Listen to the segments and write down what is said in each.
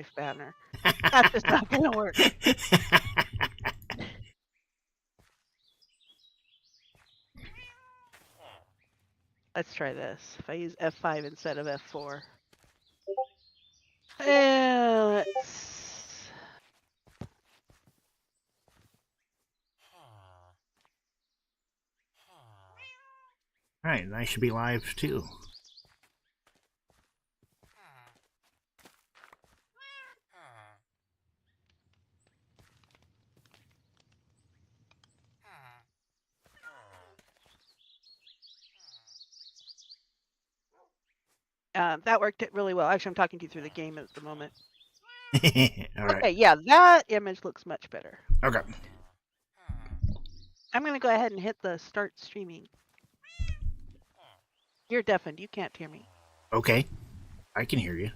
life banner. That's just not going to work. Let's try this. If I use F5 instead of F4. Let's... Alright, and I should be live too. That worked really well. Actually, I'm talking to you through the game at the moment. Alright. Okay, yeah, that image looks much better. Okay. I'm going to go ahead and hit the start streaming. You're deafened. You can't hear me. Okay. I can hear you.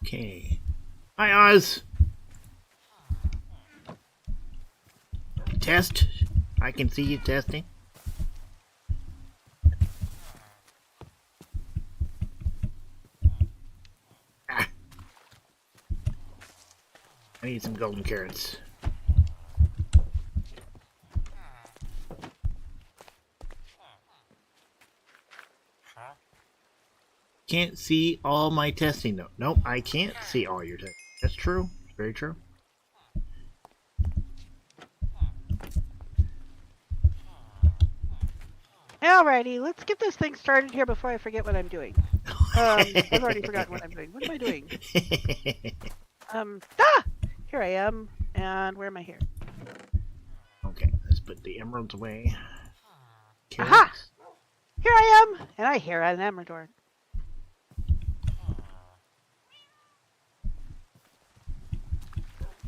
Okay. Hi, Oz. Test. I can see you testing. Ah. I need some golden carrots. Can't see all my testing though. Nope, I can't see all your testing. That's true. Very true. Alrighty, let's get this thing started here before I forget what I'm doing. I've already forgotten what I'm doing. What am I doing? Here I am. And where am I here? Okay, let's put the emeralds away. Carrots. Aha! Here I am! And I hear an Amradorn.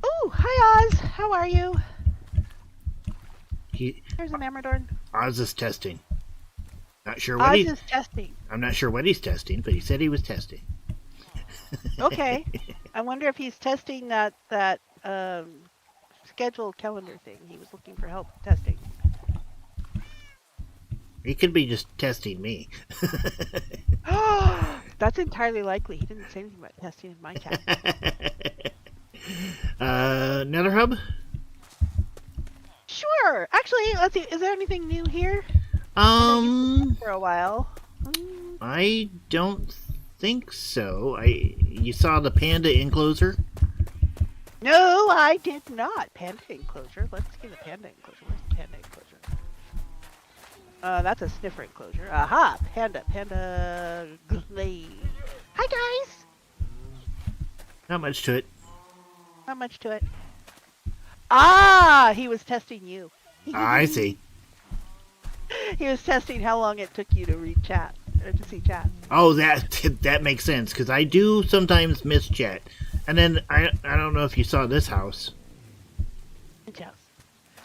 Ooh, hi Oz! How are you? There's an Amradorn. Oz is testing. Not sure what Oz he's is testing. I'm not sure what he's testing, but he said he was testing. Okay. I wonder if he's testing that scheduled calendar thing. He was looking for help testing. He could be just testing me. That's entirely likely. He didn't say anything about testing in my chat. Nether hub? Sure. Actually, let's see. Is there anything new here? For a while. I don't think so. You saw the panda enclosure? No, I did not. Panda enclosure. Let's get the panda enclosure. Where's the panda enclosure? That's a sniffer enclosure. Aha! Panda glade. Hi, guys! Not much to it. Not much to it. Ah! He was testing you. I see. He was testing how long it took you to read chat. Or to see chat. Oh, that makes sense, because I do sometimes miss chat. And then, I don't know if you saw this house. Which house?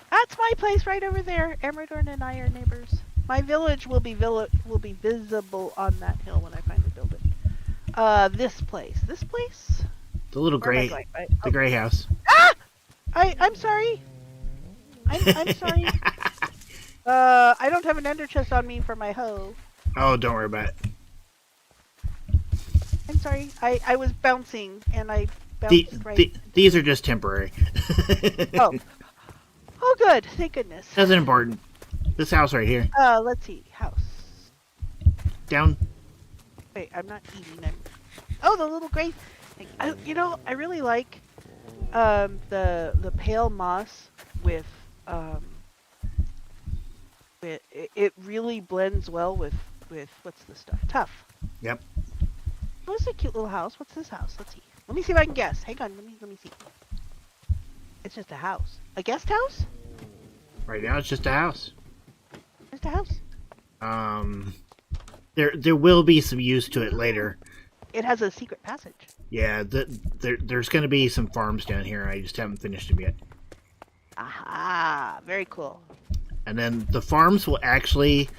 That's my place right over there. Amradorn and I are neighbors. My village will be visible on that hill when I finally build it. This place. This place? The little gray, the gray house. Ah! I'm sorry. I'm sorry. I don't have an ender chest on me for my hoe. Oh, don't worry about it. I'm sorry. I was bouncing and I bounced right. These are just temporary. Oh. Oh, good. Thank goodness. That's important. This house right here. Let's see. House. Down. Wait, I'm not eating. Oh, the little gray thing. I really like the pale moss with It really blends well with what's the stuff? Tough. Yep. Oh, it's a cute little house. What's this house? Let's see. Let me see if I can guess. Hang on. Let me see. It's just a house. A guest house? Right now, it's just a house. Just a house. There will be some use to it later. It has a secret passage. Yeah, there's going to be some farms down here. I just haven't finished them yet. Aha! Very cool. And then the farms will actually...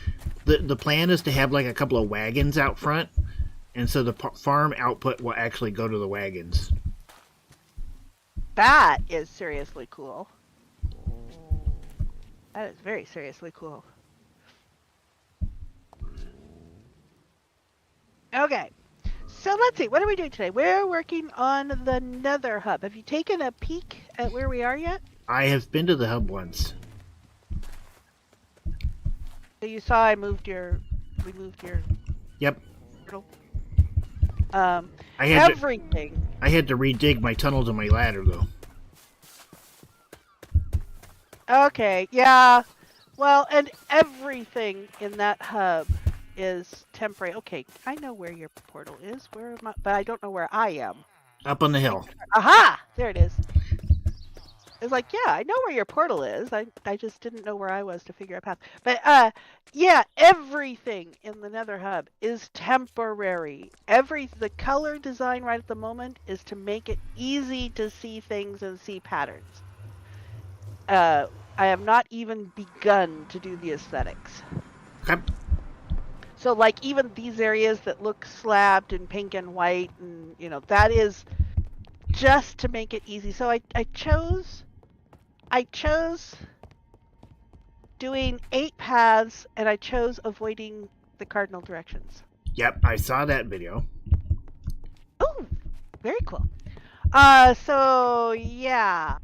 The plan is to have like a couple of wagons out front. And so the farm output will actually go to the wagons. That is seriously cool. That is very seriously cool. Okay. So let's see. What are we doing today? We're working on the Nether Hub. Have you taken a peek at where we are yet? I have been to the hub once. So you saw we moved your Yep. portal. I had Everything. I had to redig my tunnel to my ladder though. Okay, yeah. Well, and everything in that hub is temporary. Okay, I know where your portal is. Where am I? But I don't know where I am. Up on the hill. Aha! There it is. It's like, yeah, I know where your portal is. I just didn't know where I was to figure out path. But yeah, everything in the Nether Hub is temporary. The color design right at the moment is to make it easy to see things and see patterns. I have not even begun to do the aesthetics. Okay. So like even these areas that look slabbed in pink and white, and that is just to make it easy. So I chose doing 8 paths, and I chose avoiding the cardinal directions. Yep, I saw that video. Oh, very cool. So yeah.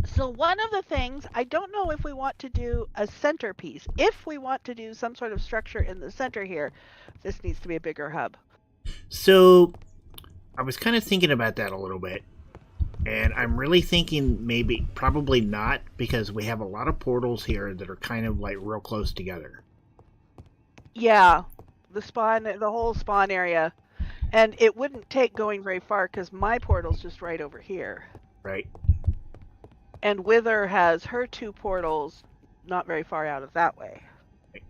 So one of the things, I don't know if we want to do a centerpiece. If we want to do some sort of structure in the center here, this needs to be a bigger hub. So, I was kind of thinking about that a little bit. And I'm really thinking probably not, because we have a lot of portals here that are kind of like real close together. Yeah, the whole spawn area. And it wouldn't take going very far because my portal's just right over here. Right. And Wither has her 2 portals not very far out of that way. Right.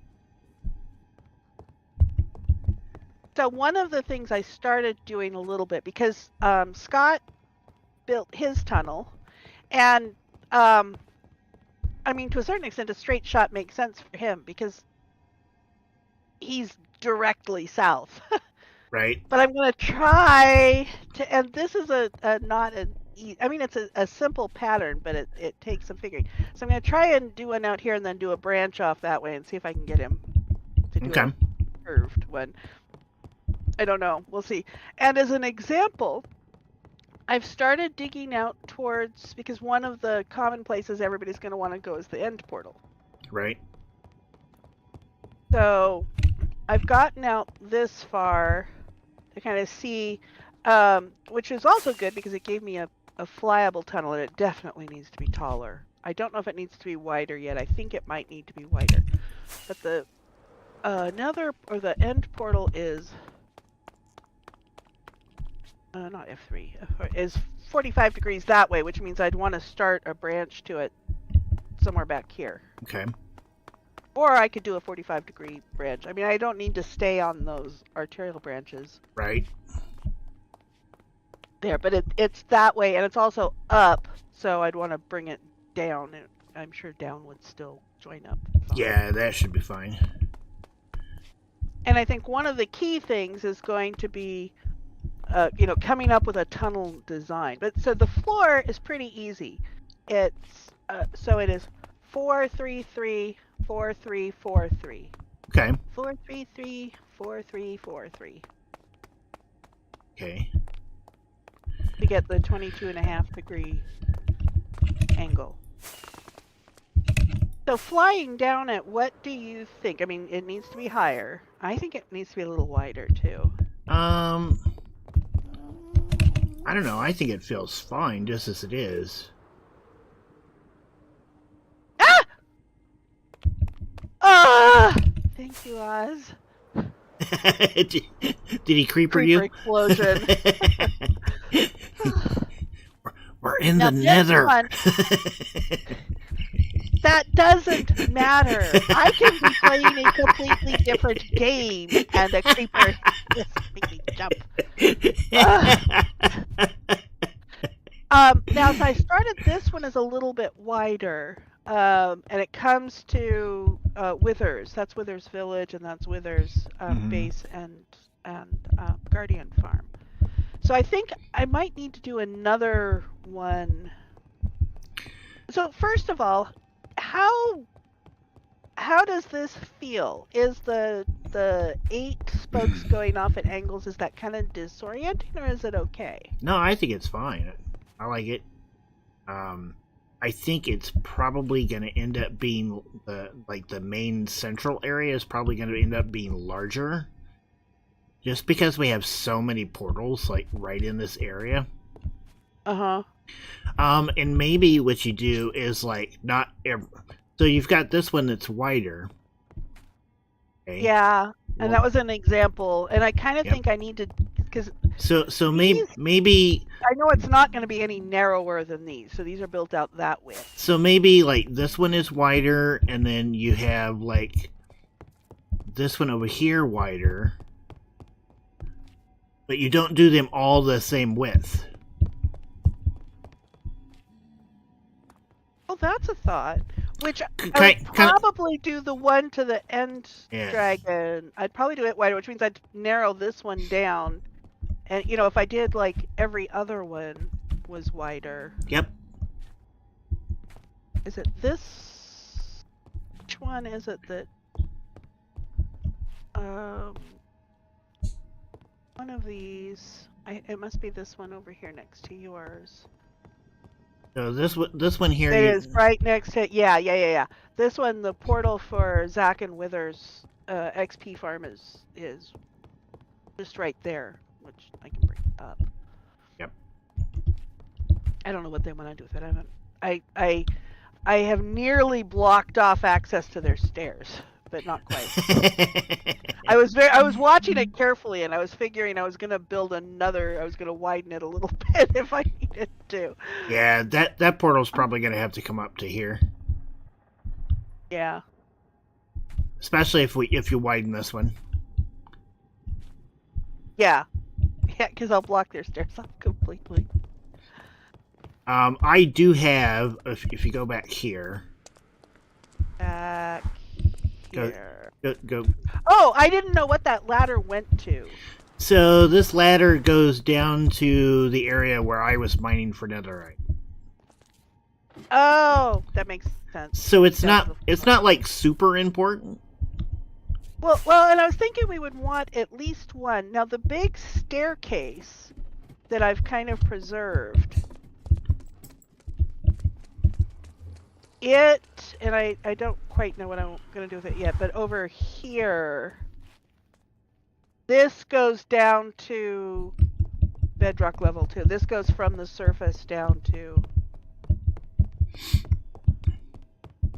So one of the things I started doing a little bit, because Scott built his tunnel, and I mean, to a certain extent, a straight shot makes sense for him because he's directly south. Right. But I'm going to try to, and this is it's a simple pattern, but it takes some figuring. So I'm going to try and do one out here and then do a branch off that way and see if I can get him to do a curved one. I don't know. We'll see. And as an example, I've started digging out towards, because one of the common places everybody's going to want to go is the end portal. Right. So I've gotten out this far to kind of see, which is also good because it gave me a flyable tunnel, and it definitely needs to be taller. I don't know if it needs to be wider yet. I think it might need to be wider. But the the end portal is not F3, is 45 degrees that way, which means I'd want to start a branch to it somewhere back here. Okay. Or I could do a 45-degree branch. I mean, I don't need to stay on those arterial branches. Right. There, but it's that way, and it's also up, so I'd want to bring it down, and I'm sure down would still join up fine. Yeah, that should be fine. And I think one of the key things is going to be coming up with a tunnel design. But so the floor is pretty easy. It's so it is 4 3 3 4 3 4 3. Okay. 4 3 3 4 3 4 3. Okay. To get the 22.5 degree angle. So flying down it, what do you think? I mean, it needs to be higher. I think it needs to be a little wider too. I don't know. I think it feels fine just as it is. Thank you, Oz. Did he creeper Creeper you? explosion. We're in Now the this nether. one, that doesn't matter. I can be playing a completely different game and a creeper is making me jump. Now, so I started this one is a little bit wider, and it comes to Withers. That's Withers Village, and that's Withers base and Guardian Farm. So I think I might need to do another one. So first of all, how does this feel? Is the 8 spokes going off at angles, is that kind of disorienting, or is it okay? No, I think it's fine. I like it. I think it's probably going to end up being the main central area is probably going to end up being larger, just because we have so many portals like right in this area. And maybe what you do is like not every, so you've got this one that's wider. Okay? Yeah, and Well, that was an example, and I kind of Yep. think I need to, because so these- maybe I know it's not going to be any narrower than these, so these are built out that width. so maybe like this one is wider, and then you have like this one over here wider, but you don't do them all the same width. Oh, that's a thought. Which I Kinda- would probably do the one to the end Yeah. dragon. I'd probably do it wider, which means I'd narrow this one down. And, you know, if I did, like, every other one was wider. Yep. Is it this? Which one is it that... one of these... it must be this one over here next to yours. So this one here It is right next to... Yeah. This one, the portal for Zack and Withers XP farm is just right there, which I can bring up. Yep. I don't know what they want to do with it. I have nearly blocked off access to their stairs, but not quite. I was watching it carefully, and I was figuring I was gonna build another. I was gonna widen it a little bit if I needed to. Yeah, that portal's probably going to have to come up to here, Yeah. especially if you widen this one. Yeah, because I'll block their stairs off completely. I do have, if you go back here, Back Go- here. go. Oh, I didn't know what that ladder went to. So this ladder goes down to the area where I was mining for netherite. Oh, that makes sense. So it's That's not like super important. Well, and I was thinking we would want at least one. Now, the big staircase that I've kind of preserved, and I don't quite know what I'm going to do with it yet, but over here, this goes down to bedrock level 2. This goes from the surface down to...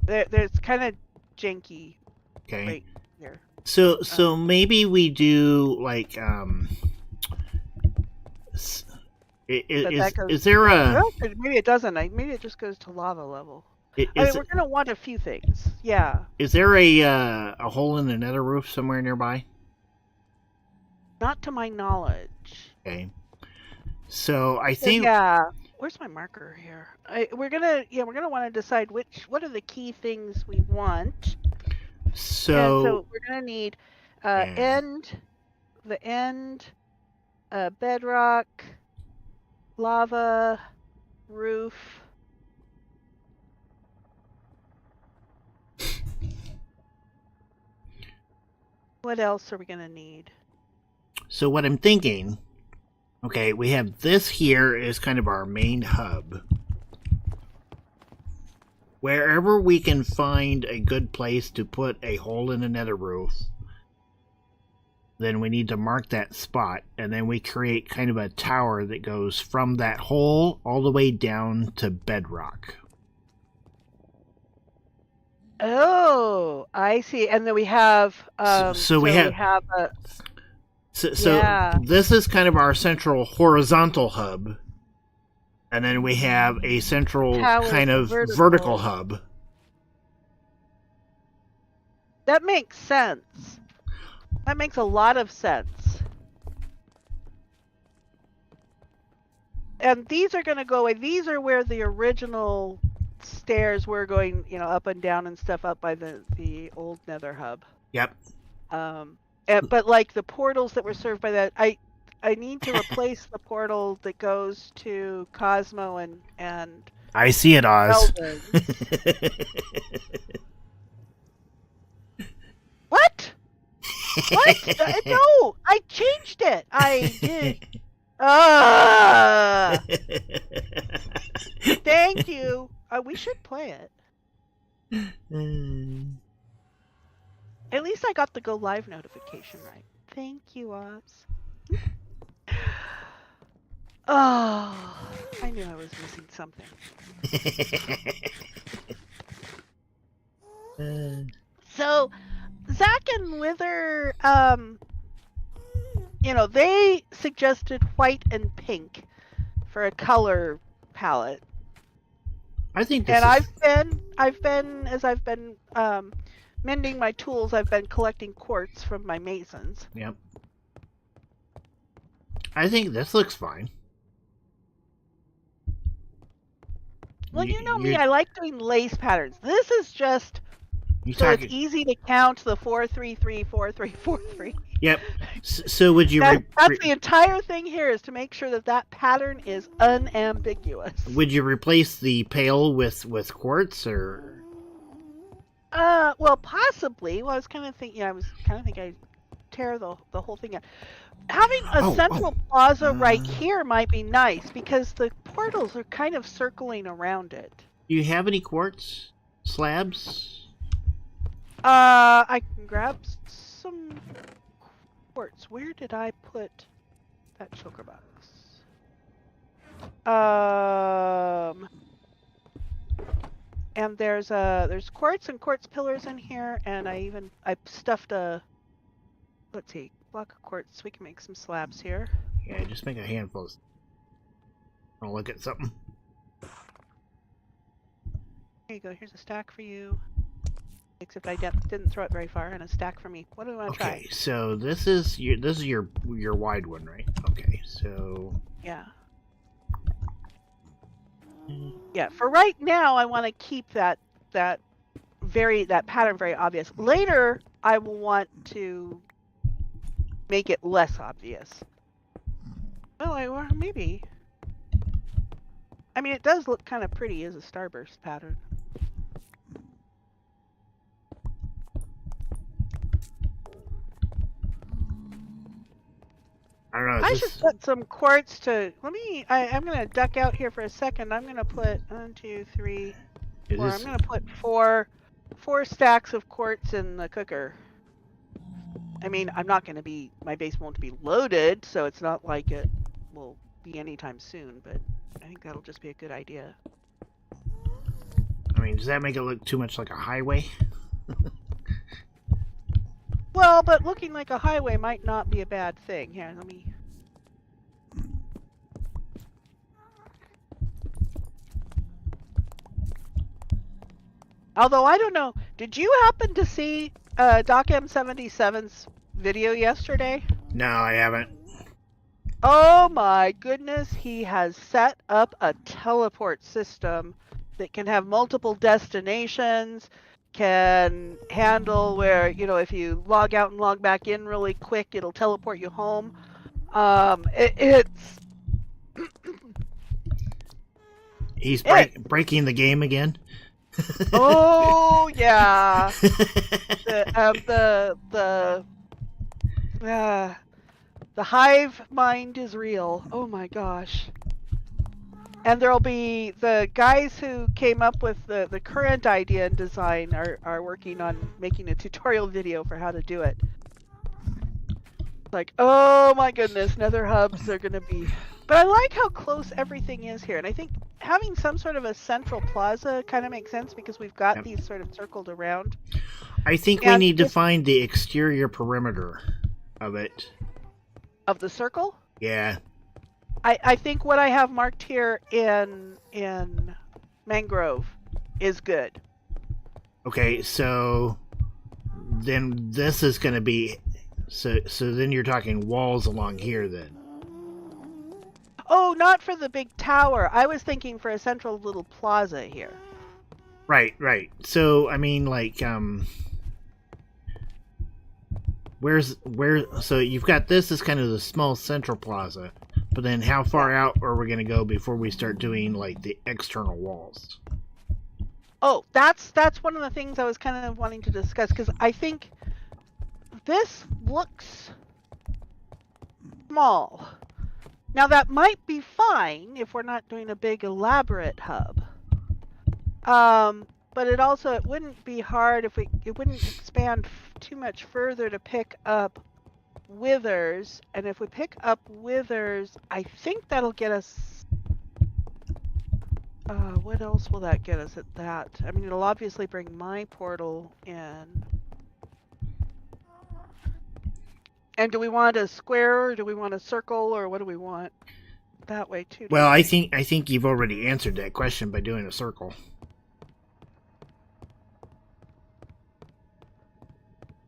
There's kind of janky Okay. right here. So maybe we do like is there a Well, maybe it doesn't. Maybe it just goes to lava level. I mean, is, we're going to want a few things. Yeah. is there a hole in the nether roof somewhere nearby? Not to my knowledge. Okay. So I So, think yeah. Where's my marker here? We're gonna want to decide what are the key things we want. so. And so we're gonna need Yeah. the end, bedrock, lava, roof. What else are we gonna need? So what I'm thinking, okay, we have this here is kind of our main hub. Wherever we can find a good place to put a hole in the nether roof, then we need to mark that spot, and then we create kind of a tower that goes from that hole all the way down to bedrock. Oh, I see. And then we have So we so we have have a so yeah, this is kind of our central horizontal hub, and then we have a central powered kind of vertical vertical. hub. That makes sense. That makes a lot of sense. And these are going to go away. These are where the original stairs were going, up and down and stuff up by the old Nether hub. Yep. But like the portals that were served by that, I need to replace the portal that goes to Cosmo and I see it, Oz. Melvin. What? What? No, I changed it. I did. Thank you. We should play it. At least I got the go live notification right. Thank you, Oz. Oh, I knew I was missing something. So, Zach and Wither, they suggested white and pink for a color palette. I think this And is... I've been as I've been mending my tools, I've been collecting quartz from my masons. Yep. I think this looks fine. Well, you know me, I like doing lace patterns. This is just it's easy to count the 433 4343. Yep. So would you? That's the entire thing here, is to make sure that pattern is unambiguous. Would you replace the pail with quartz, or? Well, possibly. Well, I was kind of thinking I'd tear the whole thing out. Having a central plaza right here might be nice, because the portals are kind of circling around it. Do you have any quartz slabs? I can grab some quartz. Where did I put that choker box? And there's quartz and quartz pillars in here, and I stuffed a, let's see, block of quartz so we can make some slabs here. Yeah, just make a handful. I'll look at something. Here you go. Here's a stack for you. Except I didn't throw it very far, and a stack for me. What do we want to try? Okay, so this is your wide one, right? Okay, so yeah. Yeah, for right now, I want to keep that pattern very obvious. Later, I will want to make it less obvious. Well, maybe. I mean, it does look kind of pretty as a starburst pattern. I don't know. I should put some quartz to. I'm gonna duck out here for a second. I'm gonna put 1, 2, 3, 4. I'm gonna put four stacks of quartz in the cooker. I mean, my base won't be loaded, so it's not like it will be anytime soon, but I think that'll just be a good idea. I mean, does that make it look too much like a highway? Well, but looking like a highway might not be a bad thing. Here, let me... Although, I don't know, did you happen to see Doc M77's video yesterday? No, I haven't. Oh my goodness, he has set up a teleport system that can have multiple destinations, can handle where, if you log out and log back in really quick, it'll teleport you home. It's... He's breaking the game again? Oh, yeah. The hive mind is real. Oh my gosh. And there'll be the guys who came up with the current idea and design are working on making a tutorial video for how to do it. Like, oh my goodness, nether hubs are going to be... But I like how close everything is here. And I think having some sort of a central plaza kind of makes sense because we've got Yep. these sort of circled around. I think we And need to if- find the exterior perimeter of it. Of the circle? Yeah. I think what I have marked here in mangrove is good. Okay, so then this is going to be so then you're talking walls along here then. Oh, not for the big tower. I was thinking for a central little plaza here. Right. So I mean like where so you've got this as kind of the small central plaza, but then how far out are we going to go before we start doing like the external walls? Oh, that's one of the things I was kind of wanting to discuss because I think this looks small. Now that might be fine if we're not doing a big elaborate hub. But it wouldn't be hard if it wouldn't expand too much further to pick up withers, and if we pick up withers, I think that'll get us. What else will that get us at that? I mean, it'll obviously bring my portal in. And do we want a square, or do we want a circle, or what do we want? That way too. Well, I think you've already answered that question by doing a circle.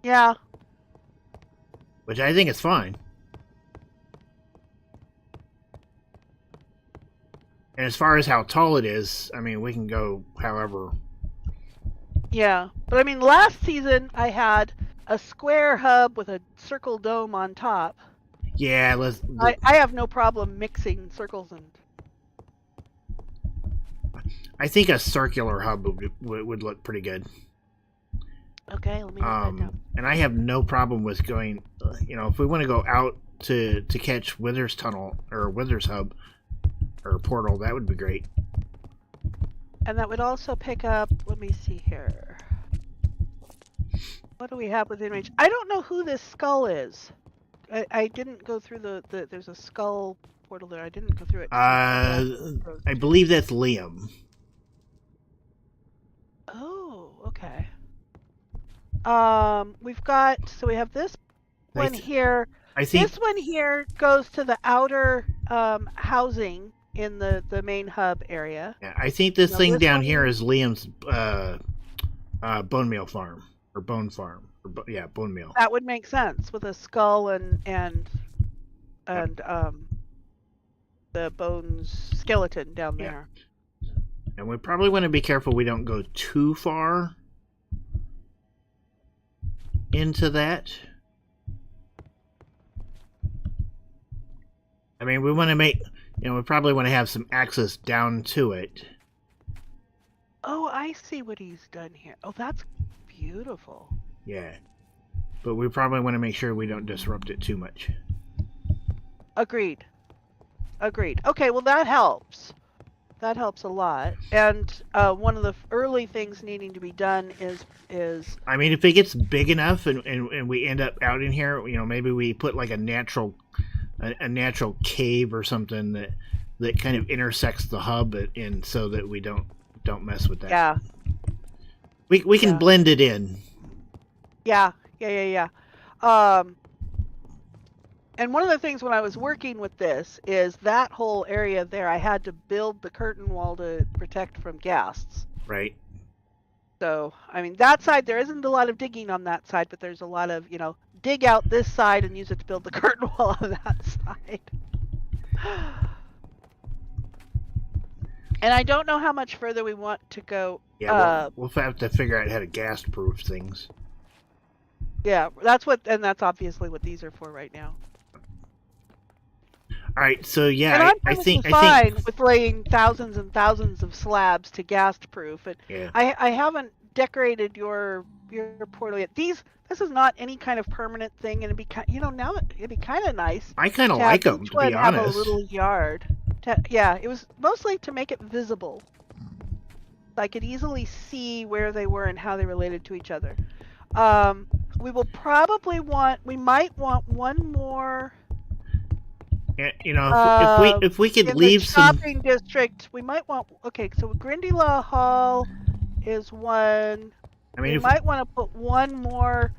Yeah. Which I think is fine. And as far as how tall it is, I mean, we can go however. Yeah. But I mean, last season I had a square hub with a circle dome on top. Yeah, I have no problem mixing circles and. I think a circular hub would look pretty good. Okay, let me write that down. And I have no problem with going. If we want to go out to catch Withers Tunnel or Withers Hub or Portal, that would be great. And that would also pick up. Let me see here. What do we have within range? I don't know who this skull is. I didn't go through the. There's a skull portal there. I didn't go through it. I believe that's Liam. Oh, okay. We have this one here. I think This one here goes to the outer housing in the main hub area. Yeah, I think this thing this down one here is Liam's bone meal farm or bone farm. Bone meal. That would make sense with a skull and the bones skeleton down there. And we probably want to be careful we don't go too far into that. I mean, we want to make, we probably want to have some access down to it. Oh, I see what he's done here. Oh, that's beautiful. Yeah. But we probably want to make sure we don't disrupt it too much. Agreed. Okay, well that helps. That helps a lot. And one of the early things needing to be done is. I mean, if it gets big enough and we end up out in here, maybe we put like a natural cave or something that kind of intersects the hub and so that we don't mess with that. Yeah. We can blend it in. Yeah. And one of the things when I was working with this is that whole area there, I had to build the curtain wall to protect from ghasts. Right. So, I mean, that side, there isn't a lot of digging on that side, but there's a lot of, dig out this side and use it to build the curtain wall on that side. And I don't know how much further we want to go. Yeah, we'll have to figure out how to ghast-proof things. Yeah, that's obviously what these are for right now. All right, so yeah, and I think with laying thousands and thousands of slabs to ghast proof. And yeah. I haven't decorated your portal yet. This is not any kind of permanent thing, and it'd be now it'd be kind of nice. I kind of like them, to be honest. Have a little yard. It was mostly to make it visible. I could easily see where they were and how they related to each other. We might want one more You know, if we could In the leave some. shopping district, we might want. Okay, so Grindylaw Hall is one. I We mean, might want to put one more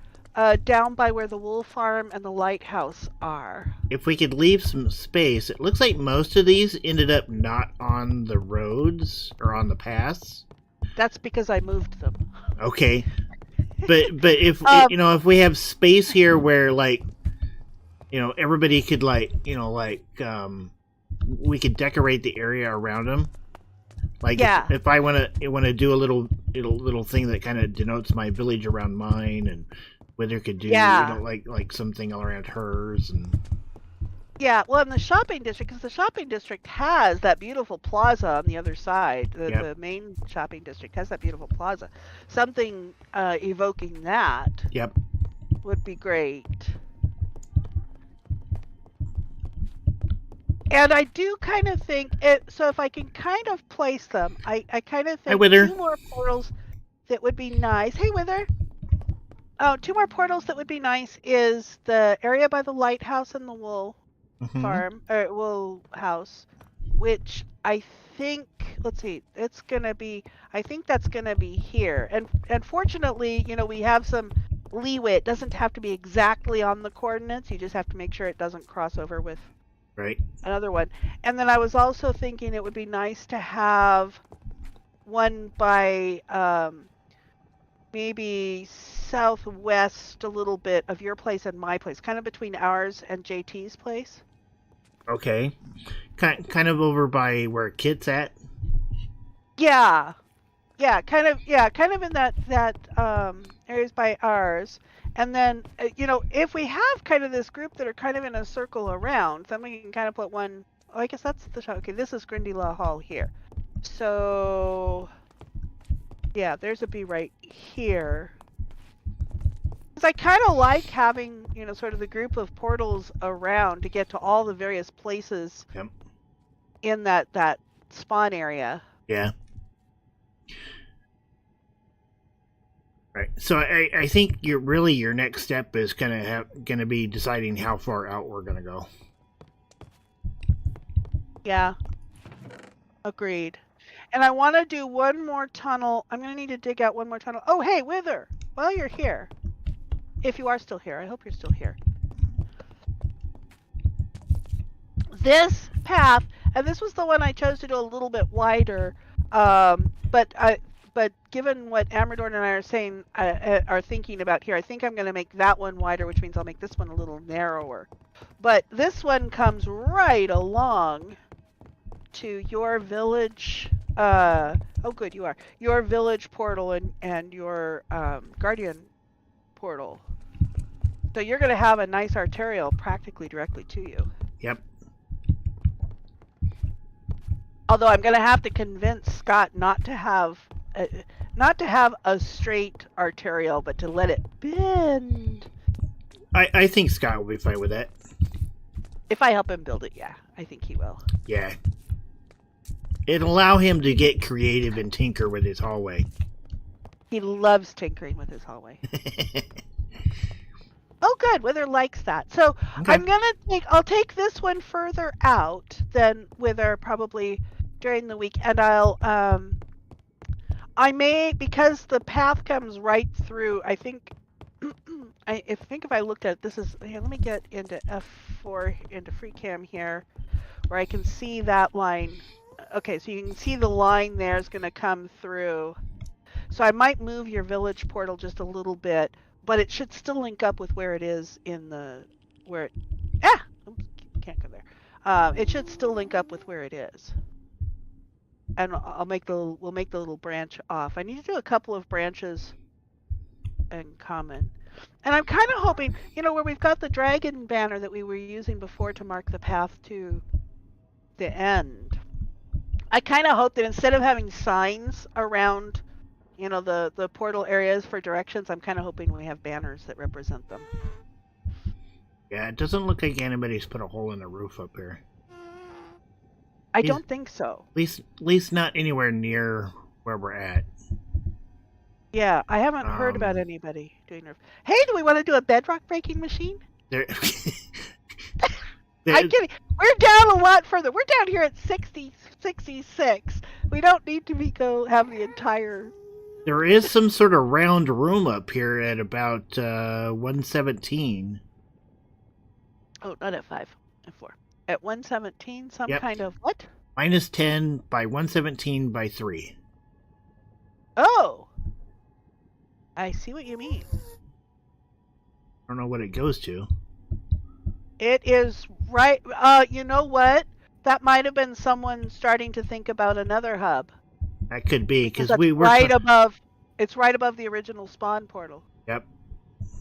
down by where the wool farm and the lighthouse are. if we could leave some space, it looks like most of these ended up not on the roads or on the paths. That's because I moved them. Okay, but if if we have space here where like everybody could we could decorate the area around them. Like Yeah. if I want to do a little thing that kind of denotes my village around mine, and Wither could do like something all around hers, and Yeah, well, in the shopping district, because the shopping district has that beautiful plaza on the other side. The main shopping district has that beautiful plaza. Something evoking that yep. would be great. And I do kind of think it. So if I can kind of place them, I kind of think Wither. 2 more portals that would be nice. Hey, Wither. Oh, 2 more portals that would be nice is the area by the lighthouse and the wool farm or wool house, which I think. Let's see. It's gonna be. I think that's gonna be here. And fortunately, we have some leeway. It doesn't have to be exactly on the coordinates. You just have to make sure it doesn't cross over with. Right. Another one. And then I was also thinking it would be nice to have one by maybe southwest a little bit of your place and my place, kind of between ours and JT's place. Okay. Kind of over by where Kit's at. Yeah. Yeah, kind of in that areas by ours. And then, if we have kind of this group that are kind of in a circle around, then we can kind of put one. Oh, I guess that's the shop. Okay, this is Grindylaw Hall here. So, yeah, there's a bee right here. Because I kind of like having, sort of the group of portals around to get to all the various places in that spawn area. Yeah. Right. So I think your next step is gonna be deciding how far out we're gonna go. Yeah. Agreed. And I want to do one more tunnel. I'm gonna need to dig out one more tunnel. Oh, hey, Wither! While you're here, if you are still here, I hope you're still here. This path, and this was the one I chose to do a little bit wider, but given what Amradorn and I are saying, are thinking about here, I think I'm going to make that one wider, which means I'll make this one a little narrower. But this one comes right along to your village. Oh, good, you are. Your village portal and your guardian portal. So you're going to have a nice arterial practically directly to you. Yep. Although I'm going to have to convince Scott not to have a straight arterial, but to let it bend. I think Scott will be fine with that. If I help him build it, yeah, I think he will. Yeah. It'll allow him to get creative and tinker with his hallway. He loves tinkering with his hallway. Oh, good. Wither likes that. So Okay. I'll take this one further out than Wither probably during the week, and I may, because the path comes right through, I think, if I looked at it, this is, here, let me get into F4, into FreeCam here, where I can see that line. Okay, so you can see the line there is going to come through. So I might move your village portal just a little bit, but it should still link up with where it is in the, oops, can't go there. It should still link up with where it is. And we'll make the little branch off. I need to do a couple of branches in common. And I'm kind of hoping, where we've got the dragon banner that we were using before to mark the path to the end. I kind of hope that instead of having signs around, the portal areas for directions, I'm kind of hoping we have banners that represent them. Yeah, it doesn't look like anybody's put a hole in the roof up here. I don't think so. At least not anywhere near where we're at. Yeah, I haven't heard about anybody doing roof. Hey, do we want to do a bedrock breaking machine? There, I'm kidding. We're down a lot further. We're down here at 60, 66. We don't need to have the entire... There is some sort of round room up here at about 117. Oh, not at 5. At 4. At 117, some Yep. kind of what? Minus 10 by 117 by 3. Oh! I see what you mean. I don't know what it goes to. It is right... you know what? That might have been someone starting to think about another hub. That could be, because That's we were... right above... It's right above the original spawn portal. Yep.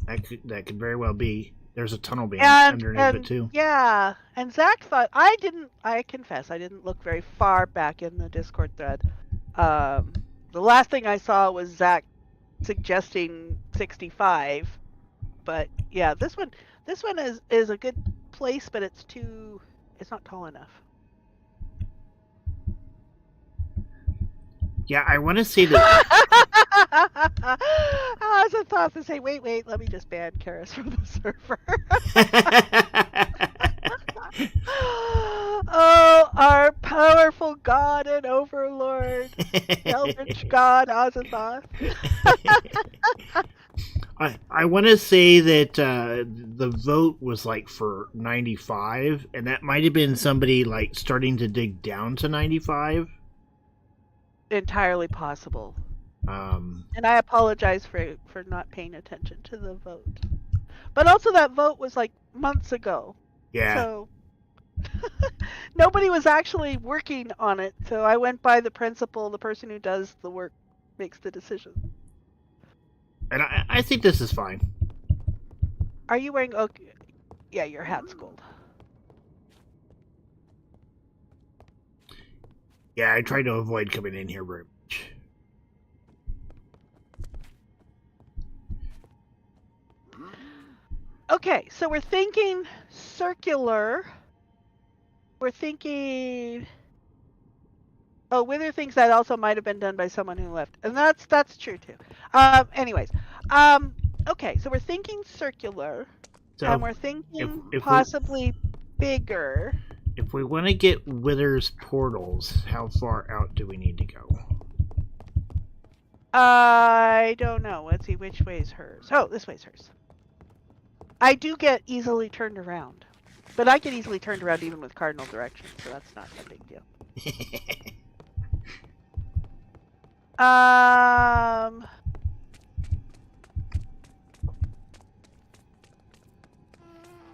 That could very well be. There's a tunnel behind underneath it, too. Yeah, and Zach thought... I confess, I didn't look very far back in the Discord thread. The last thing I saw was Zach suggesting 65. But, yeah, this one is a good place, but it's not tall enough. Yeah, I want to say that... I was a thought to say, wait, let me just ban Karis from the server. Oh, our powerful god and overlord, Eldritch God Azathoth. I want to say that the vote was like for 95, and that might have been somebody like starting to dig down to 95. Entirely possible. And I apologize for not paying attention to the vote. But also that vote was like months ago. Yeah. So nobody was actually working on it. So I went by the principle, the person who does the work makes the decision. And I think this is fine. Are you wearing... Okay. Yeah, your hat's gold. Yeah, I try to avoid coming in here very much. Okay, so we're thinking circular. We're thinking... Oh, Wither thinks that also might have been done by someone who left. And that's true, too. Anyways. Okay, so we're thinking circular. So and we're thinking if possibly bigger. If we want to get Wither's portals, how far out do we need to go? I don't know. Let's see, which way is hers? Oh, this way is hers. I do get easily turned around. But I get easily turned around even with cardinal directions, so that's not a big deal.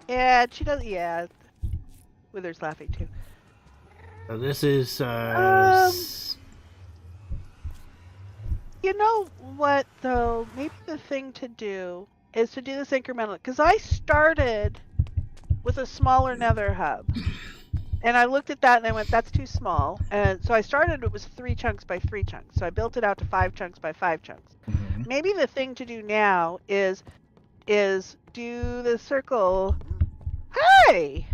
Yeah, she does. Yeah, Wither's laughing too. So this is. You know what though? Maybe the thing to do is to do this incrementally, because I started with a smaller nether hub, and I looked at that and I went, "That's too small." And so I started. It was 3 chunks by 3 chunks. So I built it out to 5 chunks by 5 chunks. Mm-hmm. Maybe Maybe the thing to do now is do the circle. Hey!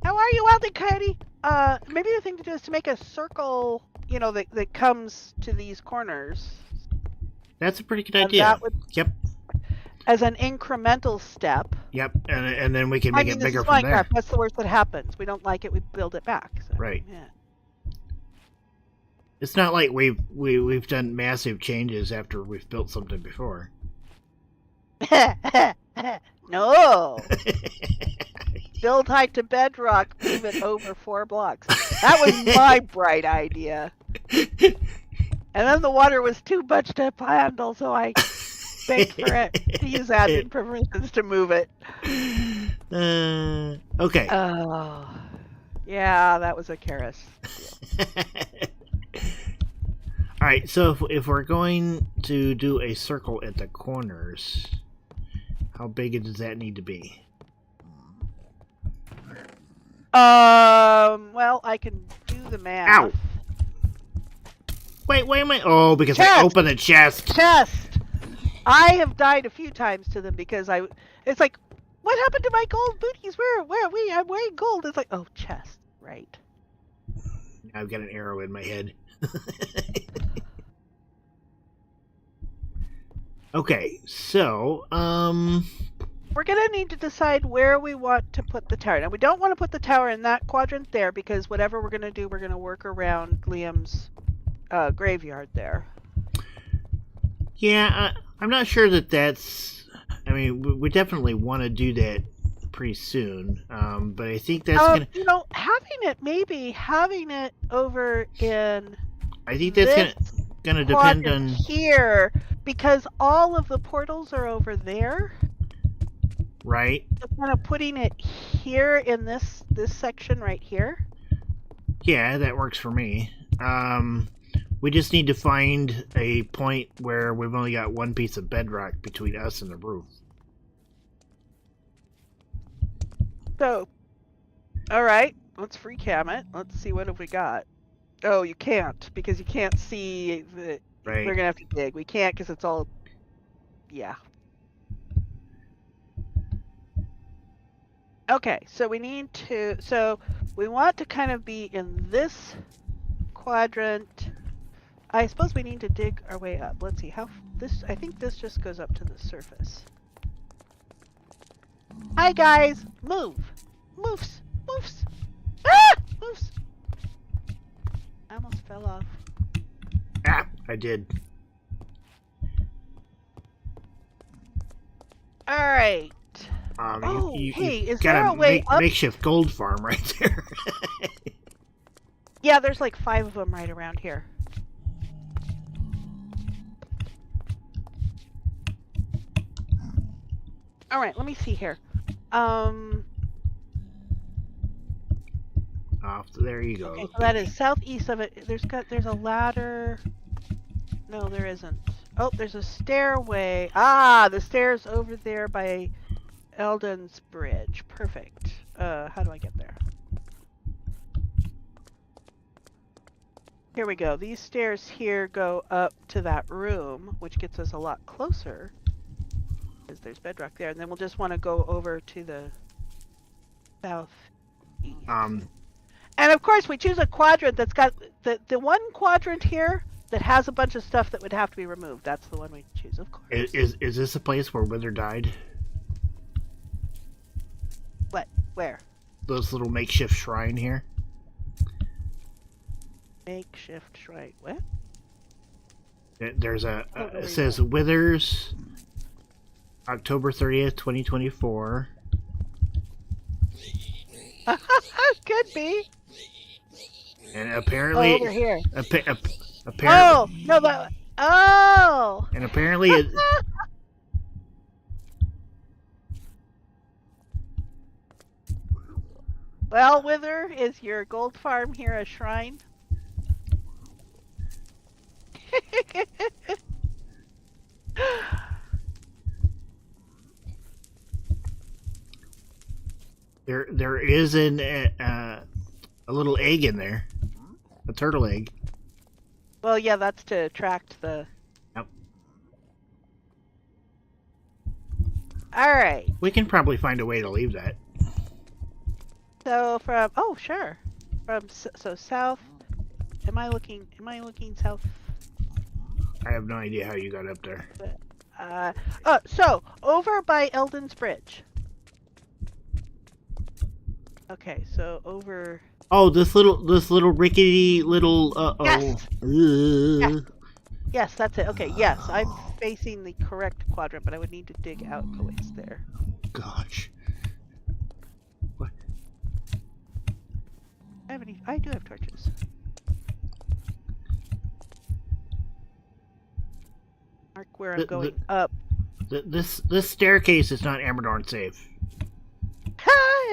How are you, Wildy Coyote? Maybe the thing to do is to make a circle, you know, that comes to these corners. That's a pretty good And idea. that would, Yep. as an incremental step. Yep. And then we can make it this bigger is from Minecraft. there. That's the worst that happens. We don't like it, we build it back. So, Right. Yeah. It's not like we've done massive changes after we've built something before. No. Build height to bedrock, move it over 4 blocks. That was my bright idea. And then the water was too much to handle, so I begged for it to use admin permissions to move it. Okay. Oh, yeah, that was a Karis deal. All right. So if we're going to do a circle at the corners, how big does that need to be? Well, I can do the math. Ow! Wait a minute. Oh, because I Chest! opened the chest. Chest! I have died a few times to them because it's like, what happened to my gold booties? Where are we? I'm wearing gold. It's like, oh, chest. Right. I've got an arrow in my head. Okay, so, we're gonna need to decide where we want to put the tower. Now we don't want to put the tower in that quadrant there because whatever we're gonna do, we're gonna work around Liam's graveyard there. Yeah, I'm not sure that that's. I mean, we definitely want to do that pretty soon, but I think that's gonna. You know, having it over in I think that's this gonna depend quadrant on. here because all of the portals are over there. Right. So kind of putting it here in this section right here. Yeah, that works for me. We just need to find a point where we've only got one piece of bedrock between us and the roof. So, all right, let's free cam it. Let's see what have we got. Oh, you can't because you can't see the. Right. We're gonna have to dig. We can't because it's all. Yeah. Okay, so we need to. So we want to kind of be in this quadrant. I suppose we need to dig our way up. Let's see how this. I think this just goes up to the surface. Hi guys, move, moves. Ah, moves. I almost fell off. Ah, I did. All right. Hey, is there a way up? Makeshift gold farm right there. Yeah, there's like 5 of them right around here. All right, let me see here. There you go. Okay, so that is southeast of it. There's a ladder. No, there isn't. Oh, there's a stairway. Ah, the stairs over there by Eldon's Bridge. Perfect. How do I get there? Here we go. These stairs here go up to that room, which gets us a lot closer. Because there's bedrock there. And then we'll just want to go over to the southeast. And of course, we choose a quadrant that's got the one quadrant here that has a bunch of stuff that would have to be removed. That's the one we choose, of course. Is this a place where Wither died? What? Where? This little makeshift shrine here. Makeshift shrine. What? There's a. It says Withers, October 30th, 2024. Could be. And apparently, over here. Apparently. Oh no! That. Oh. And apparently it. Well, Wither, is your gold farm here a shrine? There is a little egg in there, a turtle egg. Well, yeah, that's to attract the. Yep. All right. We can probably find a way to leave that. So from sure, from so south. Am I looking south? I have no idea how you got up there. So over by Eldon's Bridge. Okay, so over. Oh, this little rickety little. Yes. Yeah. Yes, that's it. Okay, yes, I'm facing the correct quadrant, but I would need to dig out a ways there. Gosh. What? I do have torches. Mark where I'm going up. This staircase is not Amradorn safe.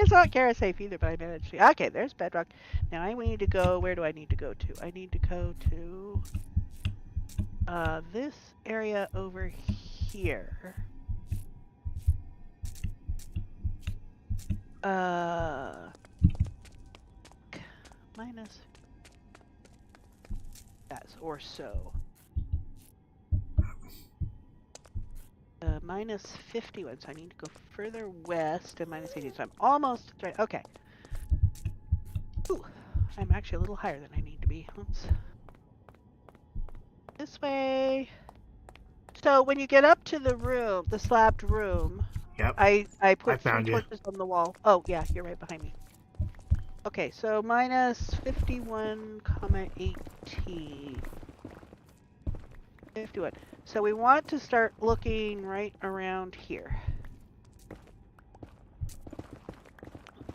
It's not Kara safe either, but I managed to. Okay, there's bedrock. Now I need to go. Where do I need to go to? I need to go to this area over here. Minus. That's or so. Minus 51, so I need to go further west and minus 80, so I'm almost right. Okay. Ooh, I'm actually a little higher than I need to be. Let's this way. So when you get up to the room, the slabbed room, Yep. I put found 3 you. torches on the wall. Oh, yeah, you're right behind me. Okay, so minus 51, comma 18. 51. So we want to start looking right around here.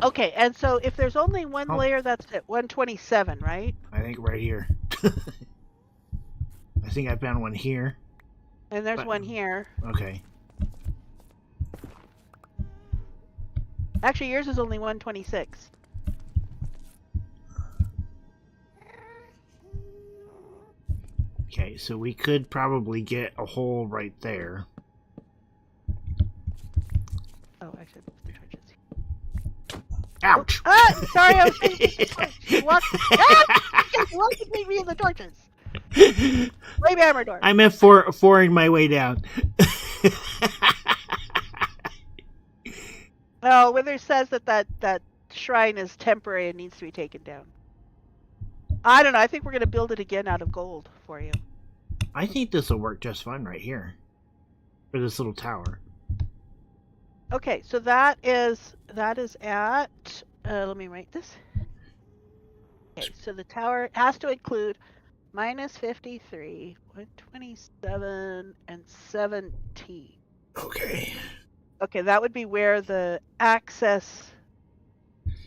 Okay, and so if there's only one layer, that's at 127, right? I think right here. I think I found one here. And there's one here. Okay. Actually, yours is only 126. Okay, so we could probably get a hole right there. Oh, actually, the torches. Ouch! Oh, ah, sorry, I was trying to get the torch. You walked between me and the torches. Blame Amradorn. I meant foring my way down. No, Wither says that shrine is temporary and needs to be taken down. I don't know. I think we're going to build it again out of gold for you. I think this will work just fine right here. For this little tower. Okay, so that is at, let me write this. Okay, so the tower has to include minus 53, 127, and 17. Okay. Okay, that would be where the access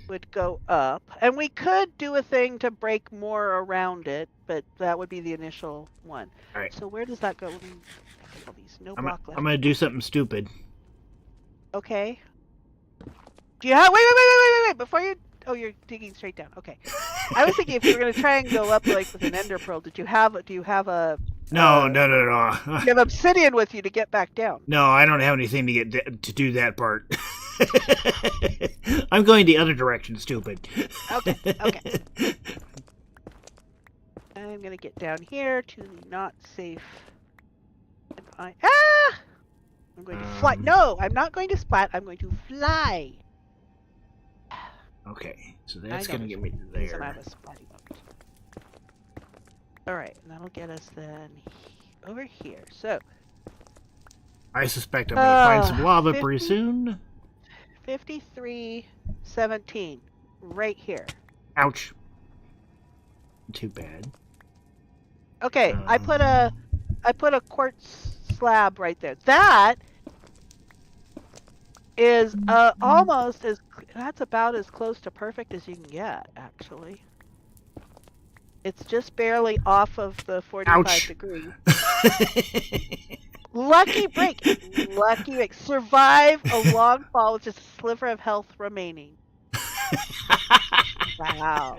would go up. And we could do a thing to break more around it, but that would be the initial one. All right. So where does that go? Let me all these no block left. I'm going to do something stupid. Okay. Do you have wait, before you oh, you're digging straight down. Okay. I was thinking if you were going to try and go up like with an ender pearl, do you have a No. you have obsidian with you to get back down? No, I don't have anything to to do that part. I'm going the other direction, stupid. Okay. I'm going to get down here to the not safe. And I'm going to fly. No, I'm not going to splat. I'm going to fly. Okay, so that's going to get me there. I was splatting up. Alright, and that'll get us then over here. So, I suspect I'm going to find some lava pretty soon. 5317. Right here. Ouch. Too bad. Okay, I put a quartz slab right there. That is almost as that's about as close to perfect as you can get, actually. It's just barely off of the 45 degrees. Lucky break. Lucky break. Survive a long fall with just a sliver of health remaining. Wow.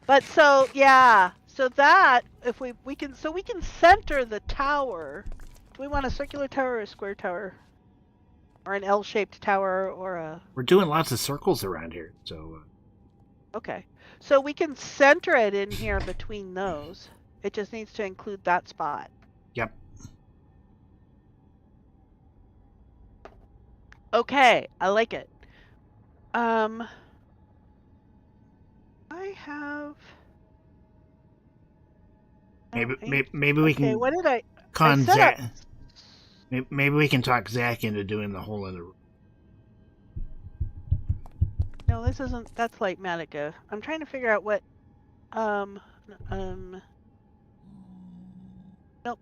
But so yeah, so that if we can center the tower. Do we want a circular tower or a square tower? Or an L-shaped tower or a... We're doing lots of circles around here, so... Okay. So we can center it in here between those. It just needs to include that spot. Yep. Okay, I like it. I have... Maybe we can... Okay, what did I... Maybe we can talk Zach into doing the whole other. No, this isn't. That's Light Matica. I'm trying to figure out what. Nope,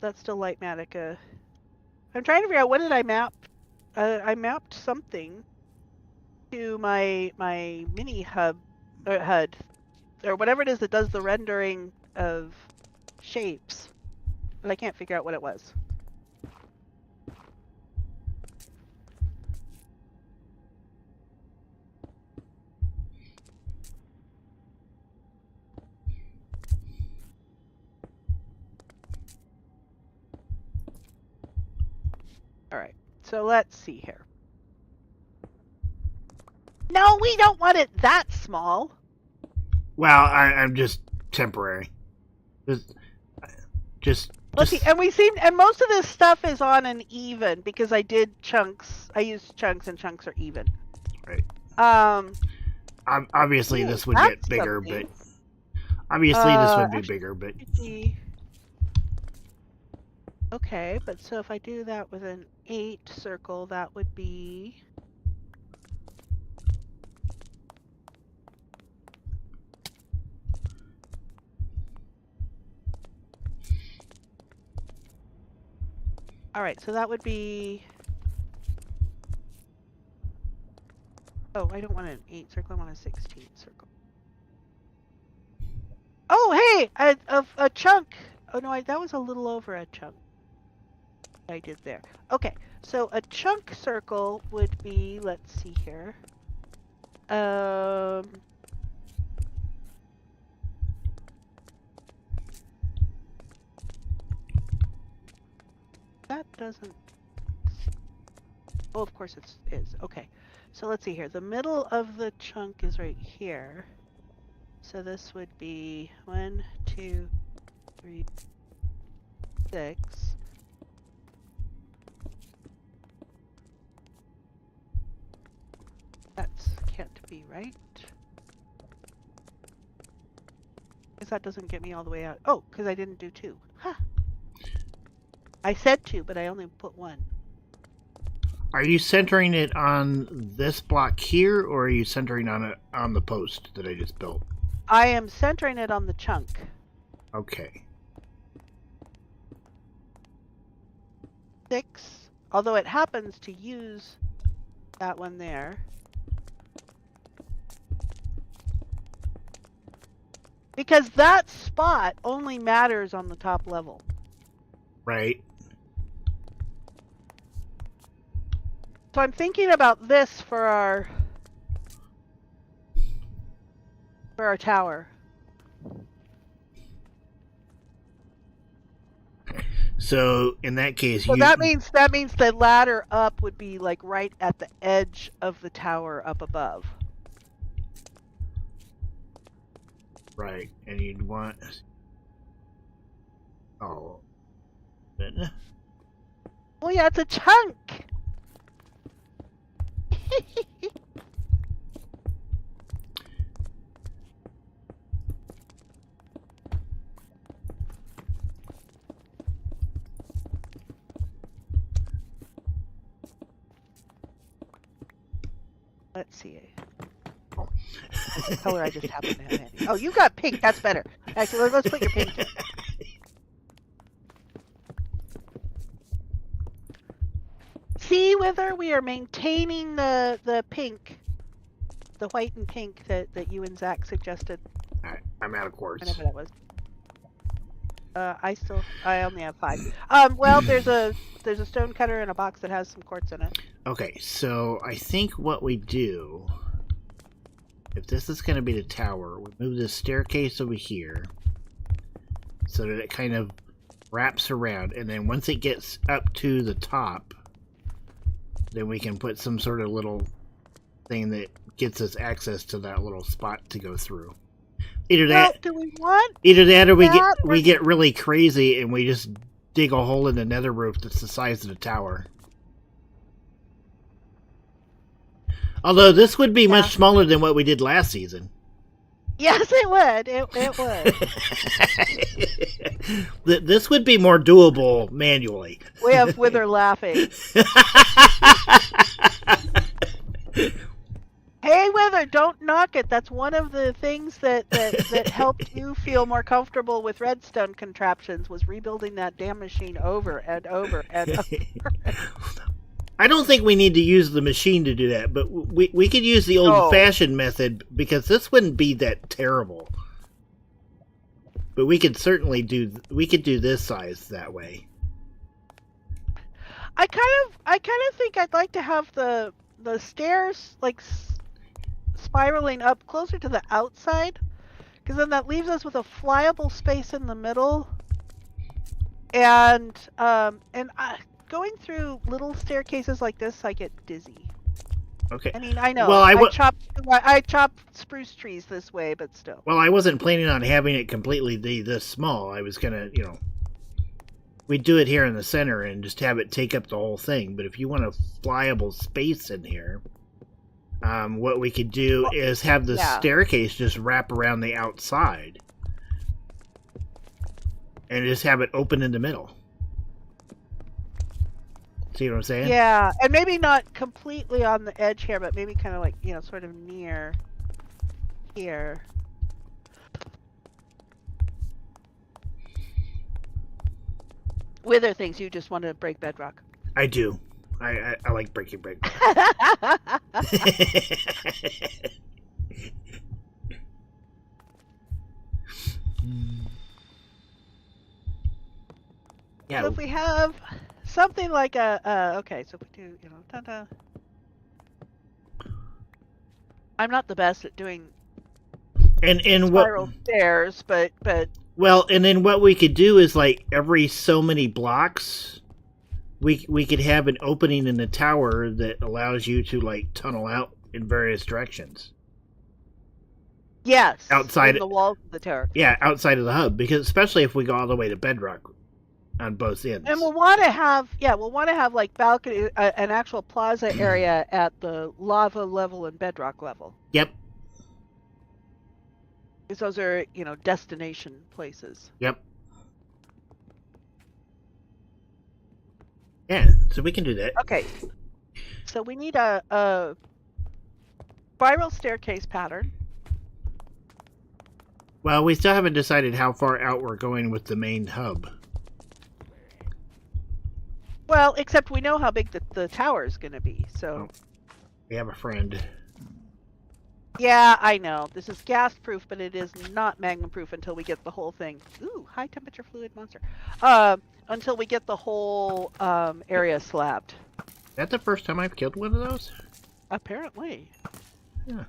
that's still Light Matica. I'm trying to figure out what did I map. I mapped something to my mini hub or HUD or whatever it is that does the rendering of shapes, but I can't figure out what it was. Alright, so let's see here. No, we don't want it that small. Well, I'm just temporary. Just Let's see, and most of this stuff is on an even because I did chunks. I used chunks, and chunks are even. Right. Obviously, this would get bigger, something. but obviously this would be bigger, but Okay, but so if I do that with an 8 circle, that would be... Alright, so that would be... Oh, I don't want an 8 circle, I want a 16 circle. Oh, hey! A chunk! Oh no, that was a little over a chunk I did there. Okay, so a chunk circle would be, let's see here. That doesn't... Oh, of course it is. Okay, so let's see here. The middle of the chunk is right here. So this would be 1, 2, 3, 6. That can't be right. Because that doesn't get me all the way out. Oh, because I didn't do 2. Huh. I said 2, but I only put 1. Are you centering it on this block here, or are you centering on it on the post that I just built? I am centering it on the chunk. Okay. 6, although it happens to use that one there. Because that spot only matters on the top level. Right. So I'm thinking about this for our tower. So in that case, So that means the ladder up would be like right at the edge of the tower up above. Right, and you'd want... Oh. Then... Oh yeah, it's a chunk! Let's see. The color I just happened to have handy. Oh, you got pink. That's better. Actually, let's put your pink in. See, Wither, we are maintaining the pink, the white and pink that you and Zach suggested. Alright, I'm out of quartz. Whenever that was. I only have 5. Well, there's a stone cutter in a box that has some quartz in it. Okay, so I think what we do, if this is going to be the tower, we move this staircase over here so that it kind of wraps around, and then once it gets up to the top, then we can put some sort of little thing that gets us access to that little spot to go through. Either that, do we want? Either that, or we get really crazy and we just dig a hole in the nether roof that's the size of the tower. Although this would be much smaller than what we did last season. Yes, it would. It would. This would be more doable manually. We have Wither laughing. Hey, Wither, don't knock it. That's one of the things that helped you feel more comfortable with redstone contraptions, was rebuilding that damn machine over and over and over. I don't think we need to use the machine to do that, but we could use the old-fashioned method, because this wouldn't be that terrible. But we could certainly do this size that way. I kind of think I'd like to have the stairs like spiraling up closer to the outside, because then that leaves us with a flyable space in the middle, and going through little staircases like this, I get dizzy. Okay. I mean, I know. Well, I chop spruce trees this way, but still. Well, I wasn't planning on having it completely this small. I was gonna, we'd do it here in the center and just have it take up the whole thing. But if you want a flyable space in here, what we could do is have the staircase just wrap around the outside, and just have it open in the middle. See what I'm saying? Yeah, and maybe not completely on the edge here, but maybe kind of like, you know, sort of near here. Wither thinks you just want to break bedrock. I do. I like breaking bedrock. Yeah. So if we have something like okay, so if we do, you know, ta-da. I'm not the best at doing and spiral what? stairs, but Well, and then what we could do is like every so many blocks, we could have an opening in the tower that allows you to like tunnel out in various directions. yes, Outside in the walls of the tower. Yeah, outside of the hub, because especially if we go all the way to bedrock on both ends. And we'll want to have like balcony, an actual plaza area at the lava level and bedrock level. Yep. Because those are, you know, destination places. Yep. Yeah, so we can do that. Okay. So we need a spiral staircase pattern. Well, we still haven't decided how far out we're going with the main hub. Well, except we know how big the tower is going to be, so... Oh, we have a friend. Yeah, I know. This is gas-proof, but it is not magma-proof until we get the whole thing. Ooh, high-temperature fluid monster. Until we get the whole area slabbed. Is that the first time I've killed one of those? Apparently. Yeah.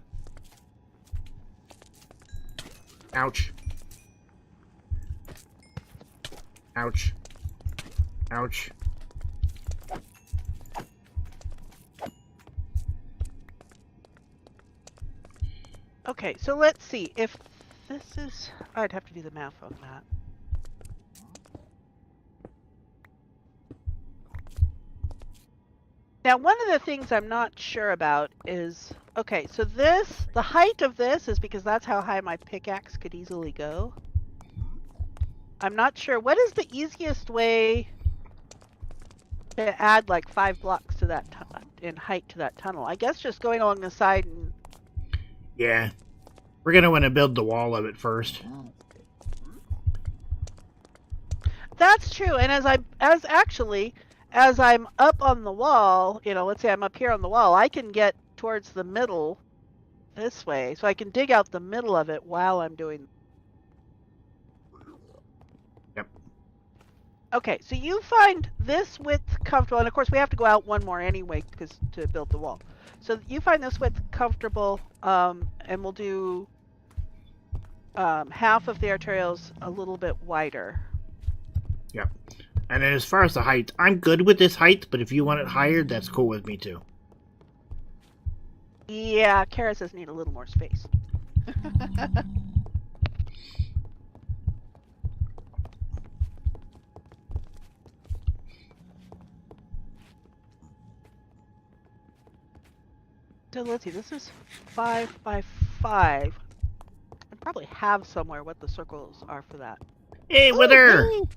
Ouch. Ouch. Ouch. Okay, so let's see. If this is... I'd have to do the math on that. Now, one of the things I'm not sure about is... Okay, so the height of this is because that's how high my pickaxe could easily go. I'm not sure. What is the easiest way to add like 5 blocks to that in height to that tunnel? I guess just going along the side and... Yeah. We're going to want to build the wall of it first. That's true. And as I'm up on the wall, you know, let's say I'm up here on the wall, I can get towards the middle this way. So I can dig out the middle of it while I'm doing... Yep. Okay, so you find this width comfortable, and of course we have to go out one more anyway because to build the wall. So you find this width comfortable, and we'll do half of the arterials a little bit wider. Yep. And then as far as the height, I'm good with this height, but if you want it higher, that's cool with me too. Yeah, Kara says need a little more space. So let's see, this is 5 by 5. I probably have somewhere what the circles are for that. Hey, Wither! Ooh.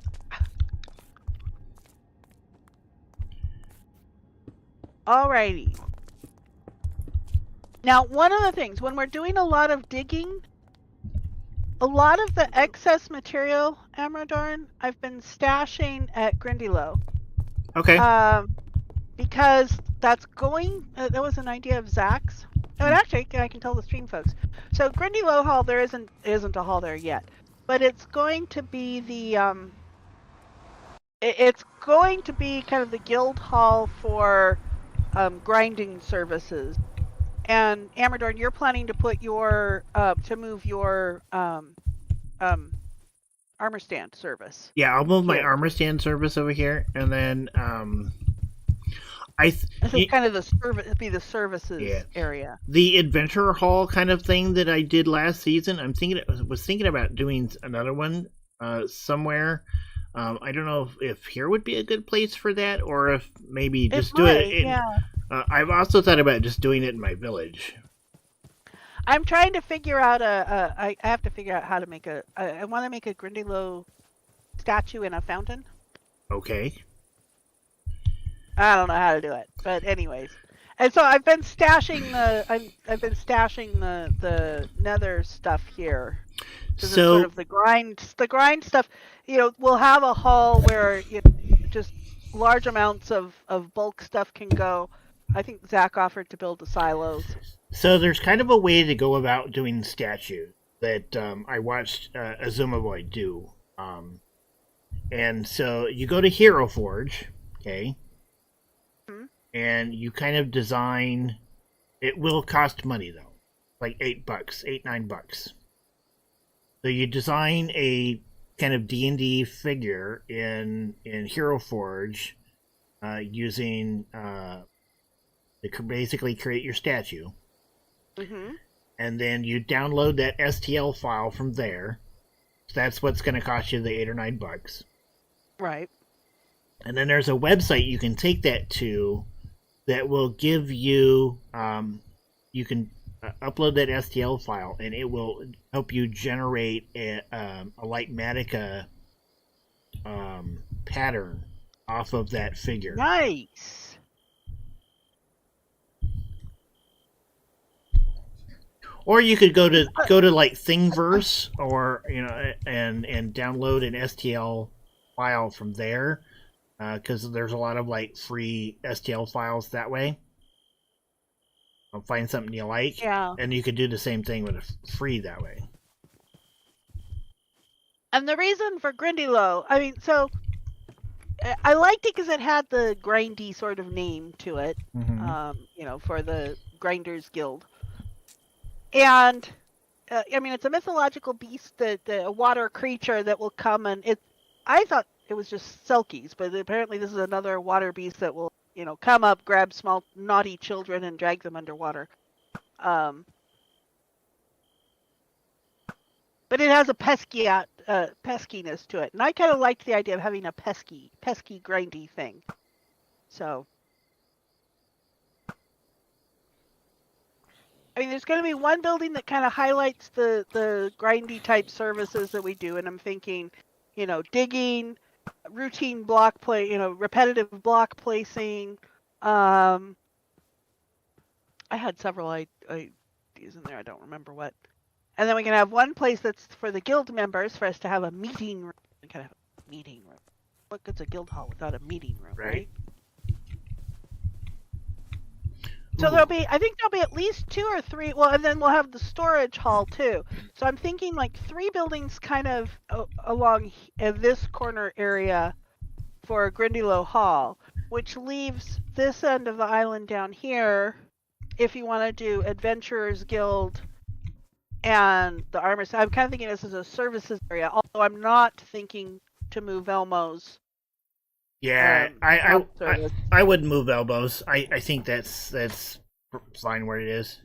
Alrighty. Now, one of the things, when we're doing a lot of digging, a lot of the excess material, Amradorn, I've been stashing at Grindylow. Okay. Because that's going, that was an idea of Zach's. Oh, and actually, I can tell the stream folks. So Grindylow Hall, there isn't a hall there yet. But it's going to be the, it's going to be kind of the guild hall for grinding services. And Amradorn, you're planning to put your, to move your armor stand service. Yeah, I'll move my armor stand service over here, and then, this is kind of the services area. The adventure hall kind of thing that I did last season. Was thinking about doing another one somewhere. I don't know if here would be a good place for that, or if maybe just do it. Yeah. I've also thought about just doing it in my village. I'm trying to figure out I have to figure out how to make I want to make a Grindylow statue in a fountain. Okay. I don't know how to do it, but anyways. And so I've been stashing the nether stuff here because it's sort So of the grind stuff. We'll have a hall where just large amounts of bulk stuff can go. I think Zach offered to build the silos. there's kind of a way to go about doing statues that I watched Azumovoid do. And so you go to Hero Forge, okay, Hmm? and you kind of design. It will cost money though, like $8, $9. So you design a kind of D&D figure in Hero Forge using to basically create your statue, Mm-hmm. and then you download that STL file from there. So that's what's going to cost you the $8 or $9. Right. And then there's a website you can take that to that will give you you can upload that STL file, and it will help you generate a Lightmatica pattern off of that figure. Nice. Or you could go to like Thingiverse, or and download an STL file from there, because there's a lot of like free STL files that way. I'll find something you like, Yeah. and you could do the same thing with a free that way. And the reason for Grindylow, I mean, so I liked it because it had the grindy sort of name to it, for the Grinders Guild. And I mean, it's a mythological beast, a water creature that will come and I thought it was just Selkies, but apparently this is another water beast that will, come up, grab small naughty children and drag them underwater. But it has a peskiness to it, and I kind of liked the idea of having a pesky, grindy thing. So, I mean, there's going to be one building that kind of highlights the grindy type services that we do, and I'm thinking, digging, routine block play, repetitive block placing. I had several ideas in there. I don't remember what. And then we can have one place that's for the guild members for us to have a meeting room. We can have a meeting room. What good's a guild hall without a meeting room, right? So I think there'll be at least 2 or 3. Well, and then we'll have the storage hall too. So I'm thinking like 3 buildings kind of along in this corner area for Grindylow Hall, which leaves this end of the island down here. If you want to do Adventurers Guild and the armor, so I'm kind of thinking this is a services area. Although I'm not thinking to move Elmo's. Yeah, I wouldn't move Elbows. I think that's fine where it is.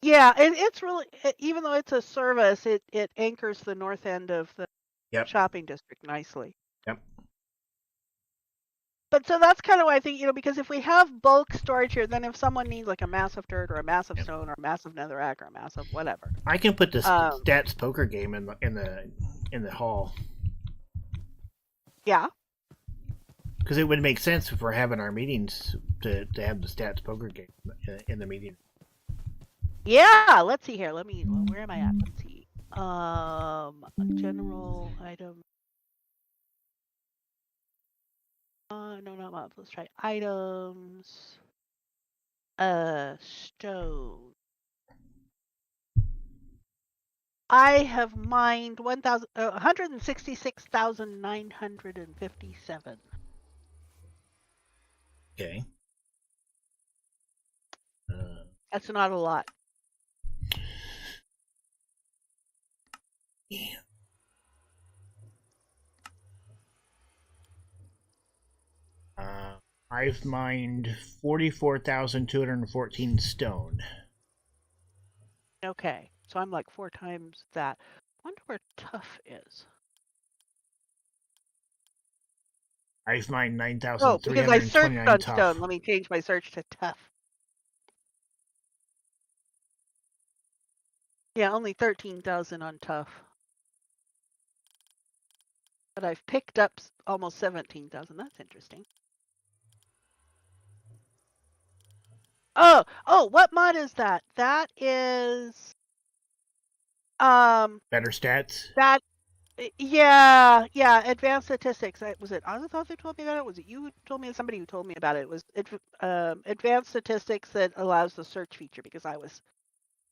Yeah, and it's really, even though it's a service, it anchors the north end of the shopping district nicely. Yep. But so that's kind of why I think, because if we have bulk storage here, then if someone needs like a massive dirt or a massive stone or a massive netherrack or a massive whatever, I can put the stats poker game in the hall. Yeah. Because it would make sense if we're having our meetings to have the stats poker game in the meeting. Yeah, let's see here. Where am I at? Let's see. General item. No, not mobs. Let's try items. Stone. I have mined 166,957. Okay. That's not a lot. Yeah. I've mined 44,214 stone. Okay, so I'm like 4 times that. I wonder where tough is. I've mined 9,329 Oh, because I searched on tough. stone. Let me change my search to tough. Yeah, only 13,000 on tough. But I've picked up almost 17,000. That's interesting. Oh, what mod is that? That is Better stats. that yeah, advanced statistics. Was it Ozathoth who told me about it? Was it you who told me? Somebody who told me about it. It was advanced statistics that allows the search feature because I was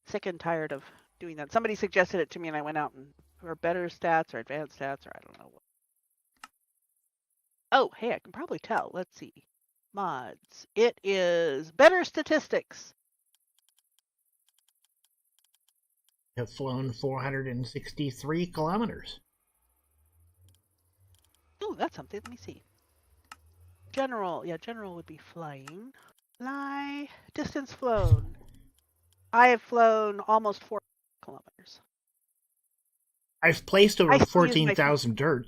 sick and tired of doing that. Somebody suggested it to me and I went out and or better stats or advanced stats or I don't know what. Oh, hey, I can probably tell. Let's see. Mods. It is better statistics. Have flown 463 kilometers. Oh, that's something. Let me see. General. Yeah, general would be flying. Fly. Distance flown. I have flown almost 4 kilometers. I've placed I over still use my 14,000 dirt.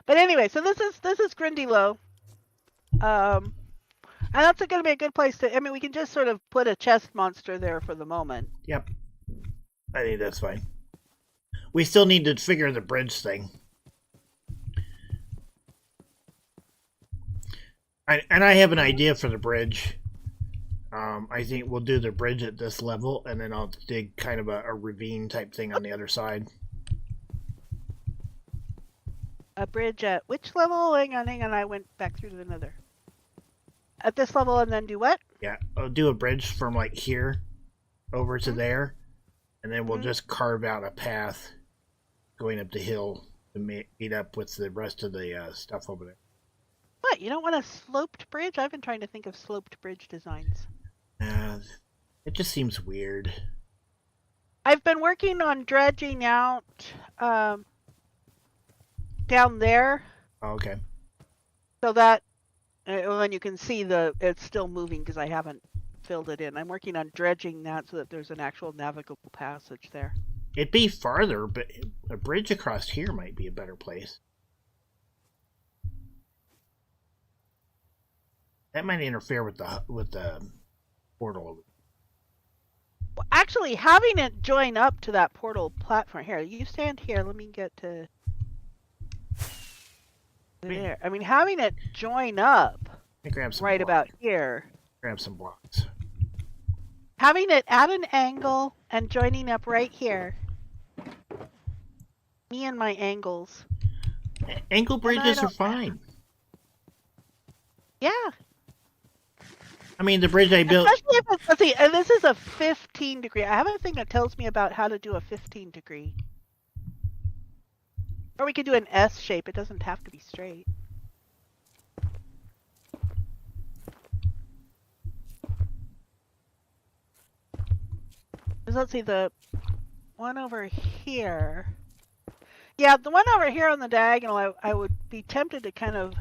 But anyway, so this is Grindy Low. And that's going to be a good place to. I mean, we can just sort of put a chest monster there for the moment. Yep. I think that's fine. We still need to figure the bridge thing. And I have an idea for the bridge. I think we'll do the bridge at this level, and then I'll dig kind of a ravine type thing on the other side. A bridge at which level? Hang on. I went back through to another. At this level, and then do what? Yeah, I'll do a bridge from like here over to there, and then we'll just carve out a path going up the hill to meet up with the rest of the stuff over there. What? You don't want a sloped bridge? I've been trying to think of sloped bridge designs. It just seems weird. I've been working on dredging out down there. Oh, okay. So that, and you can see it's still moving because I haven't filled it in. I'm working on dredging that so that there's an actual navigable passage there. It'd be farther, but a bridge across here might be a better place. That might interfere with the portal. Well, actually, having it join up to that portal platform here. You stand here. Let me get to there. I mean, having it join up Grab some right blocks. about here. Grab some blocks. Having it at an angle and joining up right here. Me and my angles. Angle bridges are fine. Yeah. I mean, the bridge I built. Especially if it's, let's see, and this is a 15 degree. I have a thing that tells me about how to do a 15 degree. Or we could do an S shape. It doesn't have to be straight. Let's see, the one over here. Yeah, the one over here on the diagonal, I would be tempted to kind of.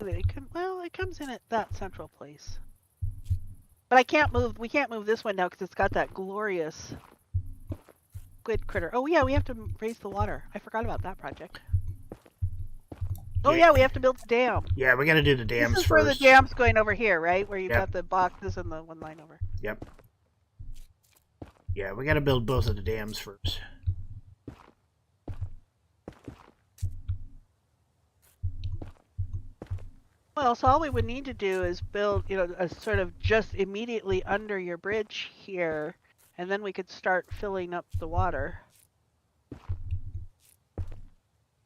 It comes in at that central place. But I can't move. We can't move this one now because it's got that glorious squid critter. Oh yeah, we have to raise the water. I forgot about that project. Oh yeah, we have to build the dam. Yeah, we got to do the dams this is first. Where the dam's going over here, right? Where you've Yep. got the boxes and the one line over. Yep. Yeah, we got to build both of the dams first. Well, so all we would need to do is build, a sort of just immediately under your bridge here, and then we could start filling up the water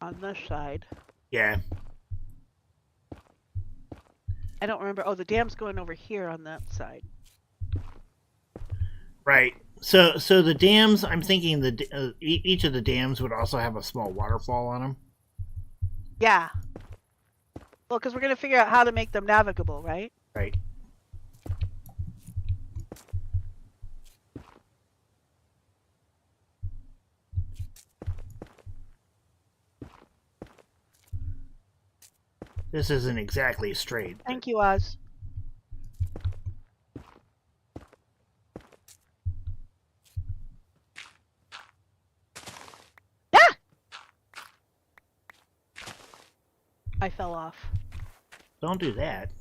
on this side. Yeah. I don't remember. Oh, the dam's going over here on that side. Right. So the dams, I'm thinking each of the dams would also have a small waterfall on them. Yeah. Well, because we're going to figure out how to make them navigable, right? Right. This isn't exactly straight. Thank you, Oz. Ah! I fell off. Don't do that.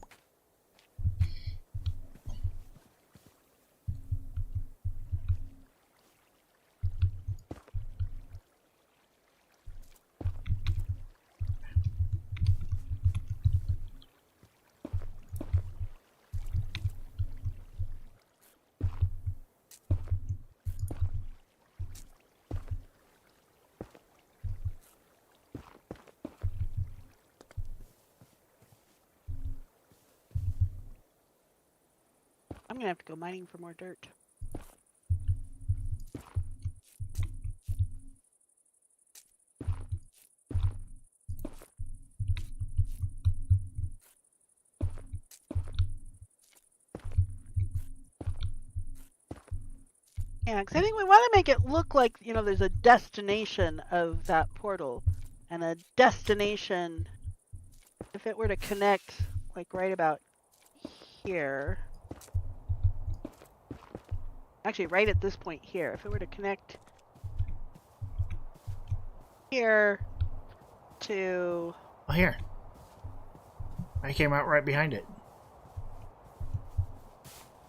gonna have to go mining for more dirt. Yeah, because I think we want to make it look like, you know, there's a destination of that portal. And a destination, if it were to connect, like right about here. Actually, right at this point here. If it were to connect here to... Oh, here. I came out right behind it.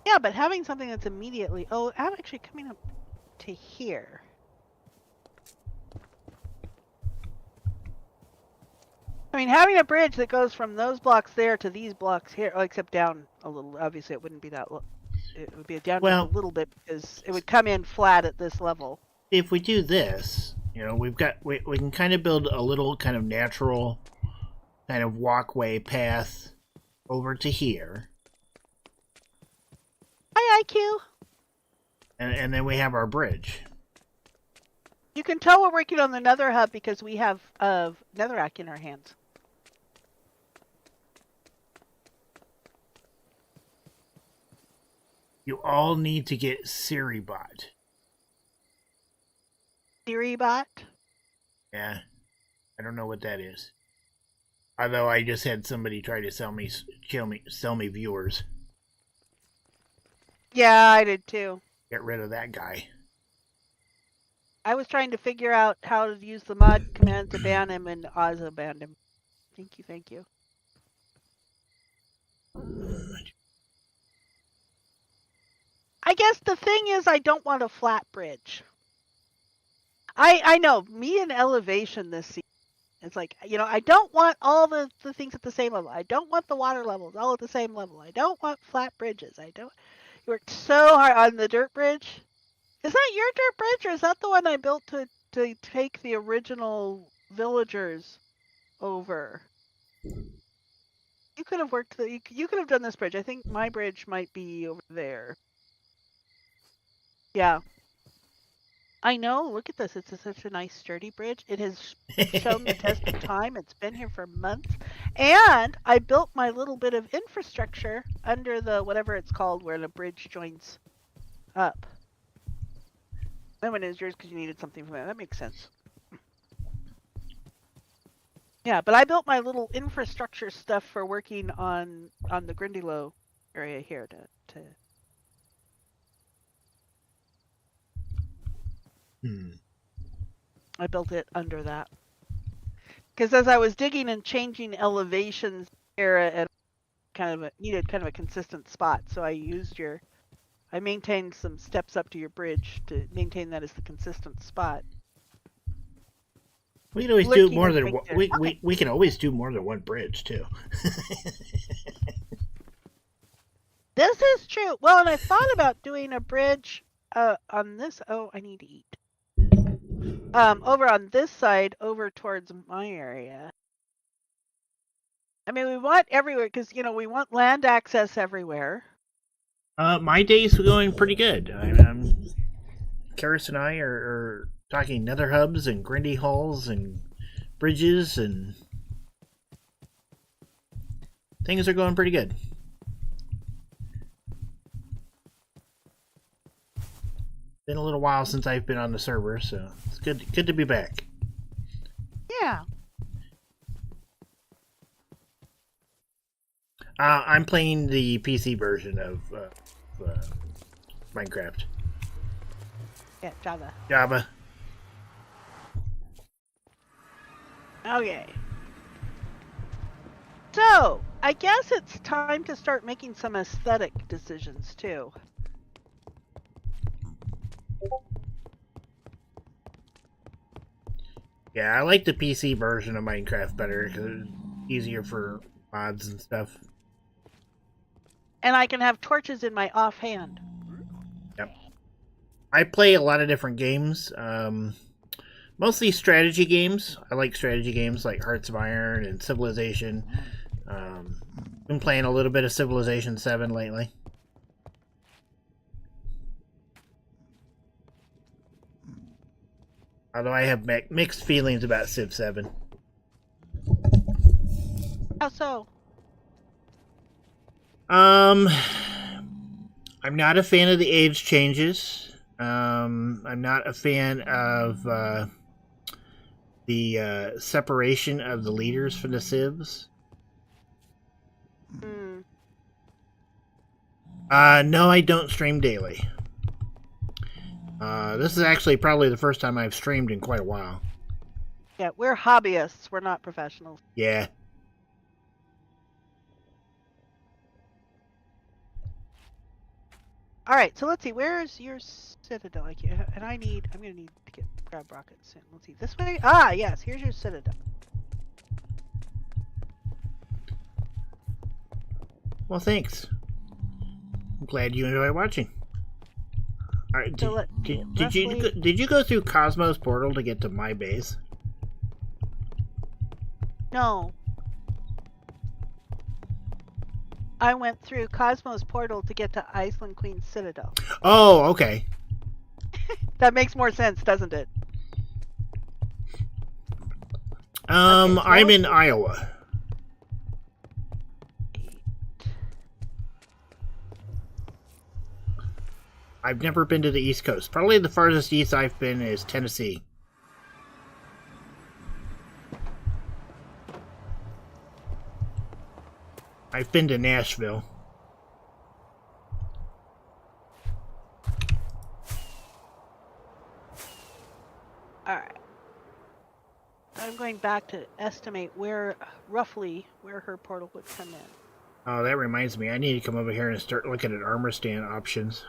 Yeah, but having something that's immediately... Oh, I'm actually coming up to here. I mean, having a bridge that goes from those blocks there to these blocks here, oh, except down a little. Obviously, it wouldn't be that low. It would be down just a little bit because it would come in flat at this level. If we do this, you know, we can kind of build a little kind of natural kind of walkway path over to here. Hi, IQ. And then we have our bridge. You can tell we're working on the Nether hub because we have netherrack in our hands. You all need to get Siribot. Siribot? Yeah. I don't know what that is. Although I just had somebody try to sell me viewers. Yeah, I did too. Get rid of that guy. I was trying to figure out how to use the mod command to ban him, and Ozza banned him. Thank you, thank you. I guess the thing is I don't want a flat bridge. I know, me and elevation this season. It's like, you know, I don't want all the things at the same level. I don't want the water levels all at the same level. I don't want flat bridges. I don't... You worked so hard on the dirt bridge. Is that your dirt bridge, or is that the one I built to take the original villagers over? You could have worked you could have done this bridge. I think my bridge might be over there. Yeah. I know. Look at this. It's such a nice, sturdy bridge. It has shown the test of time. It's been here for months. And I built my little bit of infrastructure under the whatever it's called where the bridge joins up. That one is yours because you needed something from that. That makes sense. Yeah, but I built my little infrastructure stuff for working on the Grindylow area here to... I built it under that. Because as I was digging and changing elevations here, and needed kind of a consistent spot, so I maintained some steps up to your bridge to maintain that as the consistent spot. We can always do more than we can always do more than one bridge too. This is true. Well, and I thought about doing a bridge on this. Oh, I need to eat. Over on this side, over towards my area. I mean, we want everywhere because, you know, we want land access everywhere. My day's going pretty good. Karis and I are talking nether hubs and grindy halls and bridges, and things are going pretty good. Been a little while since I've been on the server, so it's good to be back. Yeah. I'm playing the PC version of Minecraft. Yeah, Java. Java. Okay. So, I guess it's time to start making some aesthetic decisions, too. Yeah, I like the PC version of Minecraft better because it's easier for mods and stuff. And I can have torches in my offhand. Yep. I play a lot of different games. Mostly strategy games. I like strategy games like Hearts of Iron and Civilization. Been playing a little bit of Civilization 7 lately. Although I have mixed feelings about Civ 7. How so? I'm not a fan of the age changes. I'm not a fan of the separation of the leaders from the civs. Hmm. No, I don't stream daily. This is actually probably the first time I've streamed in quite a while. Yeah, we're hobbyists. We're not professionals. Yeah. All right, so let's see. Where's your citadel? And I'm gonna need to grab rockets soon. Let's see. This way. Ah, yes. Here's your citadel. Well, thanks. I'm glad you enjoy watching. All right, So did you go through Cosmos Portal to get to my base? No. I went through Cosmos Portal to get to Iceland Queen's Citadel. Oh, okay. That makes more sense, doesn't it? Okay, so I'm in see. Iowa. I've never been to the East Coast. Probably the farthest east I've been is Tennessee. I've been to Nashville. Alright. I'm going back to estimate roughly where her portal would come in. Oh, that reminds me. I need to come over here and start looking at armor stand options.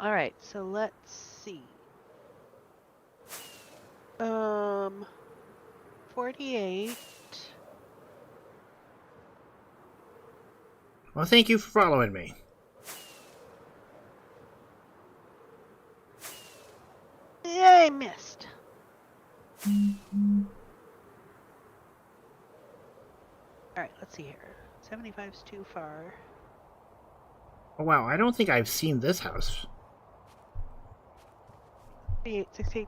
Alright, so let's see. 48. Well, thank you for following me. Yeah, I missed. Alright, let's see here. 75's too far. Oh, wow. I don't think I've seen this house. 48, 16.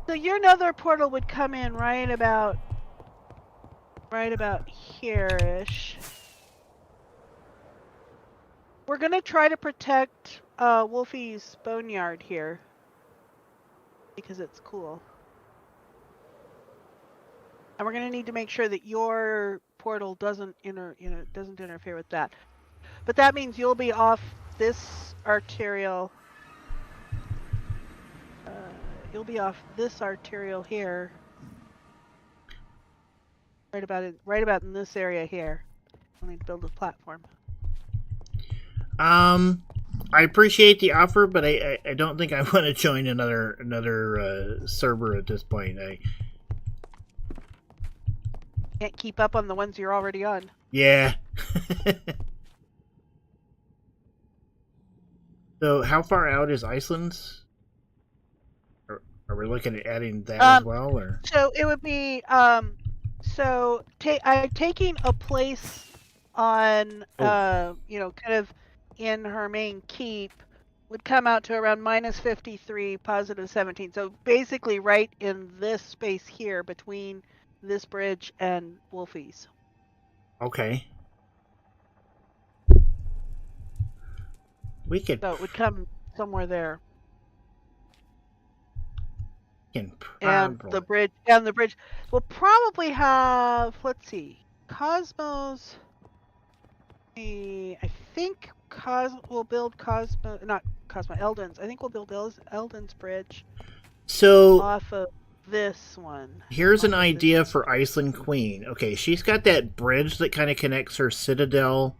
So your nether portal would come in right about here-ish. We're gonna try to protect Wolfie's boneyard here because it's cool, and we're gonna need to make sure that your portal doesn't interfere with that. But that means you'll be off this arterial. You'll be off this arterial here. Right about in this area here. We'll need to build a platform. I appreciate the offer, but I don't think I want to join another server at this point. I can't keep up on the ones you're already on. Yeah. So, how far out is Iceland's? Are we looking at adding that as well, or? So it would be I'm taking a place on kind of in her main keep would come out to around -53, +17. So basically right in this space here between this bridge and Wolfie's. Okay. We could. So it would come somewhere there. And the bridge will probably have, let's see, Cosmos. I think we'll build Eldon's. I think we'll build Eldon's bridge. So off of this one. Here's an idea for Iceland Queen. Okay, she's got that bridge that kind of connects her citadel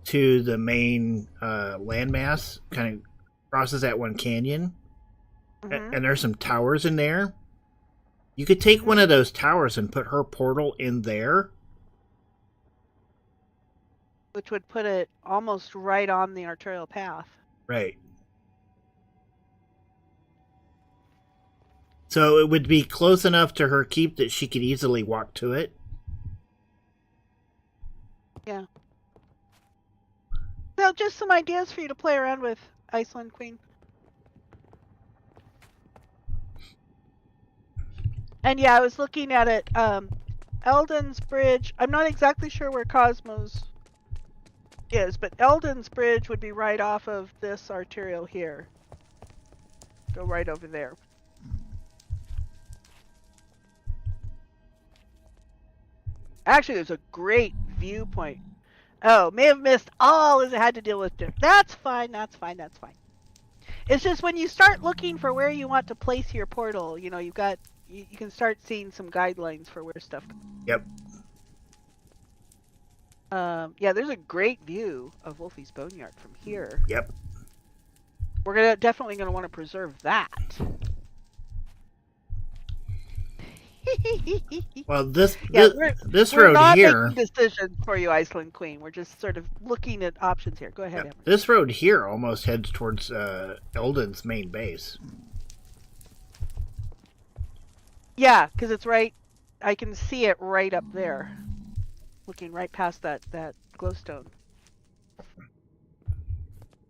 to the main landmass. Kind of crosses that one canyon. And there's some towers in there. You could take one of those towers and put her portal in there. Which would put it almost right on the arterial path. Right. So it would be close enough to her keep that she could easily walk to it. Yeah. No, just some ideas for you to play around with, Iceland Queen. And yeah, I was looking at it. Eldon's Bridge. I'm not exactly sure where Cosmos is, but Eldon's Bridge would be right off of this arterial here. Go right over there. Actually, there's a great viewpoint. Oh, may have missed all as it had to deal with. That's fine. That's fine. That's fine. It's just when you start looking for where you want to place your portal, you know, you can start seeing some guidelines for where stuff goes. Yep. Yeah, there's a great view of Wolfie's Boneyard from here. Yep. We're definitely gonna want to preserve that. Well, this we're road not here. making decisions for you, Iceland Queen. We're just sort of looking at options here. Go ahead, Emma. This road here almost heads towards Eldon's main base. Yeah, because it's right. I can see it right up there, looking right past that glowstone.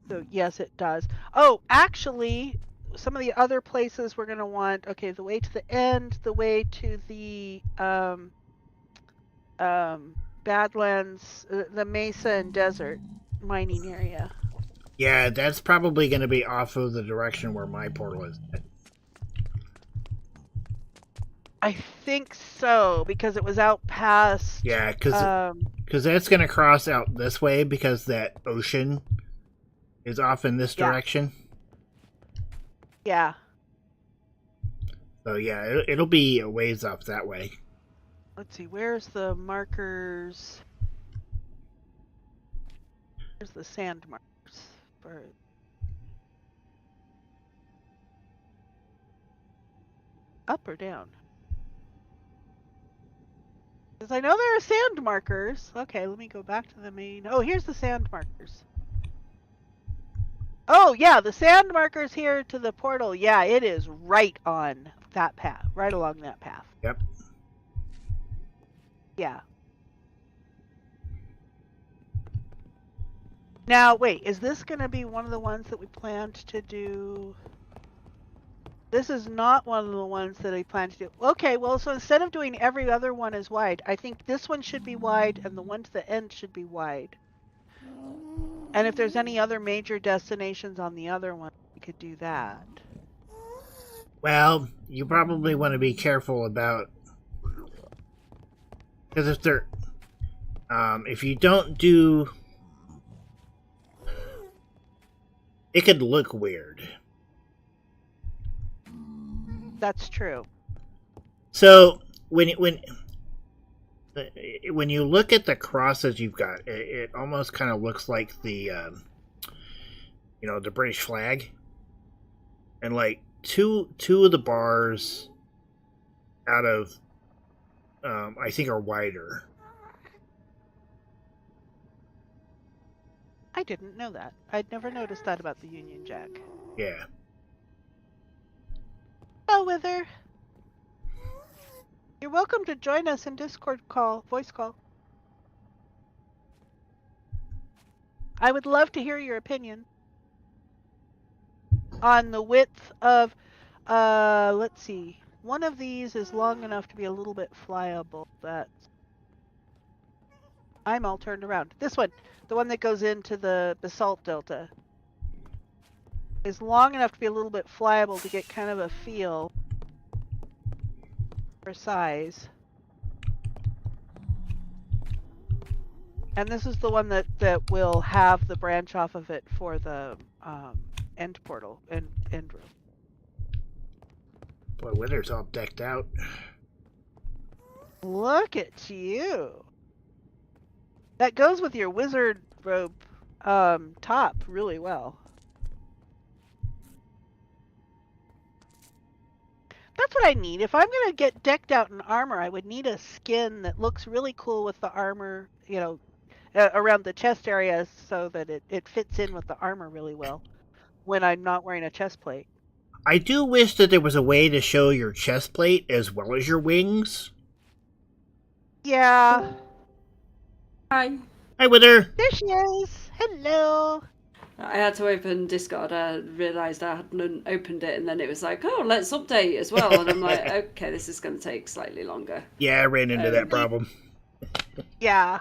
So yes, it does. Oh, actually, some of the other places we're gonna want. Okay, the way to the end, the way to the Badlands, the Mesa and Desert mining area. Yeah, that's probably going to be off of the direction where my portal is. I think so, because it was out past. Yeah, because that's going to cross out this way because that ocean is off in this direction. Yeah. So yeah, it'll be a ways off that way. Let's see, where's the markers? Where's the sand markers? Up or down? Because I know there are sand markers. Okay, let me go back to the main. Oh, here's the sand markers. Oh, yeah, the sand markers here to the portal. Yeah, it is right on that path, right along that path. Yep. Yeah. Now, wait, is this going to be one of the ones that we planned to do? This is not one of the ones that I planned to do. Okay, well, so instead of doing every other one as wide, I think this one should be wide and the one to the end should be wide. And if there's any other major destinations on the other one, we could do that. Well, you probably want to be careful about... Because if they're... if you don't do... It could look weird. That's true. So, when you look at the crosses you've got, it almost kind of looks like the, the British flag. And like two of the bars out of, I think are wider. I didn't know that. I'd never noticed that about the Union Jack. Yeah. Hello, Wither. You're welcome to join us in Discord voice call. I would love to hear your opinion on the width of, let's see. One of these is long enough to be a little bit flyable. I'm all turned around. This one, the one that goes into the basalt delta, is long enough to be a little bit flyable to get kind of a feel for size. And this is the one that will have the branch off of it for the end portal and end room. Boy, Wither's all decked out. Look at you. That goes with your wizard robe top really well. That's what I need. If I'm going to get decked out in armor, I would need a skin that looks really cool with the armor, around the chest area so that it fits in with the armor really well when I'm not wearing a chest plate. I do wish that there was a way to show your chest plate as well as your wings. Yeah. Hi. Hi, Wither. There she is. Hello. I had to open Discord. I realised I hadn't opened it, and then it was like, oh, let's update as well. And I'm like, okay, this is going to take slightly longer. Yeah, I ran into that problem. Yeah.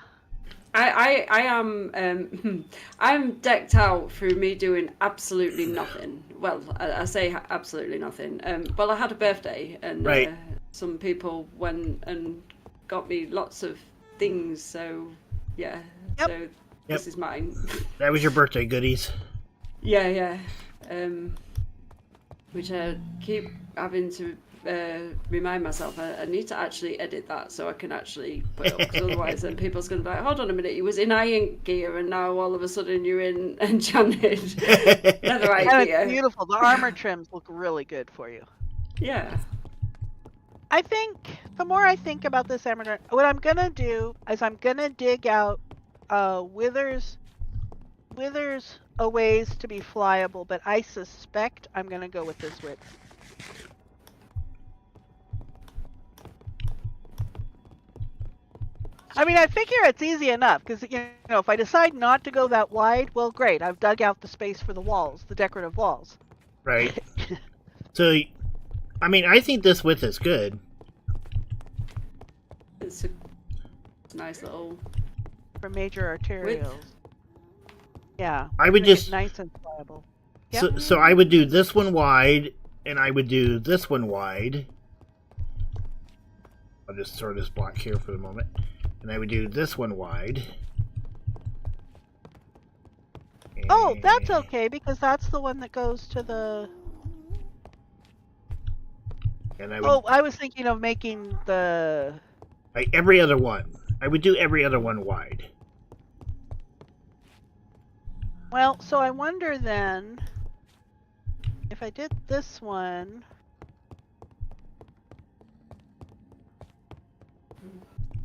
I am I'm decked out through me doing absolutely nothing. Well, I say absolutely nothing. Well, I had a birthday, and Right. some people went and got me lots of things. So yeah, Yep. so this is mine. That was your birthday goodies. Yeah. Which I keep having to remind myself I need to actually edit that so I can actually put it up, because otherwise then people's going to be like, hold on a minute, you was in iron gear and now all of a sudden you're in enchanted netherite And gear. it's beautiful. The armor trims look really good for you. Yeah. I think the more I think about this Amradorn, what I'm gonna do is I'm gonna dig out withers a ways to be flyable, but I suspect I'm gonna go with this width. I mean, I figure it's easy enough, because, you know, if I decide not to go that wide, well, great. I've dug out the space for the walls, the decorative walls. Right. So, I mean, I think this width is good. It's a nice little... For major arterials. Yeah. I would make it just... nice and flyable. So I would do this one wide, and I would do this one wide. I'll just throw this block here for the moment. And I would do this one wide. Oh, that's okay, because that's the one that goes to the... And I would, Oh, I was thinking of making the... like every other one. I would do every other one wide. Well, so I wonder then, if I did this one...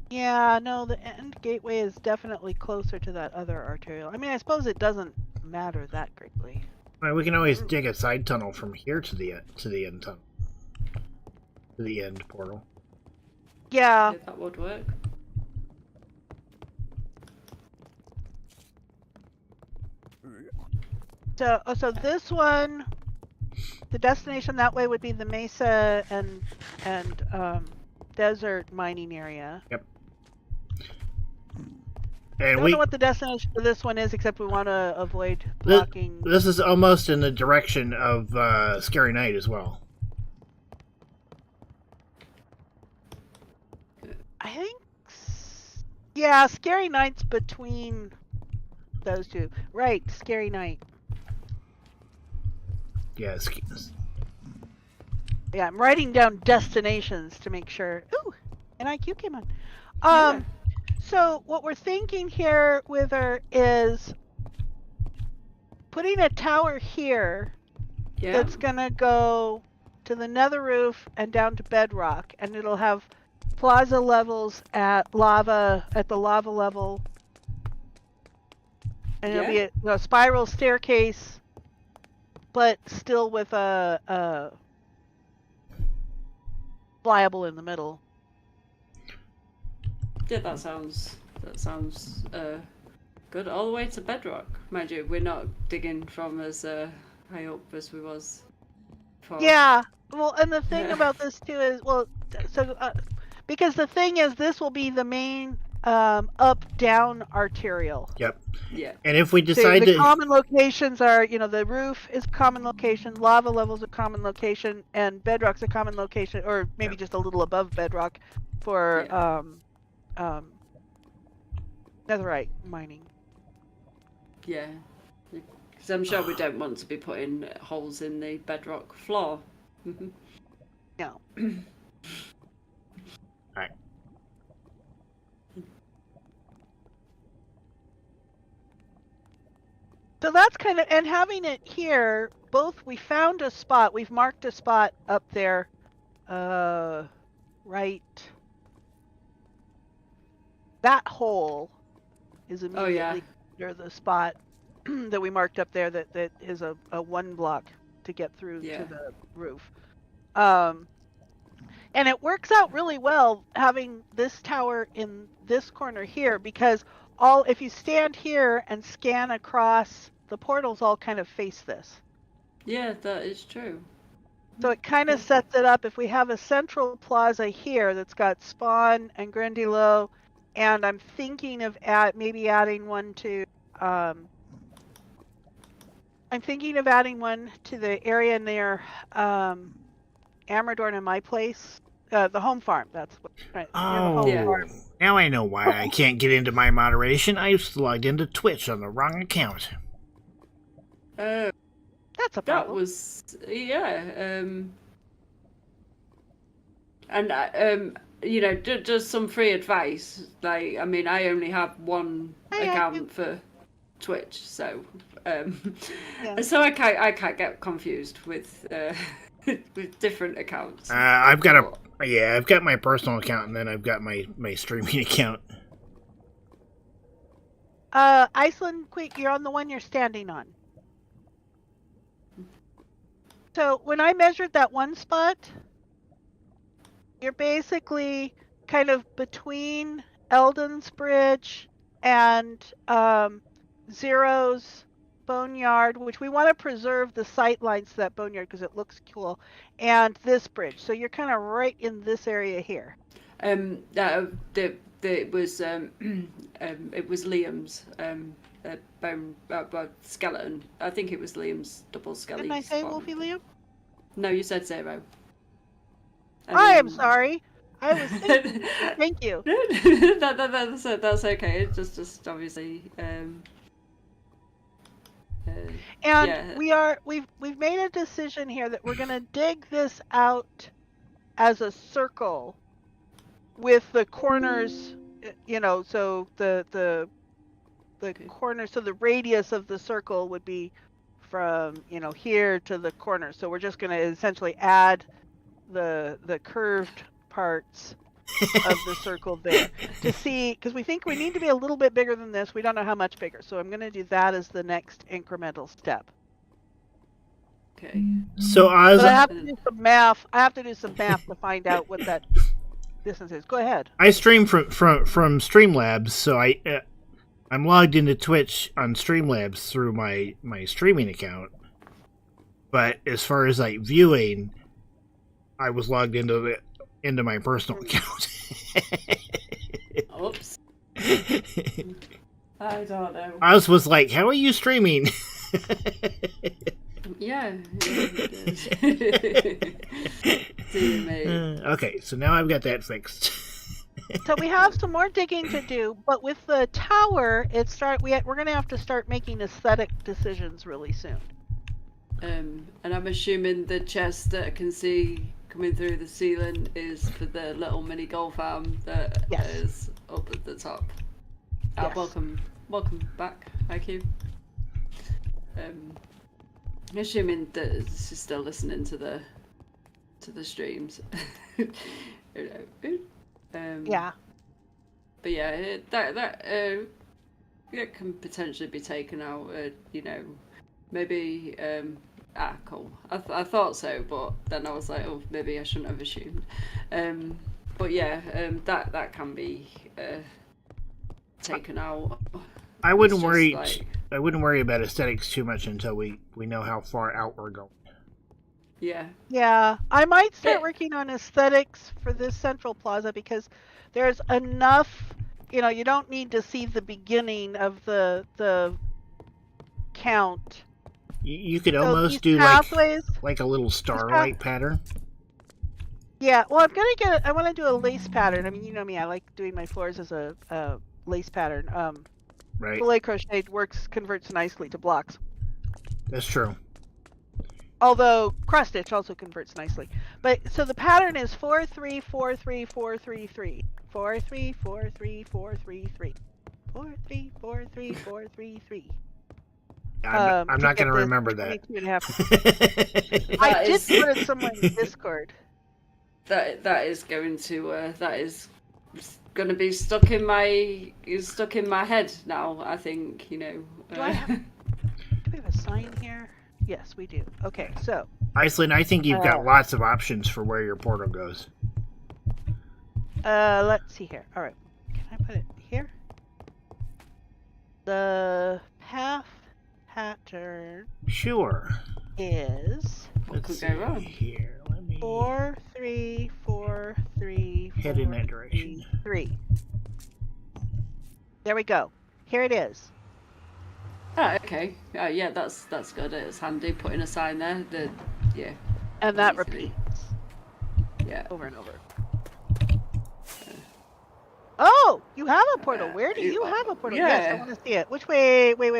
Yeah, no, the end gateway is definitely closer to that other arterial. I mean, I suppose it doesn't matter that greatly. Well, we can always dig a side tunnel from here to the end tunnel. To the end portal. Yeah. If that would work. So this one, the destination that way would be the mesa and desert mining area. Yep. I And don't know what the destination for this one is, except we want to avoid This- blocking. This is almost in the direction of Scary Night as well. I think, yeah, Scary Night's between those two. Right, Scary Night. Yeah, Yeah, I'm writing down destinations to make sure. Ooh, an IQ came on. Yeah. So what we're thinking here, Wither, is putting a tower here Yeah. that's gonna go to the nether roof and down to bedrock, and it'll have plaza levels at the lava level, and it'll be a spiral staircase, but still with a flyable in the middle. Yeah, that sounds good. All the way to bedrock, mind you. We're not digging from as high up as we was. Yeah. Well, and the thing about this too is, well, so because the thing is, this will be the main up-down arterial. Yep. Yeah. And if we So decide the to... common locations are, you know, the roof is common location, lava level's a common location, and bedrock's a common location, or maybe just a little above bedrock for netherite mining. Yeah. Because I'm sure we don't want to be putting holes in the bedrock floor. No. Alright. So that's kind of, and having it here, we found a spot, we've marked a spot up there, right. That hole is immediately under the spot that we marked up there that is a one block to get through to the roof. And it works out really well having this tower in this corner here, because all if you stand here and scan across, the portals all kind of face this. Yeah, that is true. So it kind of sets it up. If we have a central plaza here that's got Spawn and Grundilo, and I'm thinking of maybe adding one to. I'm thinking of adding one to the area near Amradorn and my place, the home farm. That's what. Right, near the home Oh, farm. now I know why I can't get into my moderation. I was logged into Twitch on the wrong account. That That's a problem. was and just some free advice. Like, I mean, I only have one account for Twitch, so so I can't get confused with with different accounts. I've got my personal account, and then I've got my streaming account. Iceland, quick, you're on the one you're standing on. So when I measured that one spot, you're basically kind of between Eldon's Bridge and Zero's Boneyard, which we want to preserve the sight lines to that Boneyard because it looks cool, and this bridge. So you're kind of right in this area here. It was Liam's bone skeleton. I think it was Liam's double skeleton. Didn't I say Wolfie Liam? No, you said 0. I am sorry. I was thinking. Thank you. That's okay. It's just obviously. We've made a decision here that we're gonna dig this out as a circle with the corners, so the corner, so the radius of the circle would be from here to the corner. So we're just gonna essentially add the curved parts of the circle there to see, because we think we need to be a little bit bigger than this. We don't know how much bigger, so I'm going to do that as the next incremental step. Okay. So I have to do some math. I have to do some math to find out what that distance is. Go ahead. I stream from Streamlabs, so I'm logged into Twitch on Streamlabs through my streaming account. But as far as like viewing, I was logged into my personal account. Oops. I don't know. I was like, how are you streaming? Yeah. Okay, so now I've got that fixed. So we have some more digging to do, but with the tower, we're going to have to start making aesthetic decisions really soon. And I'm assuming the chest that I can see coming through the ceiling is for the little mini golf arm that is up at the top. Yes. Welcome back, IQ. Assuming that she's still listening to the streams. Yeah. But yeah, that it can potentially be taken out. Maybe. Cool. I thought so, but then I was like, oh, maybe I shouldn't have assumed. But yeah, that can be taken out. I wouldn't worry. I wouldn't worry about aesthetics too much until we know how far out we're going. Yeah. Yeah, I might start working on aesthetics for this central plaza because there's enough. You don't need to see the beginning of the count. You could almost do like a little starlight pattern. Yeah, well, I want to do a lace pattern. I mean, you know me, I like doing my floors as a lace pattern. Right. Filet crochet converts nicely to blocks. That's true. Although cross stitch also converts nicely. But so the pattern is 4 3 4 3 4 3 3 4 3 4 3 4 3 3 4 3 4 3 4 3 3. I'm not going to remember that. I did put it somewhere in Discord. That is going to be stuck in my head now. I think Do we have a sign here? Yes, we do. Okay, so Iceland, I think you've got lots of options for where your portal goes. Let's see here. All right, can I put it here? The path pattern Sure. is What Let's could see go wrong? here. Let me 4, 3, 4, 3, head in 4, that direction. 3. There we go. Here it is. Oh, okay. Oh, yeah, that's good. It's handy putting a sign there. Yeah. And that Easy. repeats Yeah. over and over. Oh, you have a portal. Where do you have a portal? Yes, I yeah. want to see it. Which way? Wait.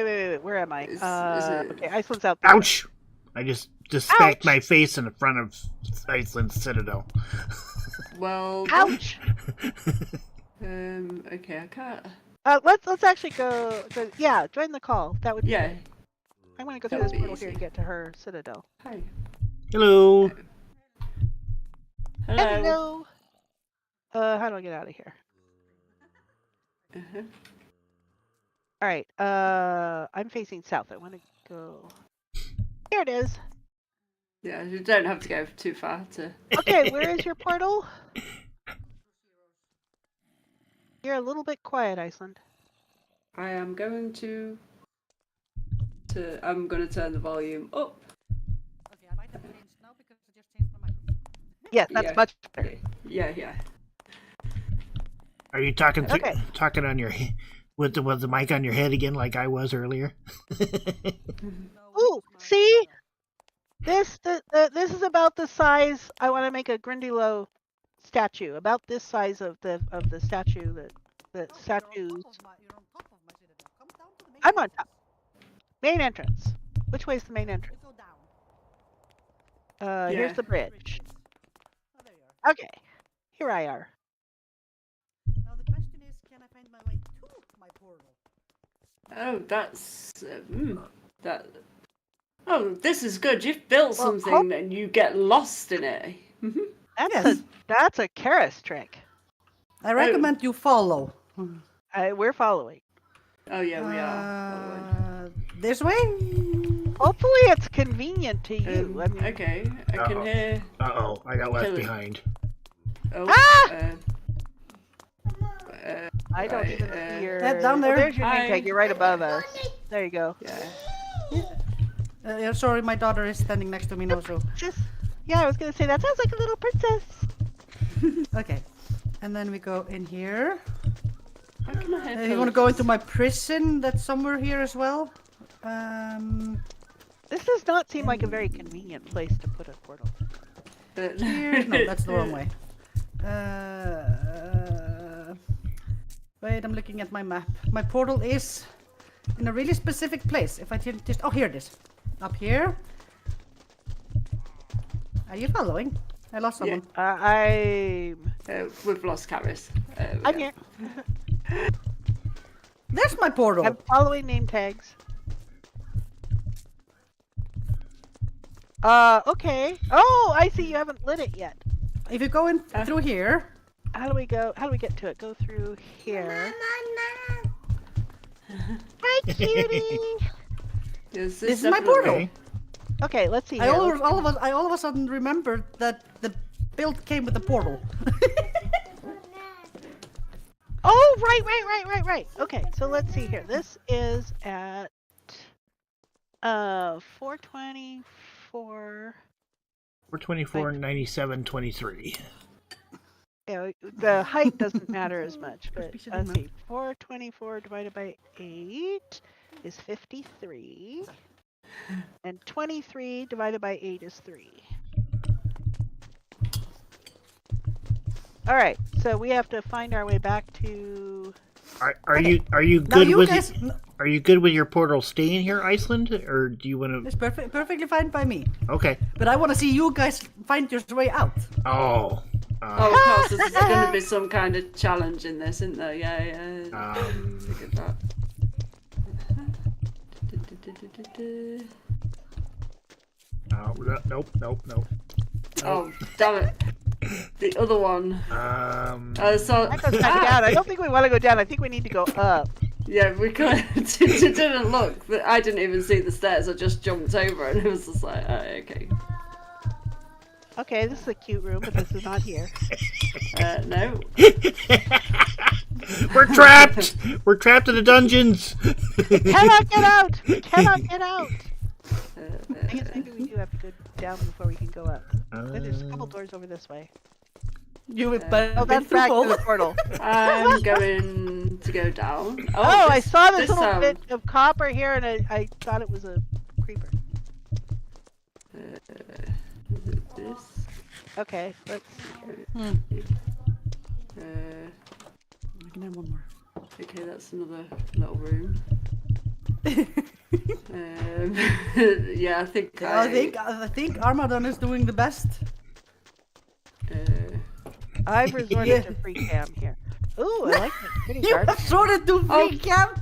Where am I? Is it- Okay, Iceland's out there. Ouch! I just smacked Ouch! my face in the front of Iceland's citadel. Well. Ouch! Okay, I can't. Let's actually go. Yeah, join the call. That would be Yeah. great. I'm gonna go That through this would be portal here easy. to get to her citadel. Hi. Hello. Hello. Hello. How do I get out of here? Uh-huh. All right. I'm facing south. I want to go. Here it is. Yeah, you don't have to go too far to. Okay, where is your portal? You're a little bit quiet, Iceland. I am going to. I'm going to turn the volume up. Okay, I might have changed now because I just changed my microphone. Yes, that's Yeah. much better. Yeah. Are you talking Okay. talking on your with the mic on your head again like I was earlier? Ooh, see? This is about the size. I want to make a Grindylow statue. About this size of the statue that the statues. You're on top of my citadel. Come down to the main I'm on top. Main entrance. Which way is the main entrance? We go down. Here's Yeah. the bridge. Oh, there you are. Okay, here I are. Now the question is, can I find my way to my portal? Oh, that's that. Oh, this is good. You've built Well, something and you get lost in it. That's a Karis trick. I recommend you follow. We're following. Oh yeah, we are. This way? Hopefully, it's convenient to you. I mean, Okay, I can Uh-oh. hear. Uh-oh, I got left Kill it. behind. Oh, Ah! I don't right, even see your. That down there. There's your name Hi. tag. You're right above us. There you go. Yeah. Sorry, my daughter is standing next to me now, so. Yeah, I was gonna say that sounds like a little princess. Okay. And then we go in here. How can I hear You want to go into my prison that's somewhere here as well? This does not seem like a very convenient place to put a portal. Here? No, that's the wrong way. Wait, I'm looking at my map. My portal is in a really specific place. If I just... Oh, here it is. Up here. Are you following? I lost someone. We've lost Karis. I'm here. There's my portal. I'm following name tags. Okay. Oh, I see. You haven't lit it yet. If you go in through here... How do we go? How do we get to it? Go through here. Hi, cutie. This is my portal. Okay. Okay, let's see. I Here. all of a sudden remembered that the build came with the portal. Oh, right. Okay, so let's see here. This is at 424. 424, 97, 23. Yeah, the height doesn't matter as much, but Suspicion let's enough. see. 424 divided by 8 is 53. And 23 divided by 8 is 3. Alright, so we have to find our way back to... Are you Now good you with guys... are you good with your portal staying here, Iceland, or do you want to? It's perfectly fine by me. Okay. But I want to see you guys find your way out. Oh, Oh. of course, there's going to be some kind of challenge in this, isn't there? Yeah. Look at that. Nope. Oh, damn it. The other one. So, That goes back down. I don't think we want to go down. I think we need to go up. yeah, we could. It didn't look. I didn't even see the stairs. I just jumped over and it was just like, oh, okay. Okay, this is a cute room, but this is not here. No. We're trapped. We're trapped in the dungeons. We cannot get out! We cannot get out! I guess maybe we do have to go down before we can go up. There's a couple doors over this way. You would better Oh, that's back to the portal. I'm going to go down. Oh, I saw this little sound. bit of copper here, and I thought it was a creeper. Is it this? Okay, let's see here. We can have one more. Okay, that's another little room. Yeah, I think I think Armadon is doing the best. I've resorted Yeah. to free cam here. Ooh, I like it. Pretty You dark. have sorted to Oh. free camp.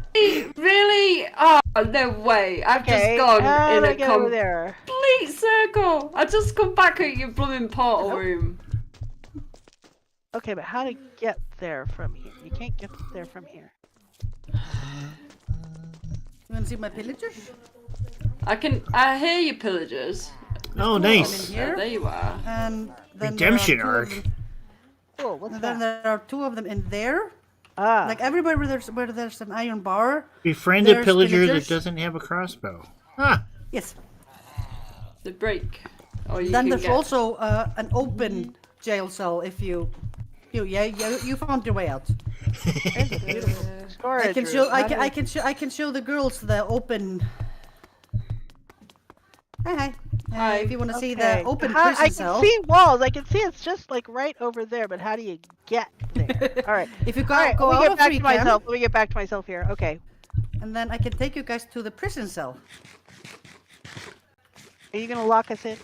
Really? Oh, no way. I've Okay, just gone how in do I a get over there? complete circle. I just come back at your blooming portal room. Okay, but how to get there from here? You can't get there from here. You wanna see my pillagers? I hear you, pillagers. Oh, I'm nice. in here. There you are. And then Redemption there are arc. two of them- Oh, what's and then that? there are two of them in there. Ah, Like everywhere where there's an iron bar. Befriend a There's pillager pillagers. that doesn't have a crossbow. Huh. Yes. The break. Or you Then can there's get... also an open jail cell if you found your way out. there's a beautiful storage I can room. show How do I can show the girls the open. Hi. Hi. If you want to see Okay. the open How- prison I can cell. see walls. I can see it's just like right over there. But how do you get there? All right. If you go, All right. go Let me out get of back free to cam, myself. Let me get back to myself here. Okay. and then I can take you guys to the prison cell. Are you gonna lock us in?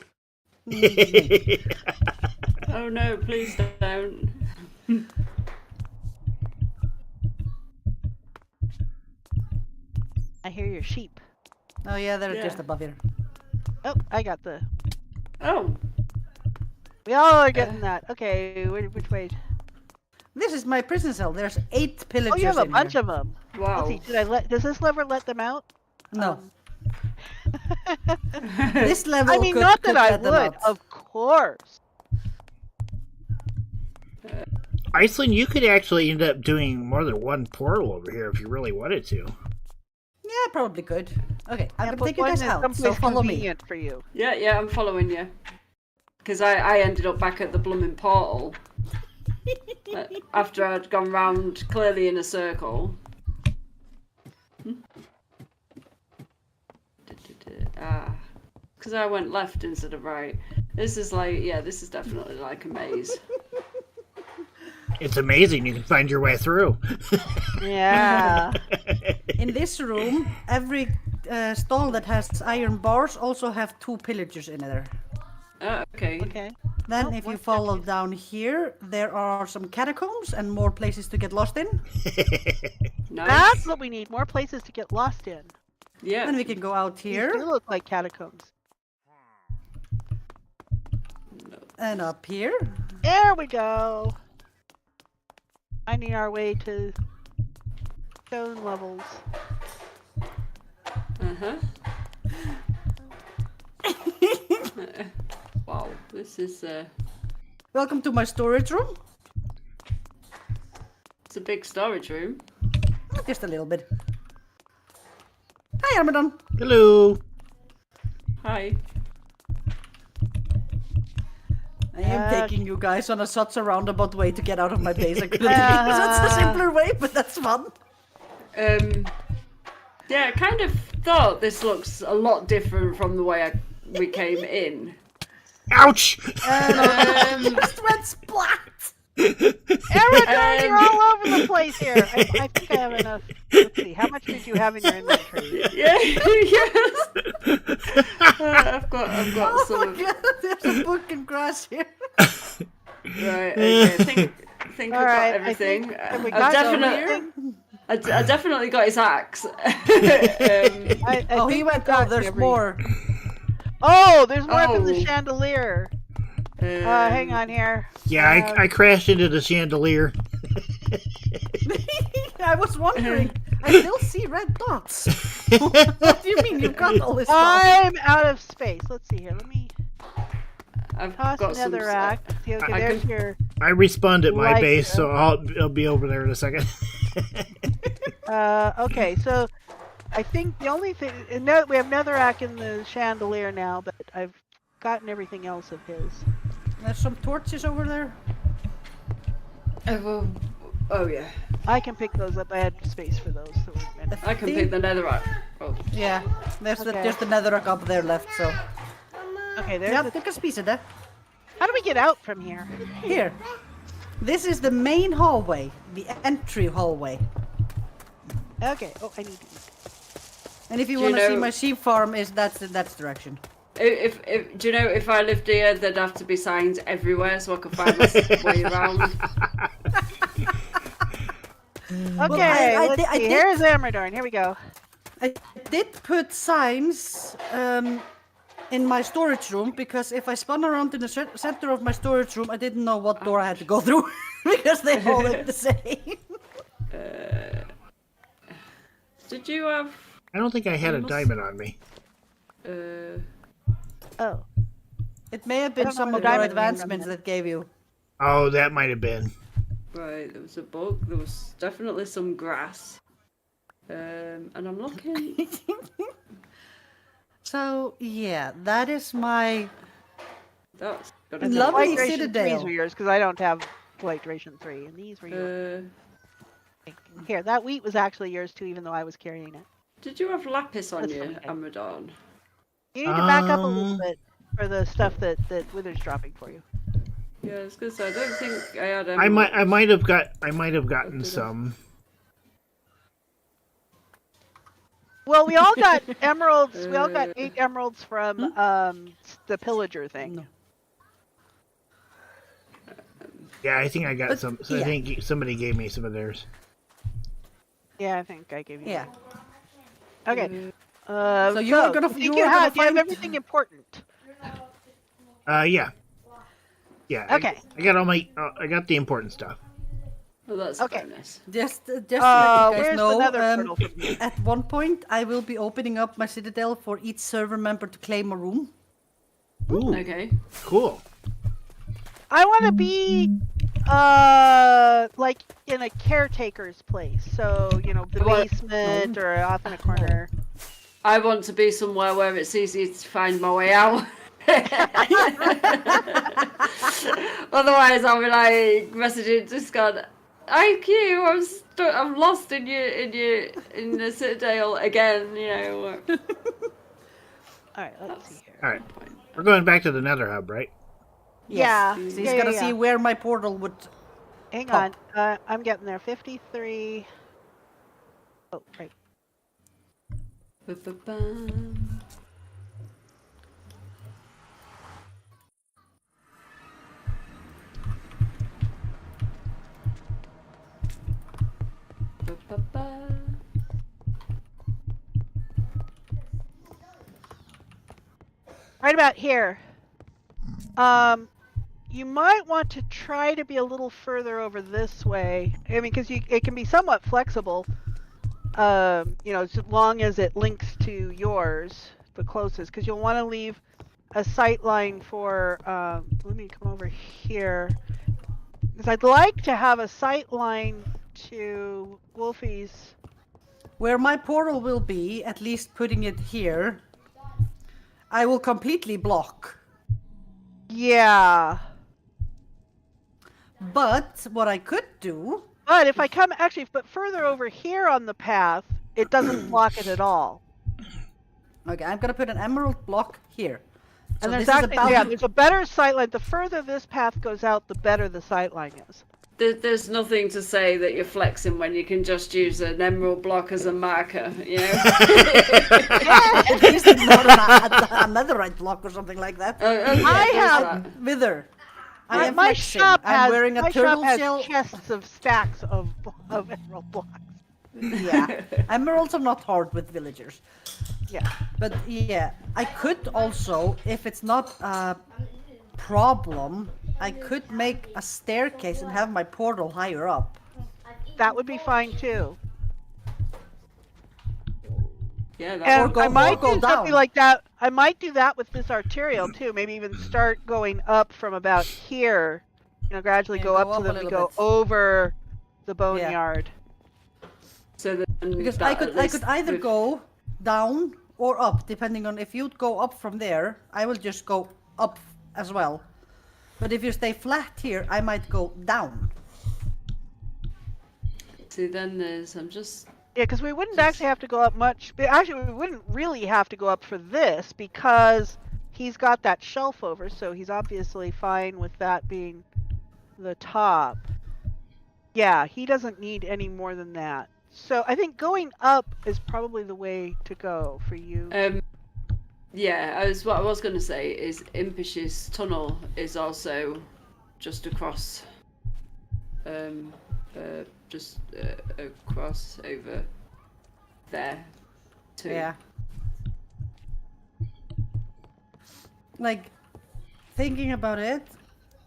Oh no, please don't. I hear your sheep. Oh yeah, they're Yeah. just above here. Oh, I got the. Oh, We all are getting that. Okay, which way? This is my prison cell. There's 8 pillagers Oh, you have a in bunch here. of them. wow. Let's see. Does this lever let them out? No. Um, This level I mean, could, not could that I let them would. out. Of course. Iceland, you could actually end up doing more than one portal over here if you really wanted to. Yeah, probably could. Okay, I'm Yeah, gonna put take you one guys in out, so someplace follow me. convenient for you. Yeah, I'm following you. Because I ended up back at the blooming portal. After I'd gone round clearly in a circle. Ah. Because I went left instead of right. This is like, yeah, this is definitely like a maze. It's amazing you can find your way through. Yeah. In this room, every stall that has iron bars also have 2 pillagers in there. Oh, okay. Okay. Then Oh, if you what's that follow piece? down here, there are some catacombs and more places to get lost in. Nice. That's what we need. More places to get lost in. Yeah. Then we can go out These here do look like catacombs. and up here. There we go. Finding our way to stone levels. Uh-huh. Wow, this is Welcome to my storage room. it's a big storage room. Just a little bit. Hi, Armadon. Hello. Hi. I am Uh, taking you guys on such a roundabout way to get out of my base. I couldn't think of such a simpler way, but that's fun. Yeah, I kind of thought this looks a lot different from the way we came in. Ouch! Just went splat. Amradorn, you're all over the place here. I think I have enough. Let's see. How much did you have in your inventory? Yeah, yes. I've got Oh some. my Of, god, there's a book and grass here. right. Okay. I think All I've right, got everything. have we I've got definitely. I definitely got his axe. I Oh, he think went we've got out. There's every- more. Oh, there's more from the Oh. chandelier. Hang on here. Yeah, I crashed into the chandelier. I was wondering. I still see red dots. What do you mean you've got all this stuff? I'm out of space. Let's see here. Let me I've toss got some. another act. See, okay, I there's can- your. I respawned at my Like, base, so I'll be over there in a second. Okay, so I think the only thing, no, we have Netherrack in the chandelier now, but I've gotten everything else of his. There's some torches over there. Oh yeah. I can pick those up. I had space for those. So I can pick the netherrack. Oh. Yeah, there's Okay. just the netherrack up there left, so. okay, there's Ja, the, du kan spise det. how do we get out from here? Here. This is the main hallway, the entry hallway. Okay. Oh, I need to eat. And if you Do you want to see know- my sheep farm, is that's direction. If do you know if I lived here, there'd have to be signs everywhere so I could find my way around. Okay, I let's did- I see. did- Here's Amradorn. Here we go. I did put signs in my storage room because if I spun around in the center of my storage room, I didn't know what door I had to go through because they all look the same. Did you have? I don't think I had a diamond on me. Oh. It may have I been don't know some where of the your diamond came from advancements then. that gave you. Oh, that might have been. Right, there was a book. There was definitely some grass. And I'm looking. So yeah, that is my That's gotta And be- lovely Light Duration citadel. 3s were yours because I don't have Light Duration 3, and these were yours. Here, that wheat was actually yours too, even though I was carrying it. Did you have lapis on That's you, fine. Amradorn? You need to back up a little Um, bit for the stuff that Wither's dropping for you. Yeah, I was gonna say I don't think I had. I might have gotten did I? some. Well, we all got emeralds. We all got 8 emeralds from the pillager thing. No. Yeah, I think I got But, some. So yeah. I think somebody gave me some of theirs. Yeah, I think I gave you. yeah. Okay. So you were gonna- I think you you were gonna have find- everything important. Yeah. Yeah. Okay. I got all my. I got the important stuff. Oh, that's Okay. a bonus. Just to let you guys Where's know, the nether portal from here? at one point I will be opening up my citadel for each server member to claim a room. Ooh, Okay. cool. I want to be, like in a caretaker's place. So, you know, the What? basement or off in a corner. I want to be somewhere where it's easy to find my way out. Otherwise, I'll be like messaging Discord. IQ, I'm lost in the citadel again. You know. All right, let's see here. All right, we're going back to the Nether Hub, right? Yeah. So he's yeah, gonna yeah, see yeah. where my portal would. Hang pop. on. I'm getting there. 53. Oh, right. Ba-ba-bam. Ba-ba-ba. Right about here. You might want to try to be a little further over this way. I mean, because it can be somewhat flexible. You know, as long as it links to yours, the closest, because you'll want to leave a sight line for. Let me come over here, because I'd like to have a sight line to Wolfie's. Where my portal will be, at least putting it here, I will completely block. Yeah. But what I could do, But if I come, actually, but further over here on the path, it doesn't block it at all. okay, I'm gonna put an emerald block here. So And there's this is actually, about yeah, there's a better sightline. The further this path goes out, the better the sightline is. There's nothing to say that you're flexing when you can just use an emerald block as a marker, you know? at least it's not another right block or something like that. I have- Wither. I am my flexing. shop I'm has wearing a my turtle shop has shell. chests of stacks of emerald blocks. Yeah, emeralds are not hard with villagers. Yeah. But yeah, I could also, if it's not a problem, I could make a staircase and have my portal higher up. That would be fine too. Yeah, that And would go- I might or go do something down. like that. I might do that with this arterial too. Maybe even start going up from about here. You know, gradually Yeah, go go up up so a that we little go bit. over the boneyard. so that And Because that I at could least either with- go down or up, depending on if you'd go up from there, I will just go up as well. But if you stay flat here, I might go down. See, then there's. I'm just. Yeah, because we wouldn't actually have to go up much. Actually, we wouldn't really have to go up for this because he's got that shelf over, so he's obviously fine with that being the top. Yeah, he doesn't need any more than that. So I think going up is probably the way to go for you. Yeah, what I was going to say is Impish's tunnel is also just across, across over there, too. Yeah. Like, thinking about it,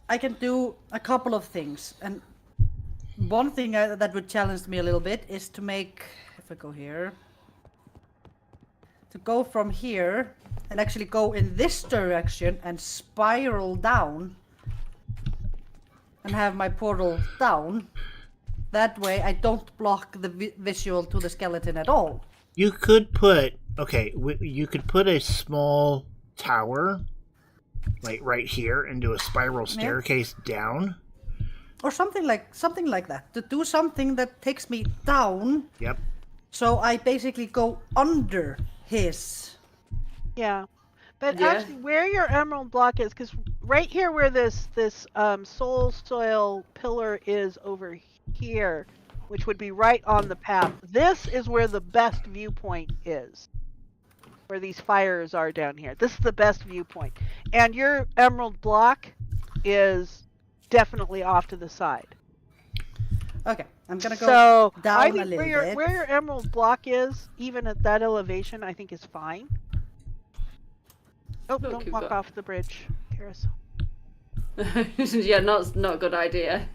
I can do a couple of things. And one thing that would challenge me a little bit is to make, if I go here, to go from here and actually go in this direction and spiral down and have my portal down. That way I don't block the visual to the skeleton at all. You could put you could put a small tower, like right here, and do a spiral staircase down. Or something like that. To do something that takes me down. Yep. So I basically go under his. Yeah, but Yeah. actually, where your emerald block is, because right here where this soul soil pillar is over here, which would be right on the path. This is where the best viewpoint is. Where these fires are down here. This is the best viewpoint, and your emerald block is definitely off to the side. Okay, I'm gonna go So down I a think little bit. where your emerald block is, even at that elevation, I think is fine. Oh, Look, don't you've walk got- off the bridge, Karis. Yeah, not a good idea.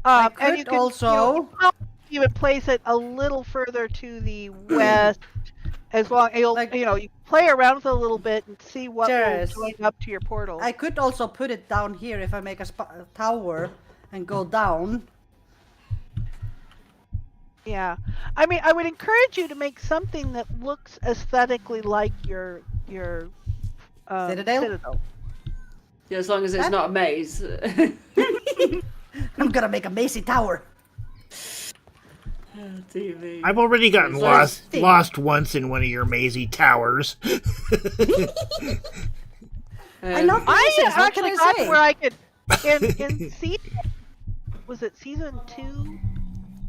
And could you could also- you would place it a little further to the west, as long Like- you play around with it a little bit and see what Jairus, will join up to your portal. I could also put it down here if I make a tower and go down. Yeah, I mean, I would encourage you to make something that looks aesthetically like your Citadel? Yeah, as long as it's That- not a maze. I'm gonna make a mazy tower. TV. I've already gotten It's like- lost once in one of your mazy towers. I love I mazes, what can actually I got say? where I could in season, was it season 2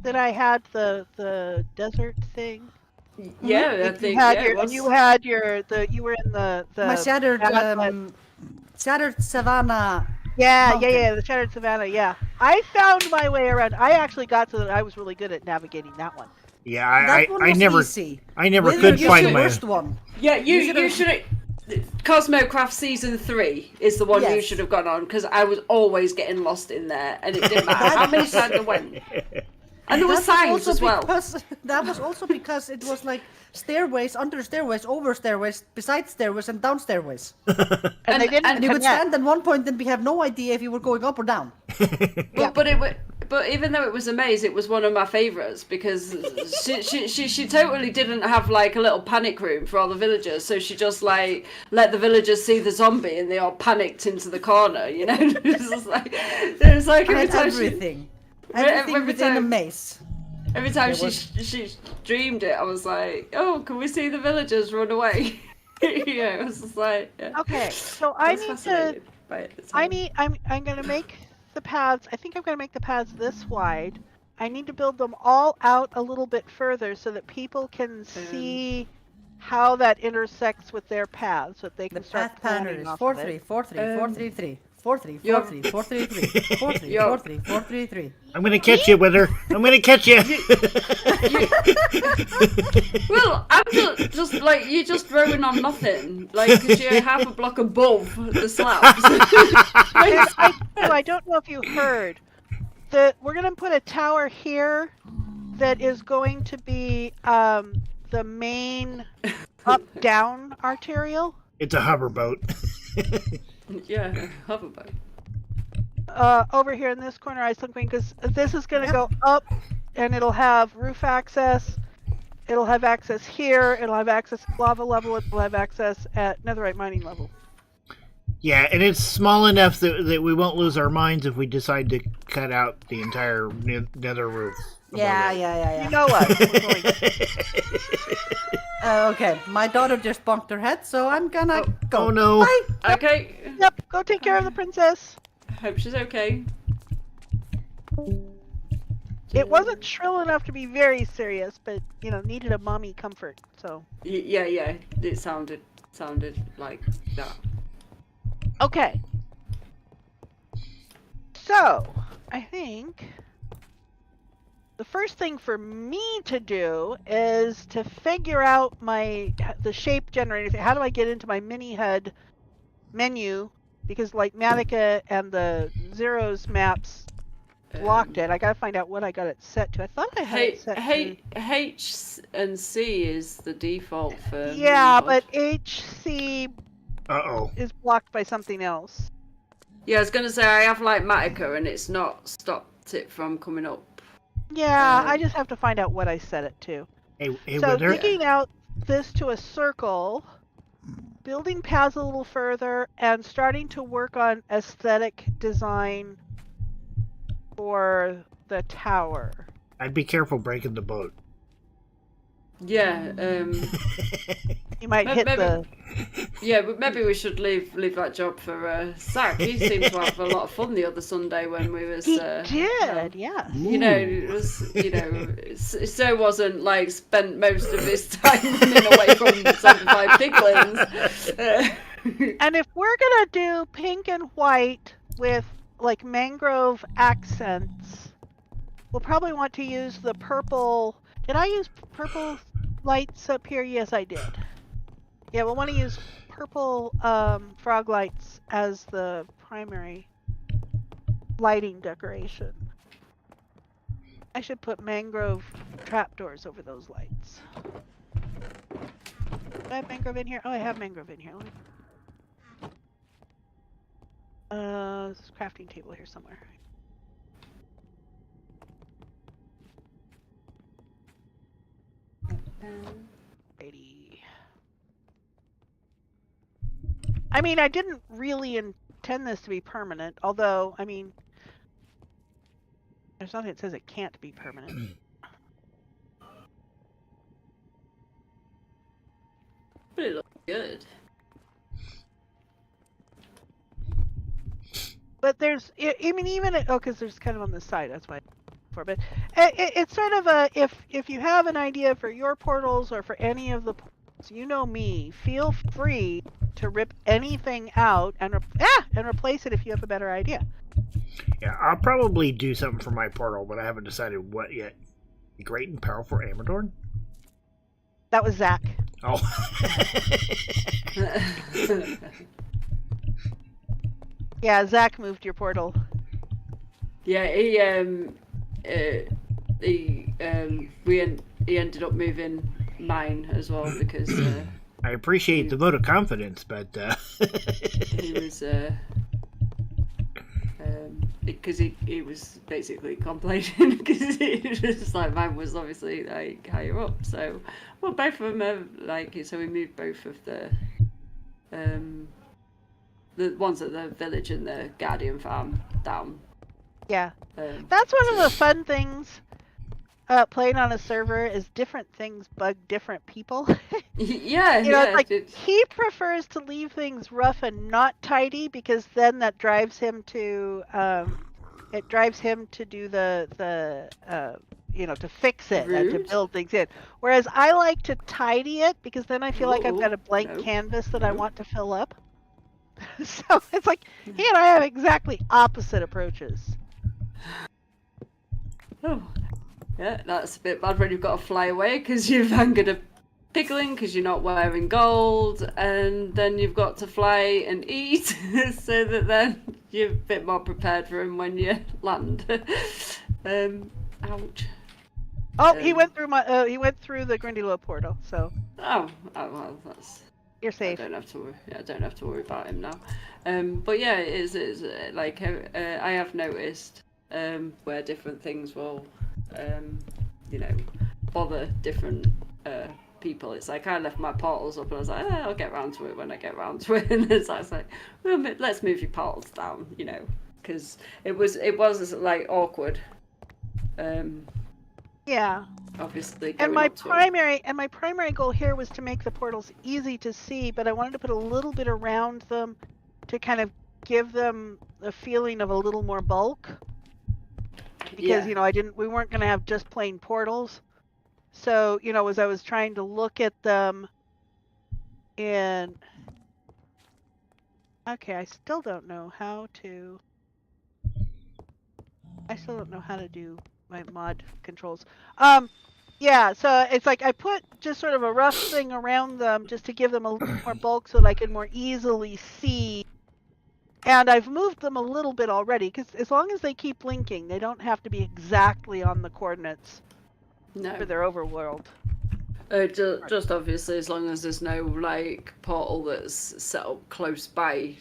that I had the desert thing? Yeah, I And think you had yeah, your, it was. and you had you were in the My shattered Atlas. shattered savannah. Yeah, mountain. the Shattered Savannah, yeah. I found my way around. I actually got to I was really good at navigating that one. Yeah, That one I was never easy. I never Whether could you find the my worst one. Yeah, you You should. Cosmocraft season 3 is the one you Yes. should have gone on because I was always getting lost in there, and it didn't matter That how many was- times I went. And there were That was signs also as well. that was also because it was like stairways, under stairways, over stairways, beside stairways, and down stairways. And they didn't And you could connect. stand at one point and have no idea if you were going up or down. But even though it was a maze, it was one of my favourites because she totally didn't have like a little panic room for all the villagers, so she just like let the villagers see the zombie and they all panicked into the corner, you know. It was like I every had time everything. Every Everything within a time- maze. every time It was- she dreamed it, I was like, oh, can we see the villagers run away? Yeah, it was just like yeah. Okay, so I I was need to fascinated by it at the time. I'm gonna make the paths. I think I'm gonna make the paths this wide. I need to build them all out a little bit further so that people can see how that intersects with their paths, so that they The can start path planner planning is off 4 of it. 3 4 3 4 3 3 4 3 You're- 4 3 4 3 3 4 3 You're- 4 3 4 3 3. I'm gonna catch you, Wither. I'm gonna catch you. Well, I'm just like you're just rowing on nothing, like because you're half a block above the slabs. I don't know if you heard. We're gonna put a tower here that is going to be the main up-down arterial. It's a hoverboat. Yeah, hoverboat. Over here in this corner, I was thinking because this is gonna go up and it'll have roof access. It'll have access here. It'll have access at lava level. It'll have access at netherite mining level. Yeah, and it's small enough that we won't lose our minds if we decide to cut out the entire nether roof. Yeah. You know us. We're going to. Okay, my daughter just bonked her head, so I'm gonna go. Oh no. Bye. Okay. Yep, go take care of the princess. Hope she's okay. It wasn't shrill enough to be very serious, but needed a mommy comfort. So. Yeah. It sounded like that. Okay. So, I think the first thing for me to do is to figure out the shape generator. How do I get into my mini HUD menu? Because like Matica and the Zeros maps blocked it. I gotta find out what I got it set to. I thought I had it set to... H and C is the default for Yeah, mini but HUD. HC Uh-oh. is blocked by something else. Yeah, I was gonna say I have like Matica and it's not stopped it from coming up. Yeah, I just have to find out what I set it to. Hey, So were there... digging out this to a circle, building paths a little further, and starting to work on aesthetic design for the tower. I'd be careful breaking the boat. Yeah, You might hit maybe- the... yeah, but maybe we should leave that job for Zach. He seemed to have a lot of fun the other Sunday when we was. He did, yeah. You know, it was, so wasn't like spent most of his time running away from zombified piglins. And if we're gonna do pink and white with like mangrove accents, we'll probably want to use the purple. Did I use purple lights up here? Yes, I did. Yeah, we'll want to use purple frog lights as the primary lighting decoration. I should put mangrove trapdoors over those lights. Do I have mangrove in here? Oh, I have mangrove in here. This is a crafting table here somewhere. Righty. I mean, I didn't really intend this to be permanent, although, I mean, there's nothing that says it can't be permanent. But it looks good. But there's, I mean, even because there's kind of on the side, that's why. But it's sort of a, if you have an idea for your portals or for any of the portals, you know me, feel free to rip anything out and replace it if you have a better idea. Yeah, I'll probably do something for my portal, but I haven't decided what yet. Great and powerful Amradorn? That was Zach. Oh. Yeah, Zach moved your portal. Yeah, he ended up moving mine as well because I appreciate the vote of confidence, but he was because he was basically complaining because it was like mine was obviously like higher up. So well, both of them are like so we moved both of the ones at the village and the Guardian farm down. Yeah. That's one of the fun things playing on a server is different things bug different people. Yeah, you know, yeah. it's like he prefers to leave things rough and not tidy because then that drives him to do the to fix it and to Rude. build things in. Whereas I like to tidy it because then I feel like I've Ooh, got a blank no, canvas that I no. want to fill up. So it's like he and I have exactly opposite approaches. Oh, yeah, that's a bit bad when you've got to fly away because you've angered a pickling because you're not wearing gold, and then you've got to fly and eat so that then you're a bit more prepared for him when you land. Ouch. Oh, he went through my he went through the Grindylow portal, so Oh, well, that's. you're I safe. don't have to worry. I don't have to worry about him now. But yeah, it is like I have noticed where different things will you know, bother different people. It's like I left my portals up and I was like, I'll get round to it when I get round to it. And it's like, well, let's move your portals down, you know, because it was like awkward. Yeah. Obviously, And going my up to it. primary goal here was to make the portals easy to see, but I wanted to put a little bit around them to kind of give them a feeling of a little more bulk. Because you know, we weren't going to have just plain portals. So, you know, as I was trying to look at them in okay, I still don't know how to do my mod controls. Yeah, so it's like I put just sort of a rough thing around them just to give them a little more bulk so that I could more easily see. And I've moved them a little bit already because as long as they keep linking, they don't have to be exactly on the coordinates for their overworld. Just obviously, as long as there's no like portal that's set up close by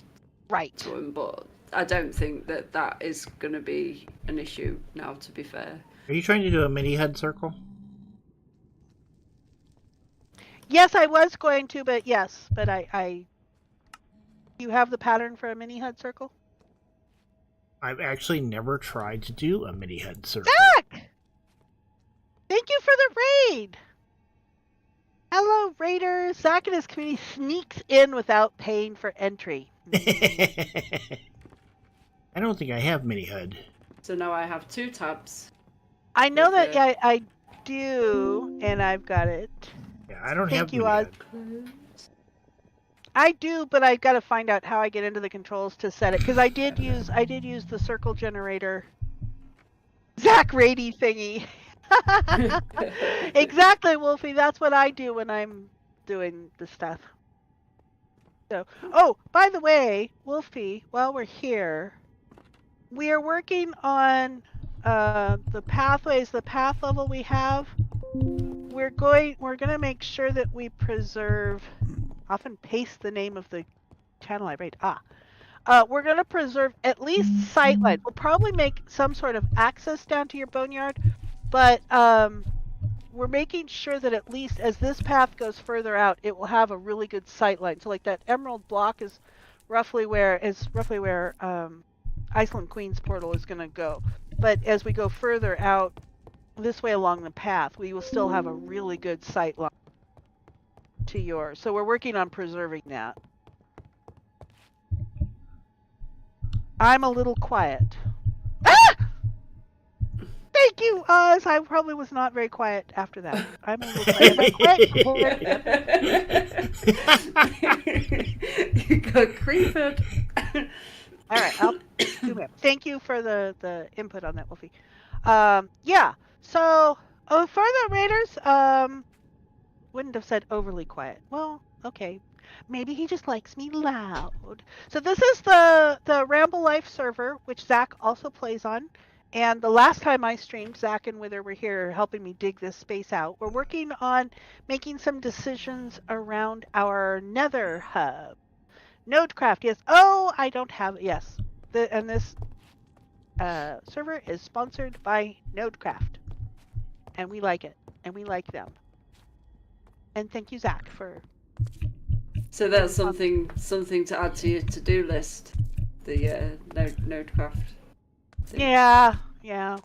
to them, but I don't think that is going to be an issue now. To be fair, Are you trying to do a mini head circle? Yes, I was going to, but I you have the pattern for a mini HUD circle? I've actually never tried to do a mini head circle. Zach! Thank you for the raid! Hello, raiders! Zach and his community sneaks in without paying for entry. I don't think I have mini HUD. so now I have 2 tabs. I know that I do, and I've got it. Yeah, I don't have Thank you, mini Oz. HUD. I do, but I've got to find out how I get into the controls to set it because I did use the circle generator. Zach Rady thingy. Exactly, Wolfie. That's what I do when I'm doing the stuff. So, oh, by the way, Wolfie, while we're here, we are working on the pathways, the path level we have. We're gonna make sure that we preserve. Often paste the name of the channel I rate. We're gonna preserve at least sightline. We'll probably make some sort of access down to your boneyard, but we're making sure that at least as this path goes further out, it will have a really good sightline. So like that emerald block is roughly where Iceland Queen's portal is gonna go. But as we go further out this way along the path, we will still have a really good sight line to yours. So we're working on preserving that. I'm a little quiet. Ah! Thank you, Oz. I probably was not very quiet after that. I'm a little quiet. You got creeped. All right, I'll do it. Thank you for the input on that, Wolfie. Yeah. So, for the raiders, wouldn't have said overly quiet. Well, okay. Maybe he just likes me loud. So this is the Ramblelyf server, which Zach also plays on. And the last time I streamed, Zach and Wither were here helping me dig this space out. We're working on making some decisions around our Nether hub. Nodecraft, yes. Oh, I don't have it. Yes. And this server is sponsored by Nodecraft. And we like it. And we like them. And thank you, Zach, for... So that's something to add to your to-do list. The Nodecraft thing. Yeah. Yeah.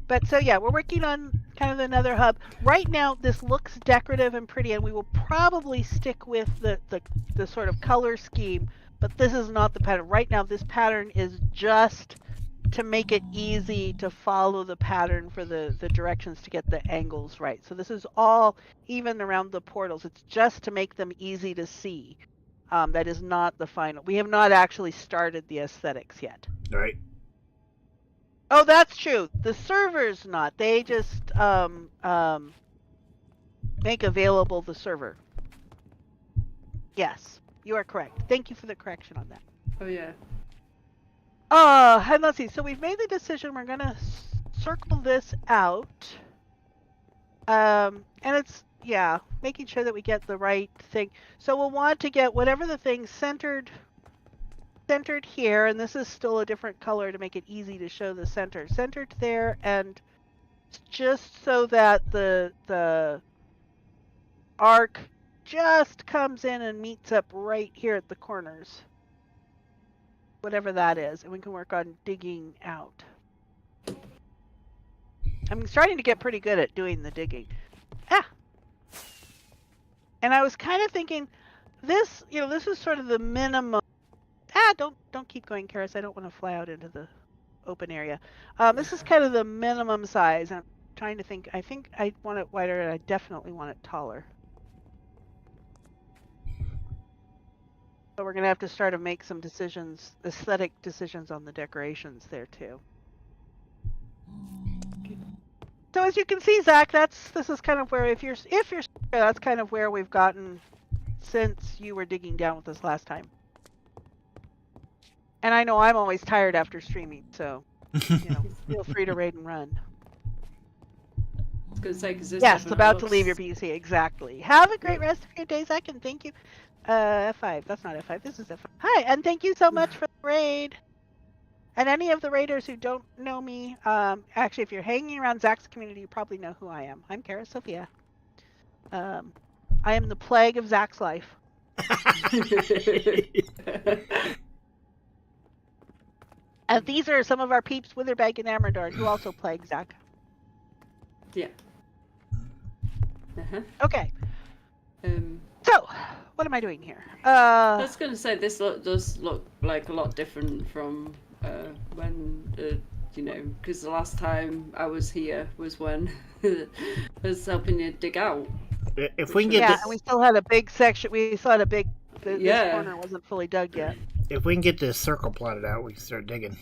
But so yeah, we're working on kind of another hub. Right now, this looks decorative and pretty, and we will probably stick with the sort of color scheme, but this is not the pattern. Right now, this pattern is just to make it easy to follow the pattern for the directions to get the angles right. So this is all even around the portals. It's just to make them easy to see. That is not the final. We have not actually started the aesthetics yet. Right. Oh, that's true. The server's not. They just make available the server. Yes, you are correct. Thank you for the correction on that. Oh yeah. And let's see. So we've made the decision. We're gonna circle this out. And it's making sure that we get the right thing. So we'll want to get whatever the thing centered centered here, and this is still a different color to make it easy to show the center. Centered there, and just so that the arc just comes in and meets up right here at the corners. Whatever that is, and we can work on digging out. I'm starting to get pretty good at doing the digging. And I was kind of thinking, this is sort of the minimum. Don't keep going, Karis. I don't want to fly out into the open area. This is kind of the minimum size. I'm trying to think. I think I want it wider, and I definitely want it taller. So we're gonna have to start to make some decisions, aesthetic decisions on the decorations there too. So as you can see, Zach, this is kind of where if you're that's kind of where we've gotten since you were digging down with us last time. And I know I'm always tired after streaming, so feel free to raid and run. I was going to say, because this Yes, definitely about to looks- leave your PC, exactly. Have a great rest of your day, Zach, and thank you. F5, that's not F5, this is F5. Hi, and thank you so much for the raid. And any of the raiders who don't know me, actually, if you're hanging around Zach's community, you probably know who I am. I'm Kara Sophia. I am the plague of Zach's life. And these are some of our peeps, Witherbag and Amradorn, who also plague Zach. Yeah. Uh-huh. Okay. So, what am I doing here? I was going to say, this does look like a lot different from when, because the last time I was here was when I was helping you dig out. If we can get and we still had a big section. We still had a big. This corner wasn't fully dug yet. If we can get this circle plotted out, we can start digging.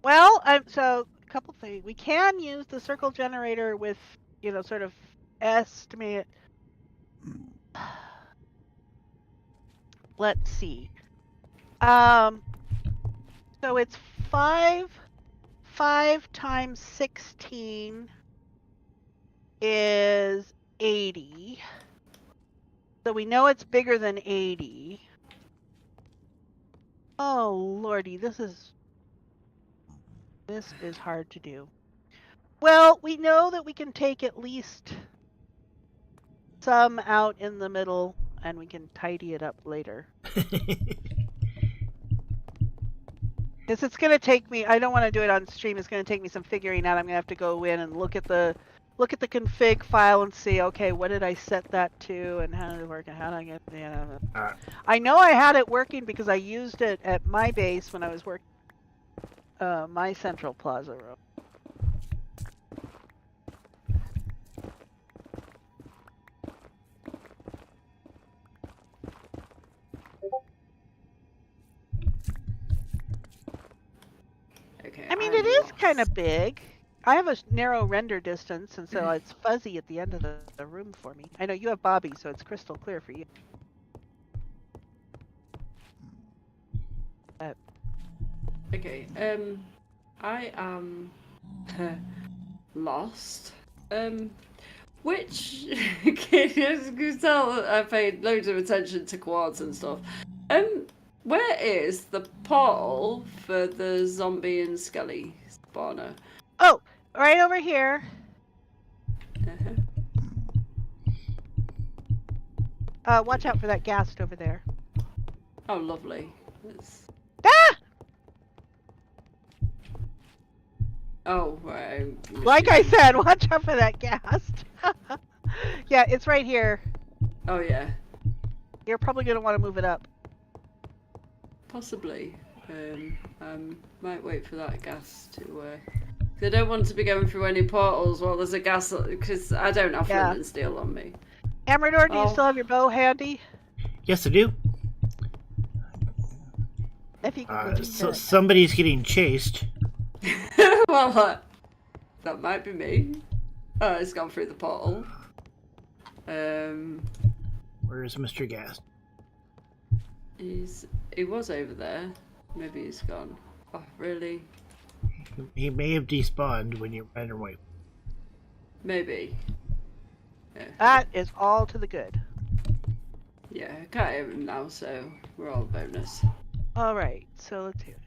Well, so a couple things. We can use the circle generator with, sort of estimate. Let's see. So it's 5 times 16 is 80. So we know it's bigger than 80. Oh lordy, this is hard to do. Well, we know that we can take at least some out in the middle, and we can tidy it up later. Because it's going to take me, I don't want to do it on stream, it's going to take me some figuring out. I'm going to have to go in and look at the config file and see, okay, what did I set that to, and how did it work, and how did I get, I know I had it working because I used it at my base when I was working my Central Plaza room. Okay. I mean, it is kind of big. I have a narrow render distance, and so it's fuzzy at the end of the room for me. I know you have Bobby, so it's crystal clear for you. Okay. I am lost. Which you can tell I paid loads of attention to quads and stuff. Where is the portal for the zombie and skelly spawner? Oh, right over here. Watch out for that ghast over there. Oh, lovely. It's... Ah! Oh, right. Like I said, watch out for that ghast. Yeah, it's right here. Oh, yeah. You're probably going to want to move it up. Possibly. Might wait for that gas to. I don't want to be going through any portals while there's a gas, because I don't have flint and steel on me. Amrador, do you still have your bow handy? Yes, I do. If you can go So somebody's getting chased. Well, that might be me. Oh, it's gone through the portal. Where's Mr. Gas? He was over there. Maybe he's gone. Oh, really? He may have despawned when you ran away. Maybe. Yeah. That is all to the good. Yeah, I can't hear him now, so we're all bonus. All right, so let's hear it.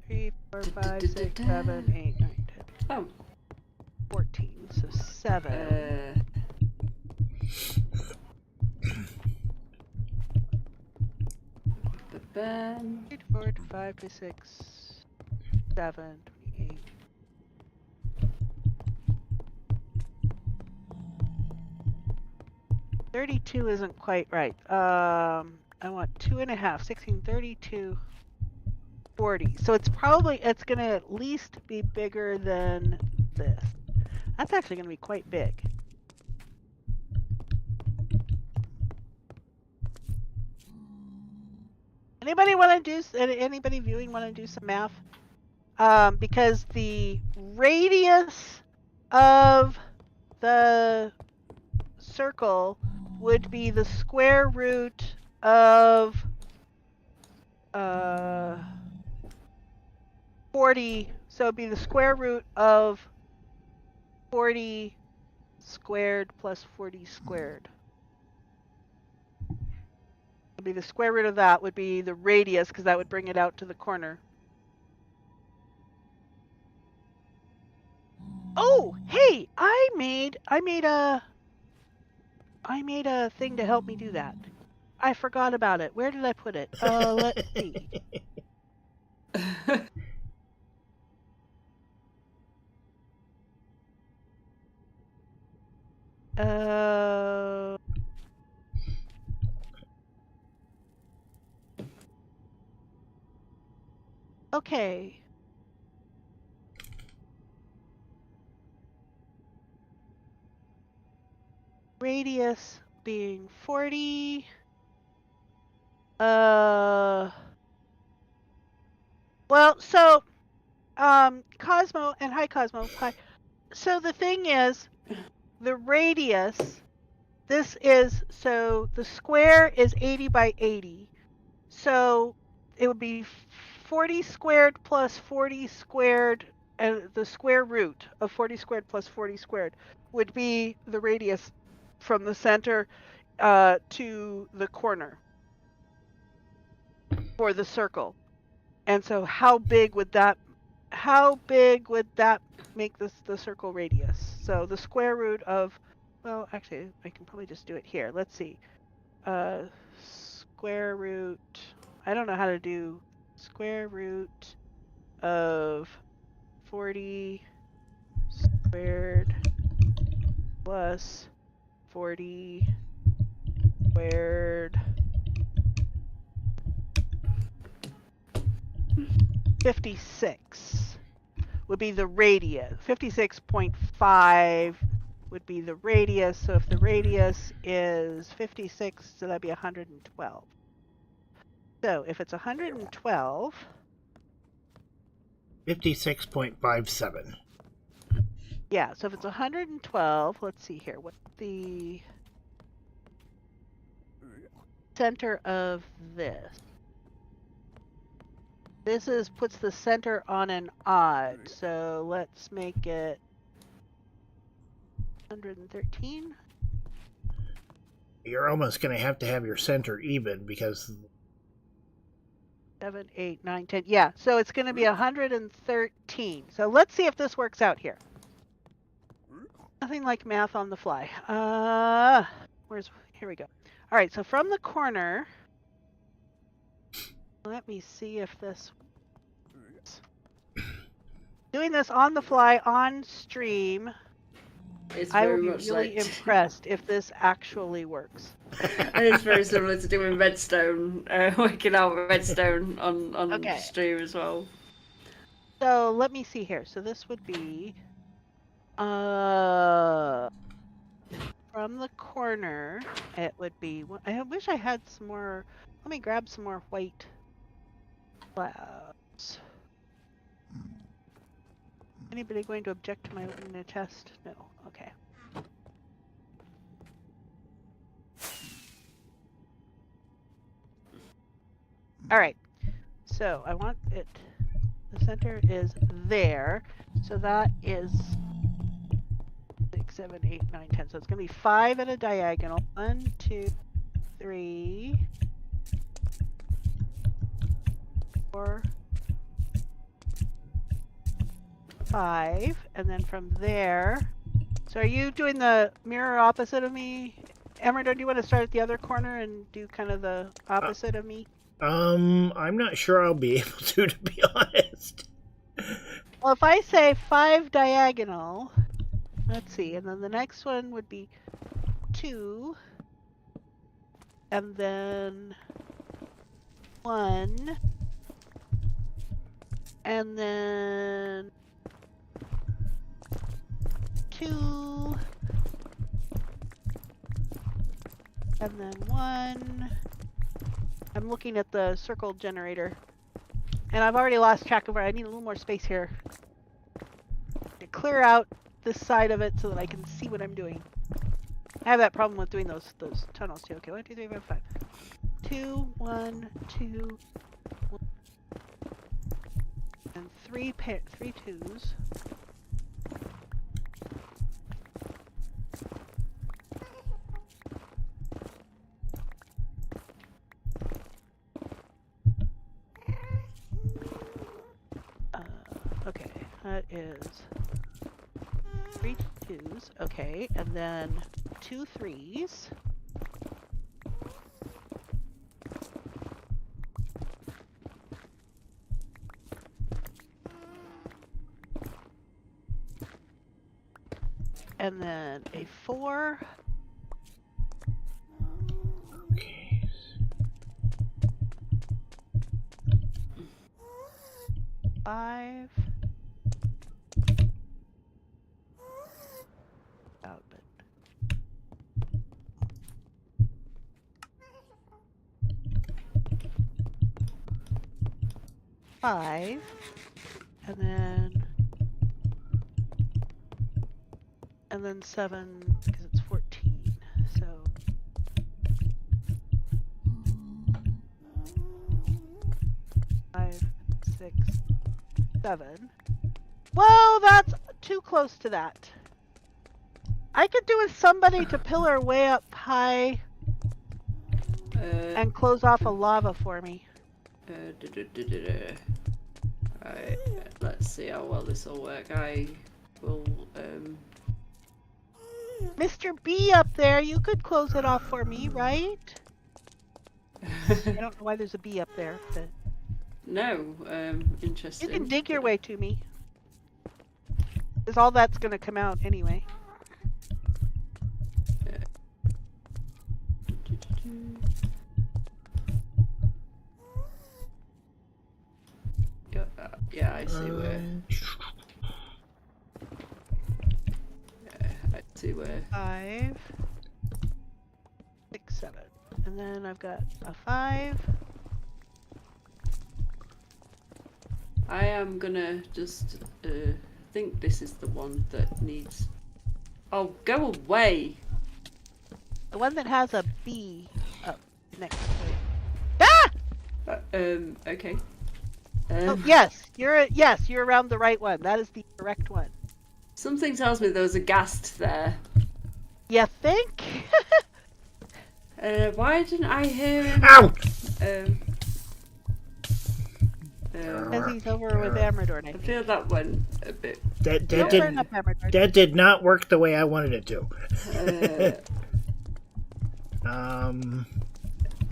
2, 3, 4, 5, 6, 7, 8, 9, 10, Oh. 14. So 7. Ben. 3 to 4 to 5 to 6, 7, 28. $32 isn't quite right. I want 2.5, 16, 32, 40. So it's gonna at least be bigger than this. That's actually gonna be quite big. Anybody viewing want to do some math? Because the radius of the circle would be the square root of 40. So it'd be the square root of 40 squared plus 40 squared. It'd be the square root of that would be the radius, because that would bring it out to the corner. Oh, hey, I made a thing to help me do that. I forgot about it. Where did I put it? Let's see. Okay. Radius being 40. Well, so, Cosmo and hi Cosmo, hi. So the thing is, the radius, so the square is 80 by 80. So it would be 40 squared plus 40 squared, and the square root of 40 squared plus 40 squared would be the radius from the center to the corner for the circle. And so how big would that make the circle radius? So the square root of, well, actually I can probably just do it here. Let's see. Square root, I don't know how to do square root of 40 squared plus 40 squared 56 would be the radius. 56.5 would be the radius. So if the radius is 56, so that'd be 112. So if it's 112, 56.57. Yeah, so if it's 112, let's see here. What the center of this? This puts the center on an odd, so let's make it 113. You're almost going to have your center even because 7, 8, 9, 10. Yeah, so it's going to be 113. So let's see if this works out here. Nothing like math on the fly. Here we go. All right, so from the corner, let me see if this works. Doing this on the fly on stream, It's I very will be much really like impressed if this actually works. and it's very similar to doing redstone, working out redstone on Okay. stream as well. So let me see here. So this would be from the corner, it would be, I wish I had some more, let me grab some more white clouds. Anybody going to object to my opening a chest? No. Okay. All right. So I want it, the center is there. So that is 6, 7, 8, 9, 10. So it's going to be 5 at a diagonal. 1, 2, 3, 4, 5, and then from there. So are you doing the mirror opposite of me? Amradorn, do you want to start at the other corner and do kind of the opposite of me? I'm not sure I'll be able to be honest. Well, if I say 5 diagonal, let's see, and then the next one would be 2, and then 1, and then 2, and then 1. I'm looking at the circle generator, and I've already lost track of where I need a little more space here to clear out this side of it so that I can see what I'm doing. I have that problem with doing those tunnels too. Okay, 1, 2, 3, 4, 5. 2, 1, 2, 1, and 3 twos. Okay, that is 3 twos. Okay, and then 2 threes. And then a 4. Okay. 5. Out, but 5, and then 7 because it's 14. So 5, 6, 7. Well, that's too close to that. I could do with somebody to pillar way up high and close off a lava for me. Alright, let's see how well this will work. I will, Mr. B up there, you could close it off for me, right? I don't know why there's a B up there, but No, interesting. you can dig your way to me. Because all that's going to come out anyway. Yeah, I see where. Yeah, I see where. 5, 6, 7. And then I've got a 5. I am gonna just think this is the one that needs. Oh, go away! The one that has a B up next to it. Ah! Okay. Oh, yes, you're around the right one. That is the correct one. Something tells me there was a ghast there. You think? Why didn't I hear him? Ow! Because he's over with Amradorn, I I think. feel that went a bit. That Don't turn up Amradorn. did not work the way I wanted it to.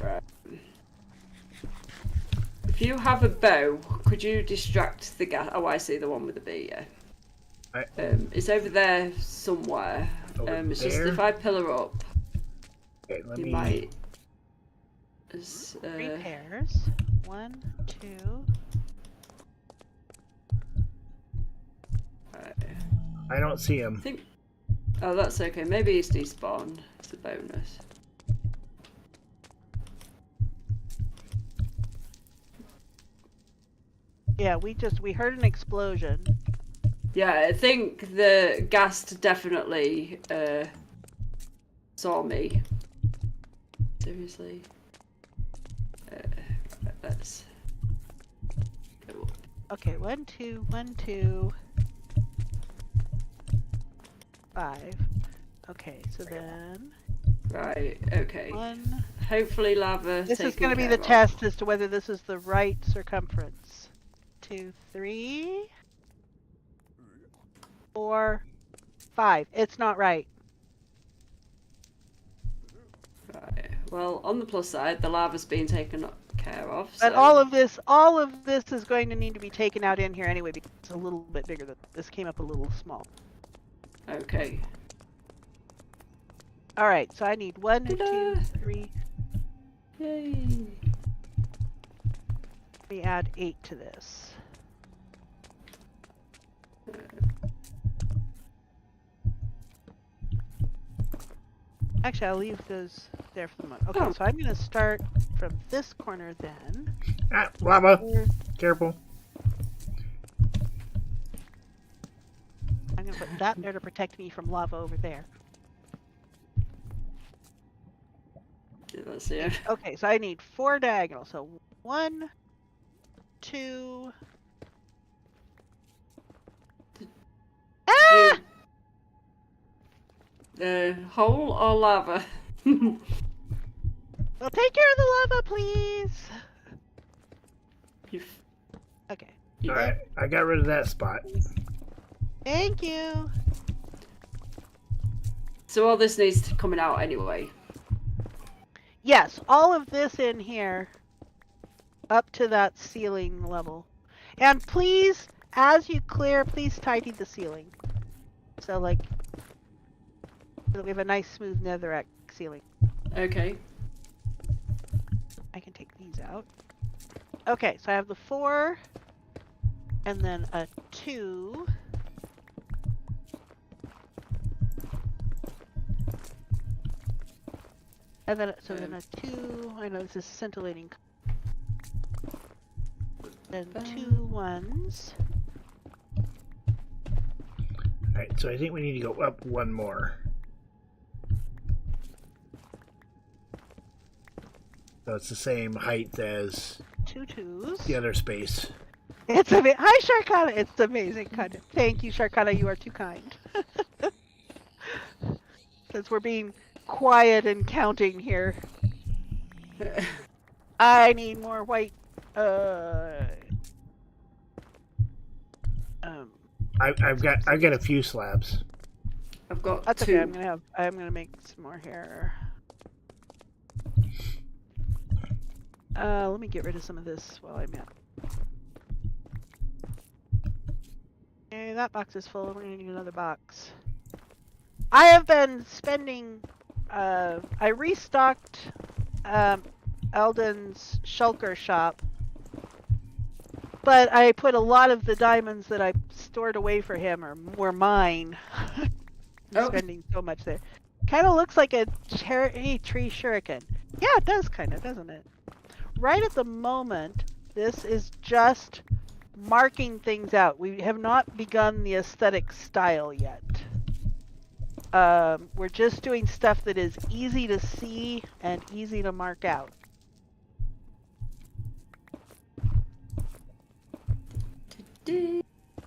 Right. If you have a bow, could you distract the ghast? Oh, I see the one with the bee. Yeah. It's over there somewhere. It's just there? if I pillar up, Okay, let you me. might. 3 pairs. 1, 2. I don't see him. Oh, that's okay. Maybe it's despawn. It's a bonus. Yeah, we heard an explosion. Yeah, I think the ghast definitely saw me. Seriously. Let's go up. Okay, 1, 2, 1, 2. 5. Okay, so then Right, okay. 1, Hopefully lava. This is going to be the test as to whether this is the right circumference. 2, 3, 4, 5. It's not right. Right. Well, on the plus side, the lava's being taken care of. But So... all of this is going to need to be taken out in here anyway because it's a little bit bigger than this. Came up a little small. Okay. All right, so I need 1, Ta-da! 2, 3. Yay. Let me add 8 to this. Actually, I'll leave those there for the moment. Okay, so I'm going to start from this corner then. Ah, lava. Careful. I'm going to put that there to protect me from lava over there. Let's see. Okay, so I need 4 diagonal. So 1, 2. Ah! Hole or lava? Well, take care of the lava, please. Okay. Alright, I got rid of that spot. Thank you. So all this needs to coming out anyway. Yes, all of this in here up to that ceiling level. And please, as you clear, please tidy the ceiling. So like, so that we have a nice smooth netherrack ceiling. Okay. I can take these out. Okay, so I have the 4 and then a 2. And then, so then a 2, I know this is scintillating. Then 2 1s. Alright, so I think we need to go up one more. So it's the same height as 2 2s. the other space. It's amazing. Hi, Sharkana. It's amazing content. Thank you, Sharkana. You are too kind. Since we're being quiet and counting here. I need more white. I've got a few slabs. I've got That's 2. okay. I'm gonna make some more here. Let me get rid of some of this while I'm at. Okay, that box is full. We're gonna need another box. I have been spending. I restocked Eldon's shulker shop, but I put a lot of the diamonds that I stored away for him were mine. I'm spending so much there. Kind of looks like a cherry tree shuriken. Yeah, it does kind of, doesn't it? Right at the moment, this is just marking things out. We have not begun the aesthetic style yet. We're just doing stuff that is easy to see and easy to mark out.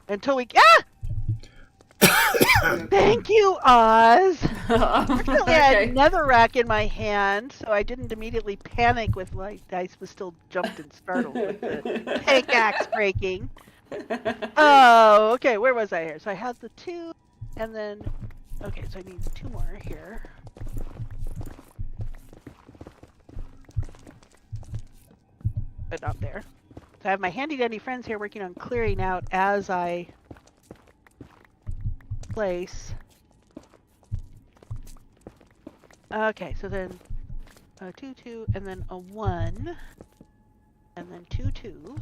Until we... Ah! Thank you, Oz! Fortunately, I had netherrack in my hand, so I didn't immediately panic with like I was still jumped and startled with the pickaxe breaking. Oh, okay, where was I here? So I had the 2, and then... Okay, so I need 2 more here. But not there. So I have my handy-dandy friends here working on clearing out as I place. Okay, so then a 2 2 and then a 1 and then 2 2.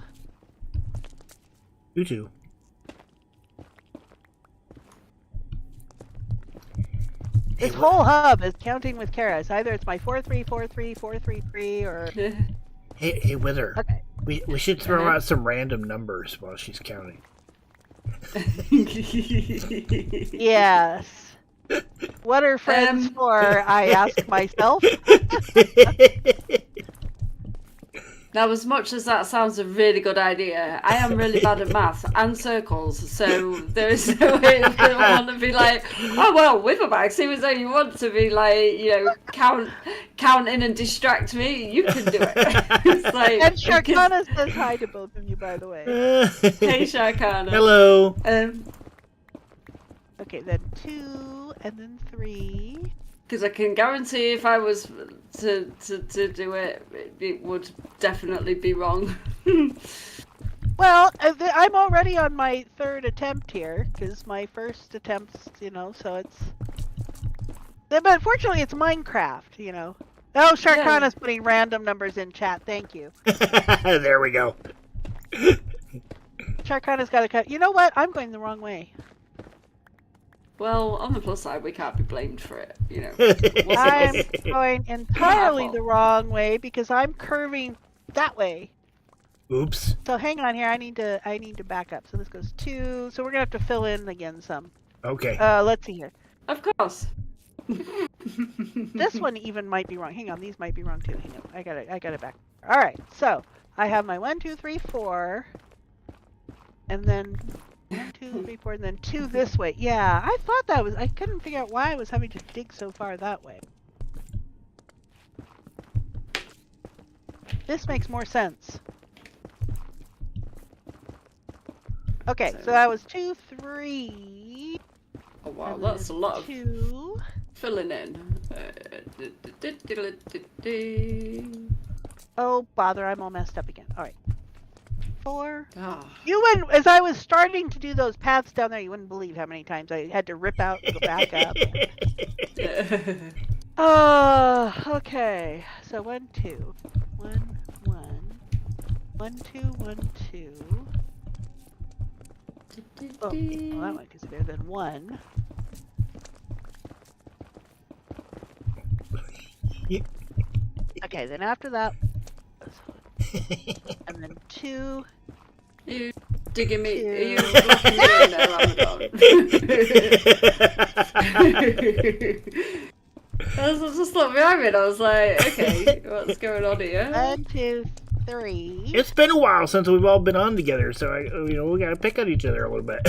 You too. This whole hub is counting with Kara. So either it's my 4 3 4 3 4 3 3 or Hey, Wither. okay. We should throw out some random numbers while she's counting. Yes. What are friends for? I ask myself. Now, as much as that sounds a really good idea, I am really bad at math and circles, so there is no way I want to be like, oh well, with a bag, seeing as though you want to be like, count in and distract me, you can do it. It's like, And Sharkana says hi to both of you, by the way. hey, Sharkana. Hello. Okay, then 2, and then 3. Because I can guarantee if I was to do it, it would definitely be wrong. Well, I'm already on my 3rd attempt here, because my first attempts, so it's... But unfortunately, it's Minecraft, Oh, Sharkana's putting random numbers in chat, thank you. There we go. Sharkana's got to cut... You know what? I'm going the wrong way. Well, on the plus side, we can't be blamed for it, I'm going entirely the wrong way, because I'm curving that way. Oops. So hang on here, I need to back up. So this goes 2, so we're going to have to fill in again some. Okay. Let's see here. Of course. This one even might be wrong. Hang on, these might be wrong too. Hang on, I got it back. All right, so I have my 1, 2, 3, 4, and then 1, 2, 3, 4, and then 2 this way. Yeah, I thought that was. I couldn't figure out why I was having to dig so far that way. This makes more sense. Okay, so that was 2, 3. Oh wow, that's a lot of 2. filling in. Oh, bother, I'm all messed up again. All right. 4. Oh. You wouldn't, as I was starting to do those paths down there, you wouldn't believe how many times I had to rip out and go back up. Okay. So 1, 2. 1, 1. 1, 2, 1, 2. Oh, well, that might disappear. Then 1. Okay, then after that, and then 2. You digging me? 2. Are you looking me in there, Amradorn? I just looked behind me and I was like, okay, what's going on here? 1, 2, 3. It's been a while since we've all been on together, so we gotta pick on each other a little bit.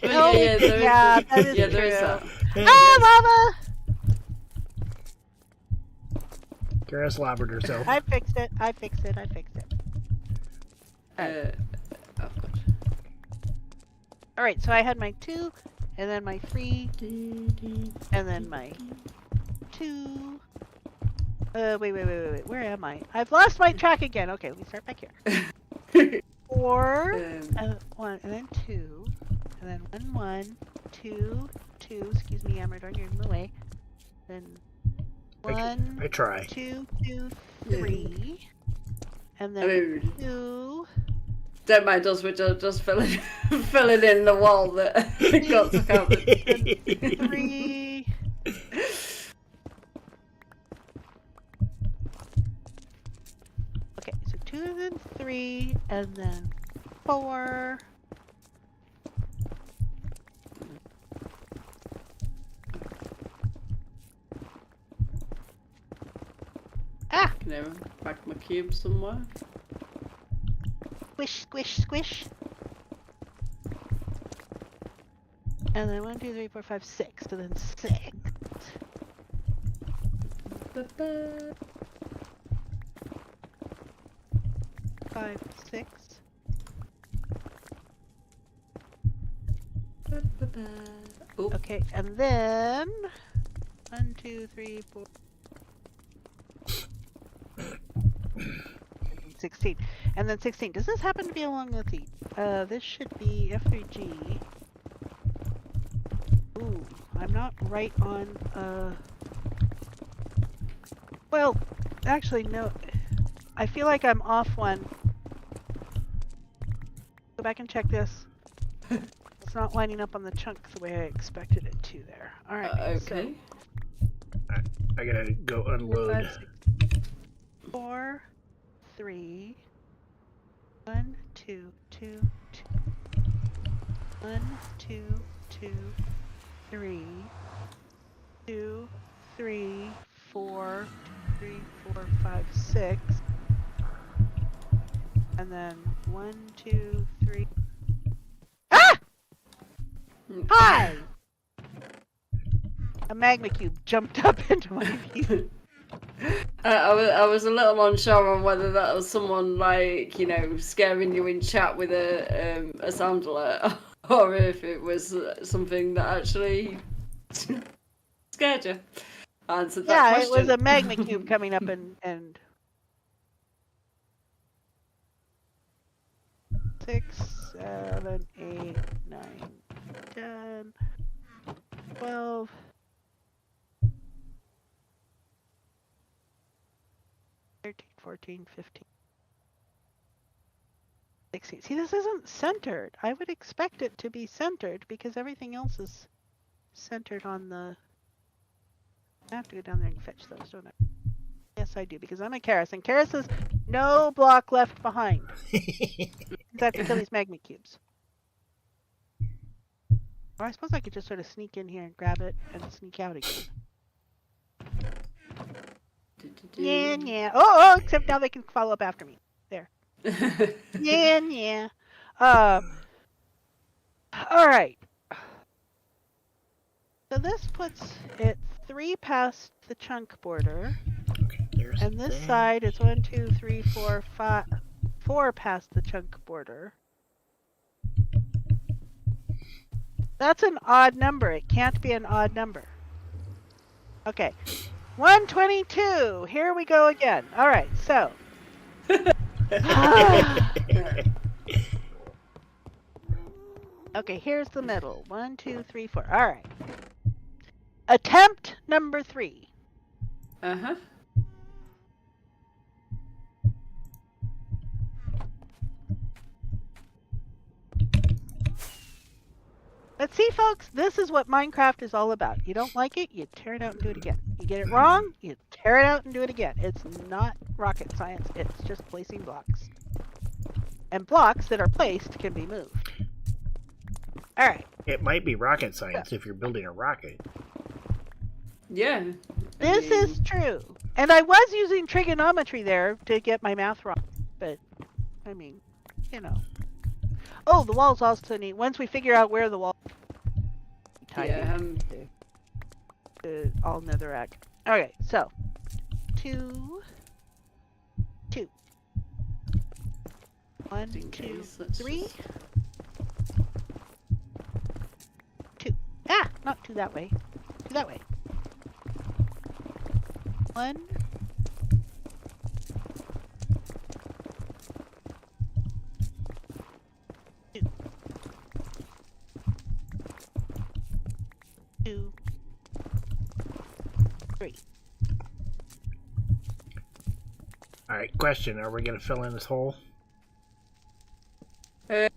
Oh, yeah, that is there true. is that. Ah, lava! Kara slobbered herself. I fixed it. Oh god. Alright, so I had my 2, and then my 3, and then my 2. Wait, where am I? I've lost my track again. Okay, let me start back here. 4, 1, and then 2, and then 1, 1, 2, 2. Excuse me, Amradorn, you're in the way. Then 1, I try. 2, 2, 3, and then 2. Don't mind us, we're just filling in the wall that got took out. 3. Okay, so 2 and then 3, and then 4. Ah! Can I back my cube somewhere? Squish, squish, squish. And then 1, 2, 3, 4, 5, 6. So then 6. 5, 6. Oh, Okay, and then 1, 2, 3, 4. 16. And then 16. Does this happen to be along with the... this should be F3G. Ooh, I'm not right on, Well, actually, no. I feel like I'm off one. Go back and check this. It's not lining up on the chunk the way I expected it to there. Alright, okay. I gotta go unload. 4, 3, 1, 2, 2, 2. 1, 2, 2, 3, 2, 3, 4, 3, 4, 5, 6. And then 1, 2, 3. Ah! Hi! A magma cube jumped up into my view. I was a little unsure on whether that was someone like, you know, scaring you in chat with a sound alert, or if it was something that actually scared you. Answered that Yeah, question. it was a magma cube coming up and 6, 7, 8, 9, 10, 12. 13, 14, 15, 16. See, this isn't centered. I would expect it to be centered because everything else is centered on the... I have to go down there and fetch those, don't I? Yes, I do, because I'm a Karis, and Karis says no block left behind. I have to kill these magma cubes. Or I suppose I could just sort of sneak in here and grab it and sneak out again. Yeah. Oh, except now they can follow up after me. There. Yeah. Alright. So this puts it 3 past the chunk border. Okay, there's And this that. side is 1, 2, 3, 4, 5, 4 past the chunk border. That's an odd number. It can't be an odd number. Okay. 122. Here we go again. All right. So. Okay. Here's the middle. 1, 2, 3, 4. All right. Attempt number 3. Uh-huh. But see, folks, this is what Minecraft is all about. You don't like it, you tear it out and do it again. You get it wrong, you tear it out and do it again. It's not rocket science, it's just placing blocks. And blocks that are placed can be moved. Alright. It might be rocket science if you're building a rocket. Yeah. This is true. And I was using trigonometry there to get my math wrong. But, I mean, you know. Oh, the walls also need... Once we figure out where the wall... Yeah, all netherrack. Okay, so 2, 2. 1, 2, 3. 2. Ah, not 2 that way. 2 that way. 1. 2. 2. 3. Alright, question. Are we going to fill in this hole? Fill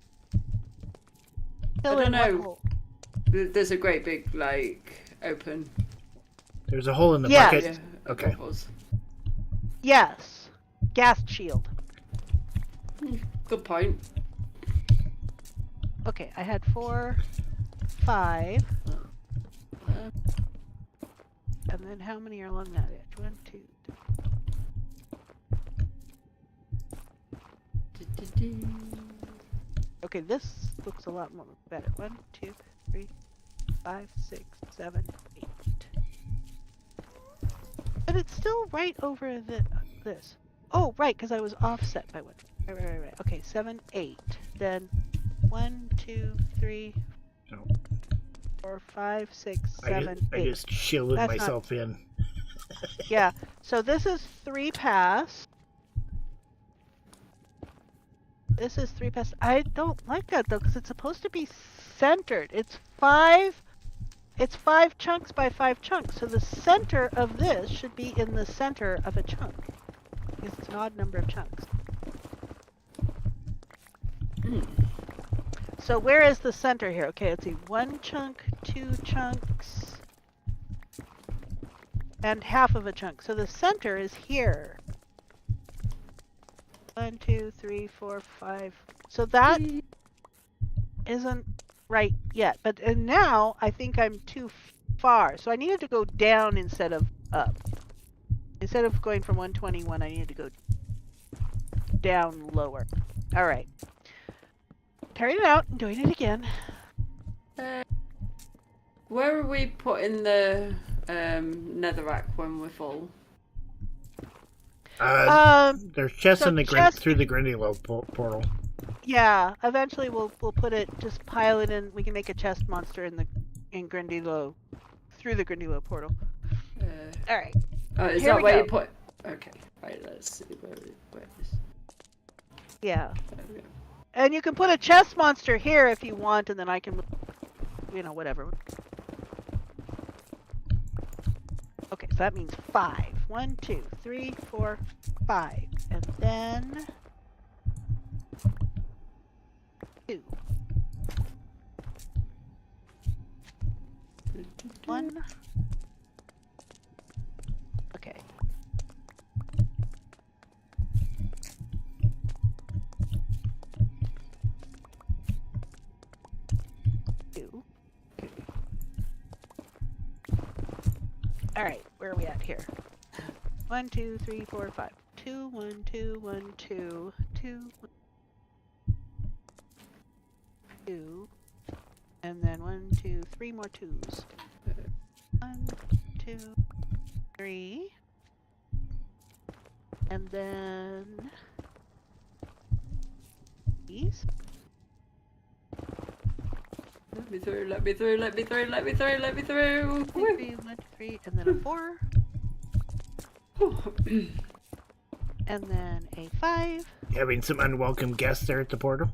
don't in what know. hole? There's a great big, like, open. There's a hole in the Yeah. bucket. Yeah, Okay. bubbles. Yes. Gas shield. Good point. Okay, I had 4, 5. And then how many are along that edge? 1, 2, 3. Okay, this looks a lot more better. 1, 2, 3, 5, 6, 7, 8. But it's still right over this. Oh, right, because I was offset by 1. Right. Okay, 7, 8. Then 1, 2, 3, No. 4, 5, 6, 7, I 8. just shielded That's not- myself in. Yeah, so this is 3 pass. This is 3 pass. I don't like that though, because it's supposed to be centered. It's 5 chunks by 5 chunks. So the center of this should be in the center of a chunk. Because it's an odd number of chunks. So where is the center here? Okay, let's see. 1 chunk, 2 chunks, and half of a chunk. So the center is here. 1, 2, 3, 4, 5. So that isn't right yet. But and now I think I'm too far. So I needed to go down instead of up. Instead of going from 121, I needed to go down lower. All right. Tearing it out and doing it again. Where are we putting the netherrack when we're full? There's chests so in the chest- through the Grindylow portal. Yeah, eventually we'll put it, just pile it in. We can make a chest monster in Grindylow, through the Grindylow portal. All right. Oh, is Here that we where go. you put? Okay, right. Let's see where it is. Yeah. There we go. And you can put a chest monster here if you want, and then I can, whatever. Okay, so that means 5. 1, 2, 3, 4, 5. And then 2. 1. Okay. Two. All right, where are we at here? 1, 2, 3, 4, 5. 2, 1, 2, 1, 2, 2, 2, and then 1, 2, 3 more 2s. 1, 2, 3, and then these. Let me through, let me through, let me through, let me through, let me through. 1, 2, 3, and then a 4, and then a 5. Having some unwelcome guests there at the portal.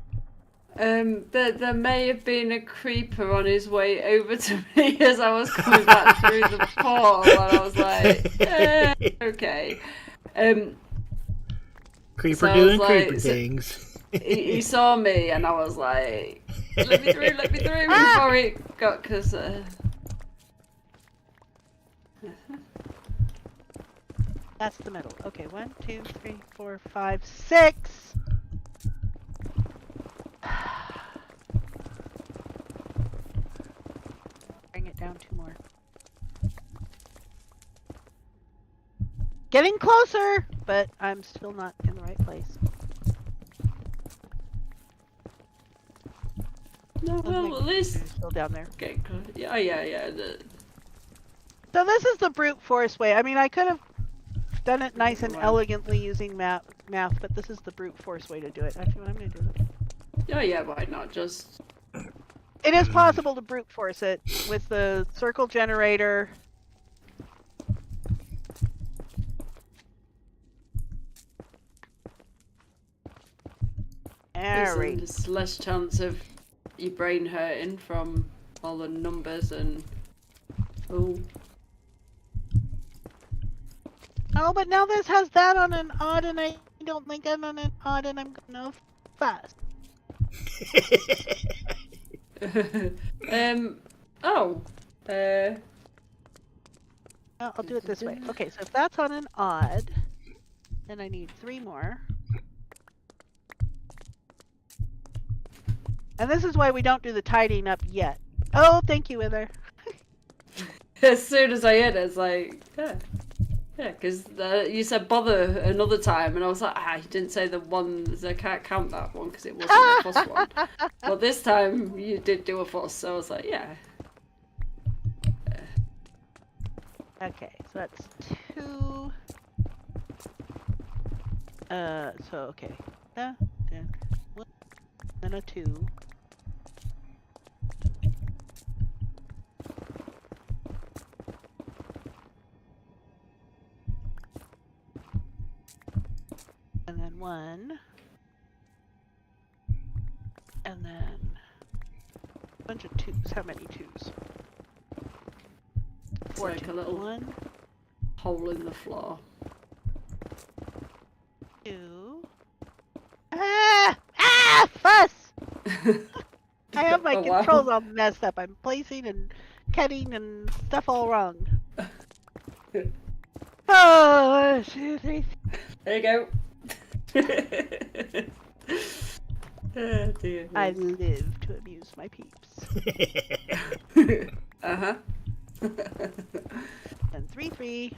There may have been a creeper on his way over to me as I was coming back through the portal, and I was like, okay. Creeper So I was doing like, creeper so- things. he saw me, and I was like, let me through, before he got, because, That's the middle. Okay, 1, 2, 3, 4, 5, 6. Bring it down 2 more. Getting closer, but I'm still not in the right place. no, well, at least, It's still down there. okay, yeah. So this is the brute force way. I mean, I could have done it nice and Wow. elegantly using math, but this is the brute force way to do it. Actually, what I'm going to do. Yeah, why not just, It is possible to brute force it with the circle generator. Alright. there's less chance of your brain hurting from all the numbers and, oh. Oh, but now this has that on an odd, and I don't think I'm on an odd, and I'm gonna fast. Oh. I'll do it this way. Okay, so if that's on an odd, then I need 3 more. And this is why we don't do the tidying up yet. Oh, thank you, Wither. As soon as I hit it, it's like, yeah, because you said bother another time, and I was like, you didn't say the one, I can't count that one because it wasn't a fuss one. But this time you did do a fuss, so I was like, yeah. Okay, so that's 2. Okay. Then 1, then a 2. And then 1. And then a bunch of 2s. How many 2s? It's 4 like a 2s. little 1, hole in the floor. 2. Fuss! I have my Oh, wow. controls all messed up. I'm placing and cutting and stuff all wrong. Oh, 1, 2, 3. There you go. Oh, dear. I live to amuse my peeps. Uh-huh. And 3, 3.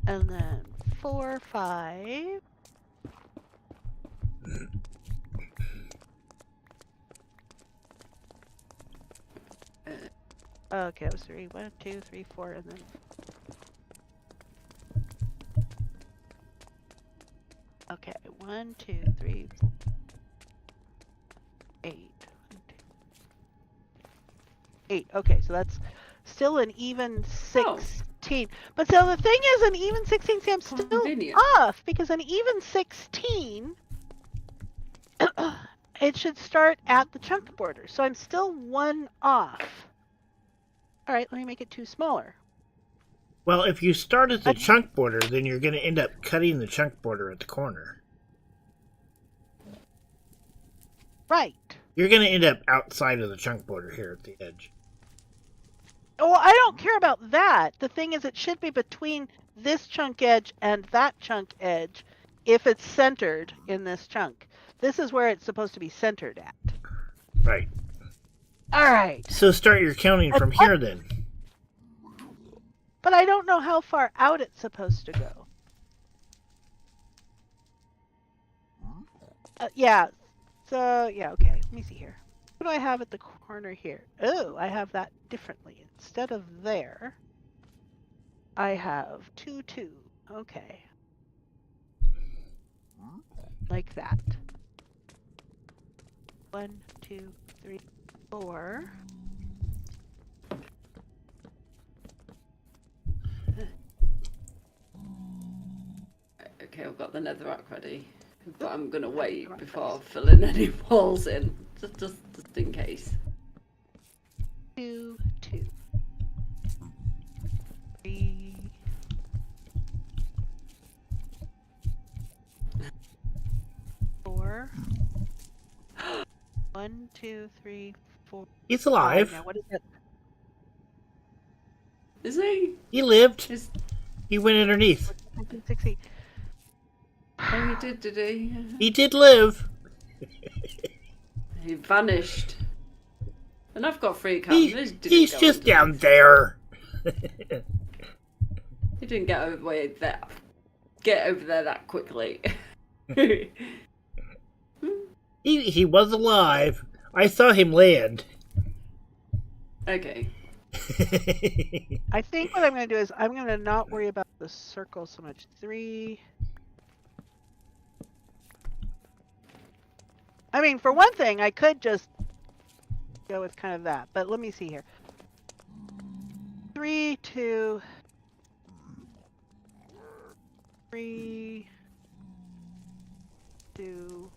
And then 4, 5. Okay, it was 3. 1, 2, 3, 4, and then. Okay, 1, 2, 3, 4, 8. 8. Okay, so that's still an even 16. But so the thing is, an even 16, see, I'm still Convenient. off because an even 16, it should start at the chunk border. So I'm still 1 off. All right, let me make it 2 smaller. Well, if you start at the chunk border, then you're going to end up cutting the chunk border at the corner. Right. You're going to end up outside of the chunk border here at the edge. Well, I don't care about that. The thing is, it should be between this chunk edge and that chunk edge if it's centered in this chunk. This is where it's supposed to be centered at. Right. All right. So start your counting from here then. But I don't know how far out it's supposed to go. Yeah. So, yeah, okay. Let me see here. What do I have at the corner here? Oh, I have that differently. Instead of there, I have 2, 2. Okay. Like that. 1, 2, 3, 4. Okay, I've got the netherrack ready, but I'm gonna wait before filling any walls in, just in case. 2, 2. 3. 4. 1, 2, 3, 4. He's alive. Now what is it? Is he? He lived. Is... He went underneath. 15, 16. Oh, he did he? He did live. He vanished. And I've got 3 cards. He's just down there. He didn't get over there that quickly. He was alive. I saw him land. Okay. I think what I'm going to do is I'm going to not worry about the circle so much. 3. I mean, for one thing, I could just go with kind of that, but let me see here. 3, 2, 3, 2.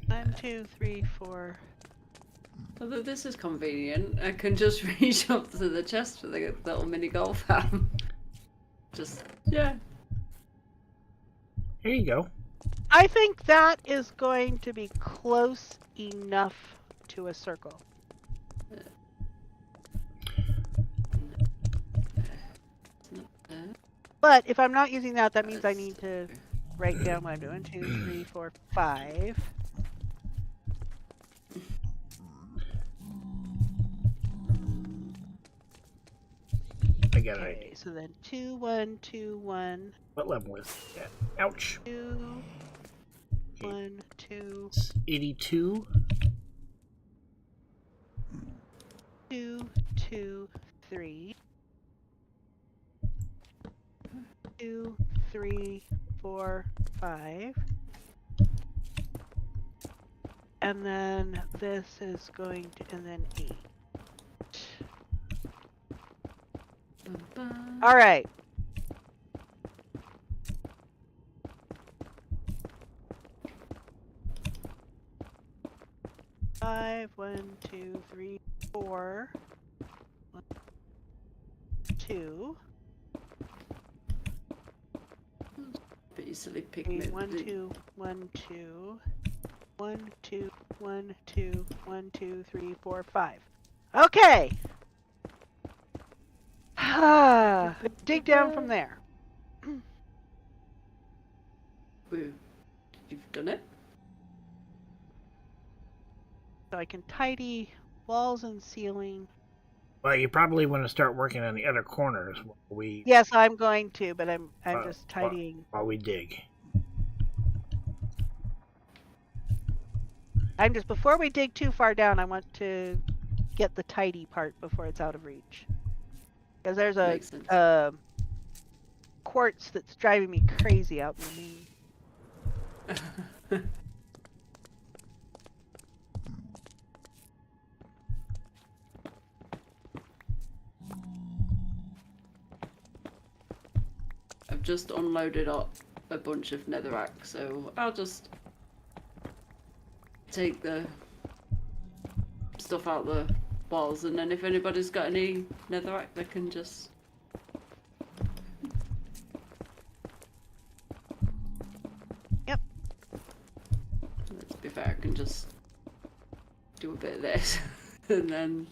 One, 2, 3, 4. Although this is convenient, I can just reach up to the chest for the little mini golf ham. Just, yeah. Here you go. I think that is going to be close enough to a circle. But if I'm not using that, that means I need to write down what I'm doing. 2, 3, 4, 5. I got it. Okay, so then 2, 1, 2, 1. What level is that? Ouch. 2, 1, 2. It's 82. 2, 2, 3. 2, 3, 4, 5. And then this is going to, and then 8. All right. Five, 1, 2, 3, 4. 1, 2. But easily pick 3, me. 1, 2, 1, 2. 1, 2, 1, 2, 1, 2, 3, 4, 5. Okay. Dig down from there. Woo. You've done it? So I can tidy walls and ceiling. Well, you probably want to start working on the other corners while we Yes, I'm going to, but I'm just tidying. while we dig. I'm just before we dig too far down, I want to get the tidy part before it's out of reach. Because there's Makes sense. a quartz that's driving me crazy out in the main. I've just unloaded up a bunch of netherrack, so I'll just take the stuff out the walls, and then if anybody's got any netherrack, they can just... Yep. Let's be fair, I can just do a bit of this, and then...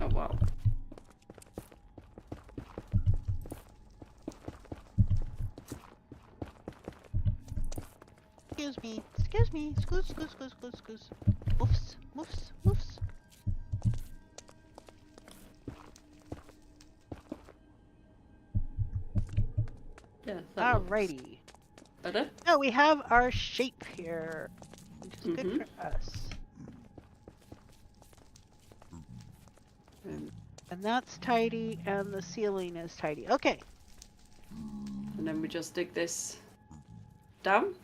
Oh wow. Excuse me, scoos. Moofs. Yeah, that looks Alrighty. better. Now we have our shape here, which is good Mhm. for us. And that's tidy, and the ceiling is tidy. Okay. And then we just dig this down.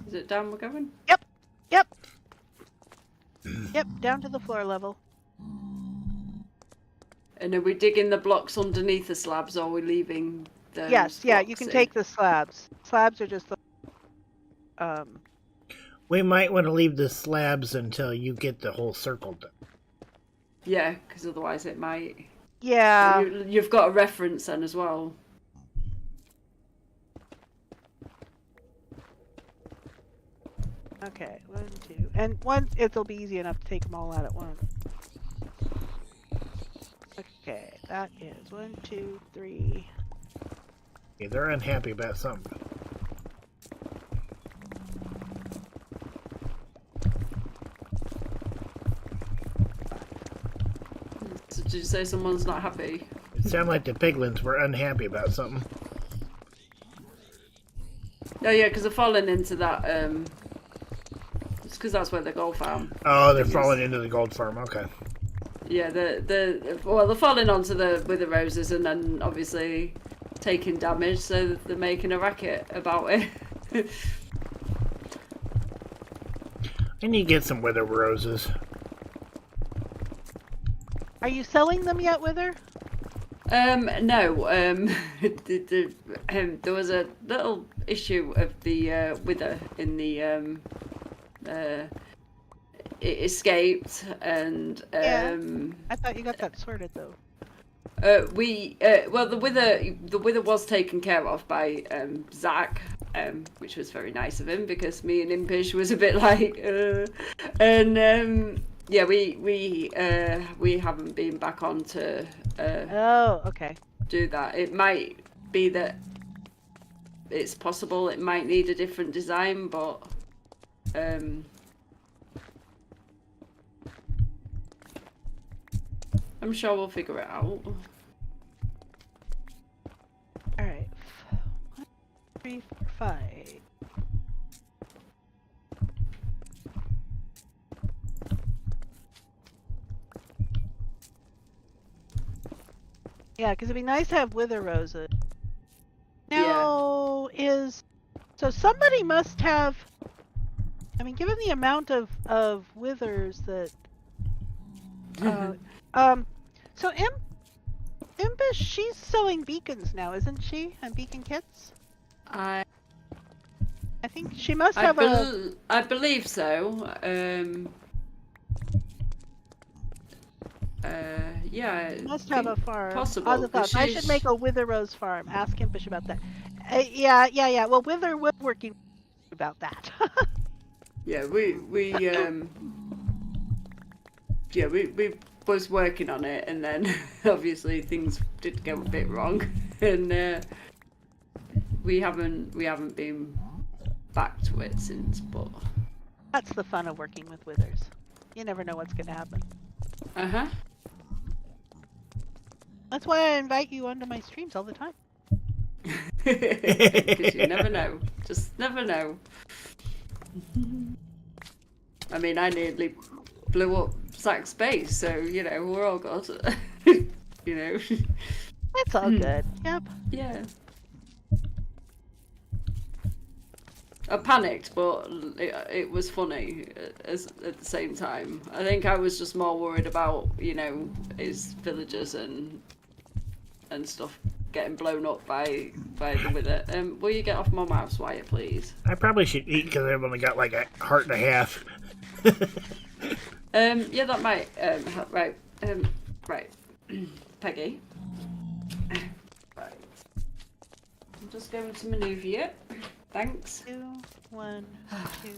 Is it down we're going? Yep, down to the floor level. And are we digging the blocks underneath the slabs, or are we leaving those Yes, yeah, you blocks can in? take the slabs. Slabs are just the... We might want to leave the slabs until you get the whole circle done. Yeah, because otherwise it might... Yeah. You've got a reference then as well. Okay, 1, 2. And it'll be easy enough to take them all out at once. Okay, that is 1, 2, 3. Yeah, they're unhappy about something. So did you say someone's not happy? It sounded like the piglins were unhappy about something. Oh yeah, because they're falling into that, it's because that's where the gold farm. Oh, they're falling into the gold farm. Okay. Yeah, they're falling onto the wither roses and then obviously taking damage, so they're making a racket about it. I need to get some wither roses. Are you selling them yet, Wither? No. There was a little issue of the wither in the it escaped, and I thought you got that sorted though. well, the wither was taken care of by Zach, which was very nice of him, because me and Impish was a bit like, and yeah, we haven't been back on to Oh, okay. do that. It might be that it's possible it might need a different design, but I'm sure we'll figure it out. Alright. 1, 3, 4, 5. Yeah, because it'd be nice to have wither roses. Now, so somebody must have... I mean, given the amount of withers that... so Impish, she's selling beacons now, isn't she? And beacon kits? I think she must have I believe so. Yeah. Must have a farm. Possible, As a thought. 'cause I should make a wither rose farm. Ask Impish about that. Yeah. Well, wither woodworking about that. Yeah, we was working on it, and then obviously things did go a bit wrong, and we haven't been back to it since. But That's the fun of working with withers. You never know what's going to happen. That's why I invite you onto my streams all the time. Because you never know, just never know. I mean, I nearly blew up Zach's base, so you know we're all good. You know. It's all good. Yep. Yeah. I panicked, but it was funny at the same time. I think I was just more worried about, you know, his villagers and stuff getting blown up by the wither. Will you get off my mouse wire, please? I probably should eat because I've only got like a heart and a half. Yeah, that might help. Right. Right. Peggy. Right. I'm just going to manoeuvre you. Thanks. 2, 1, 2.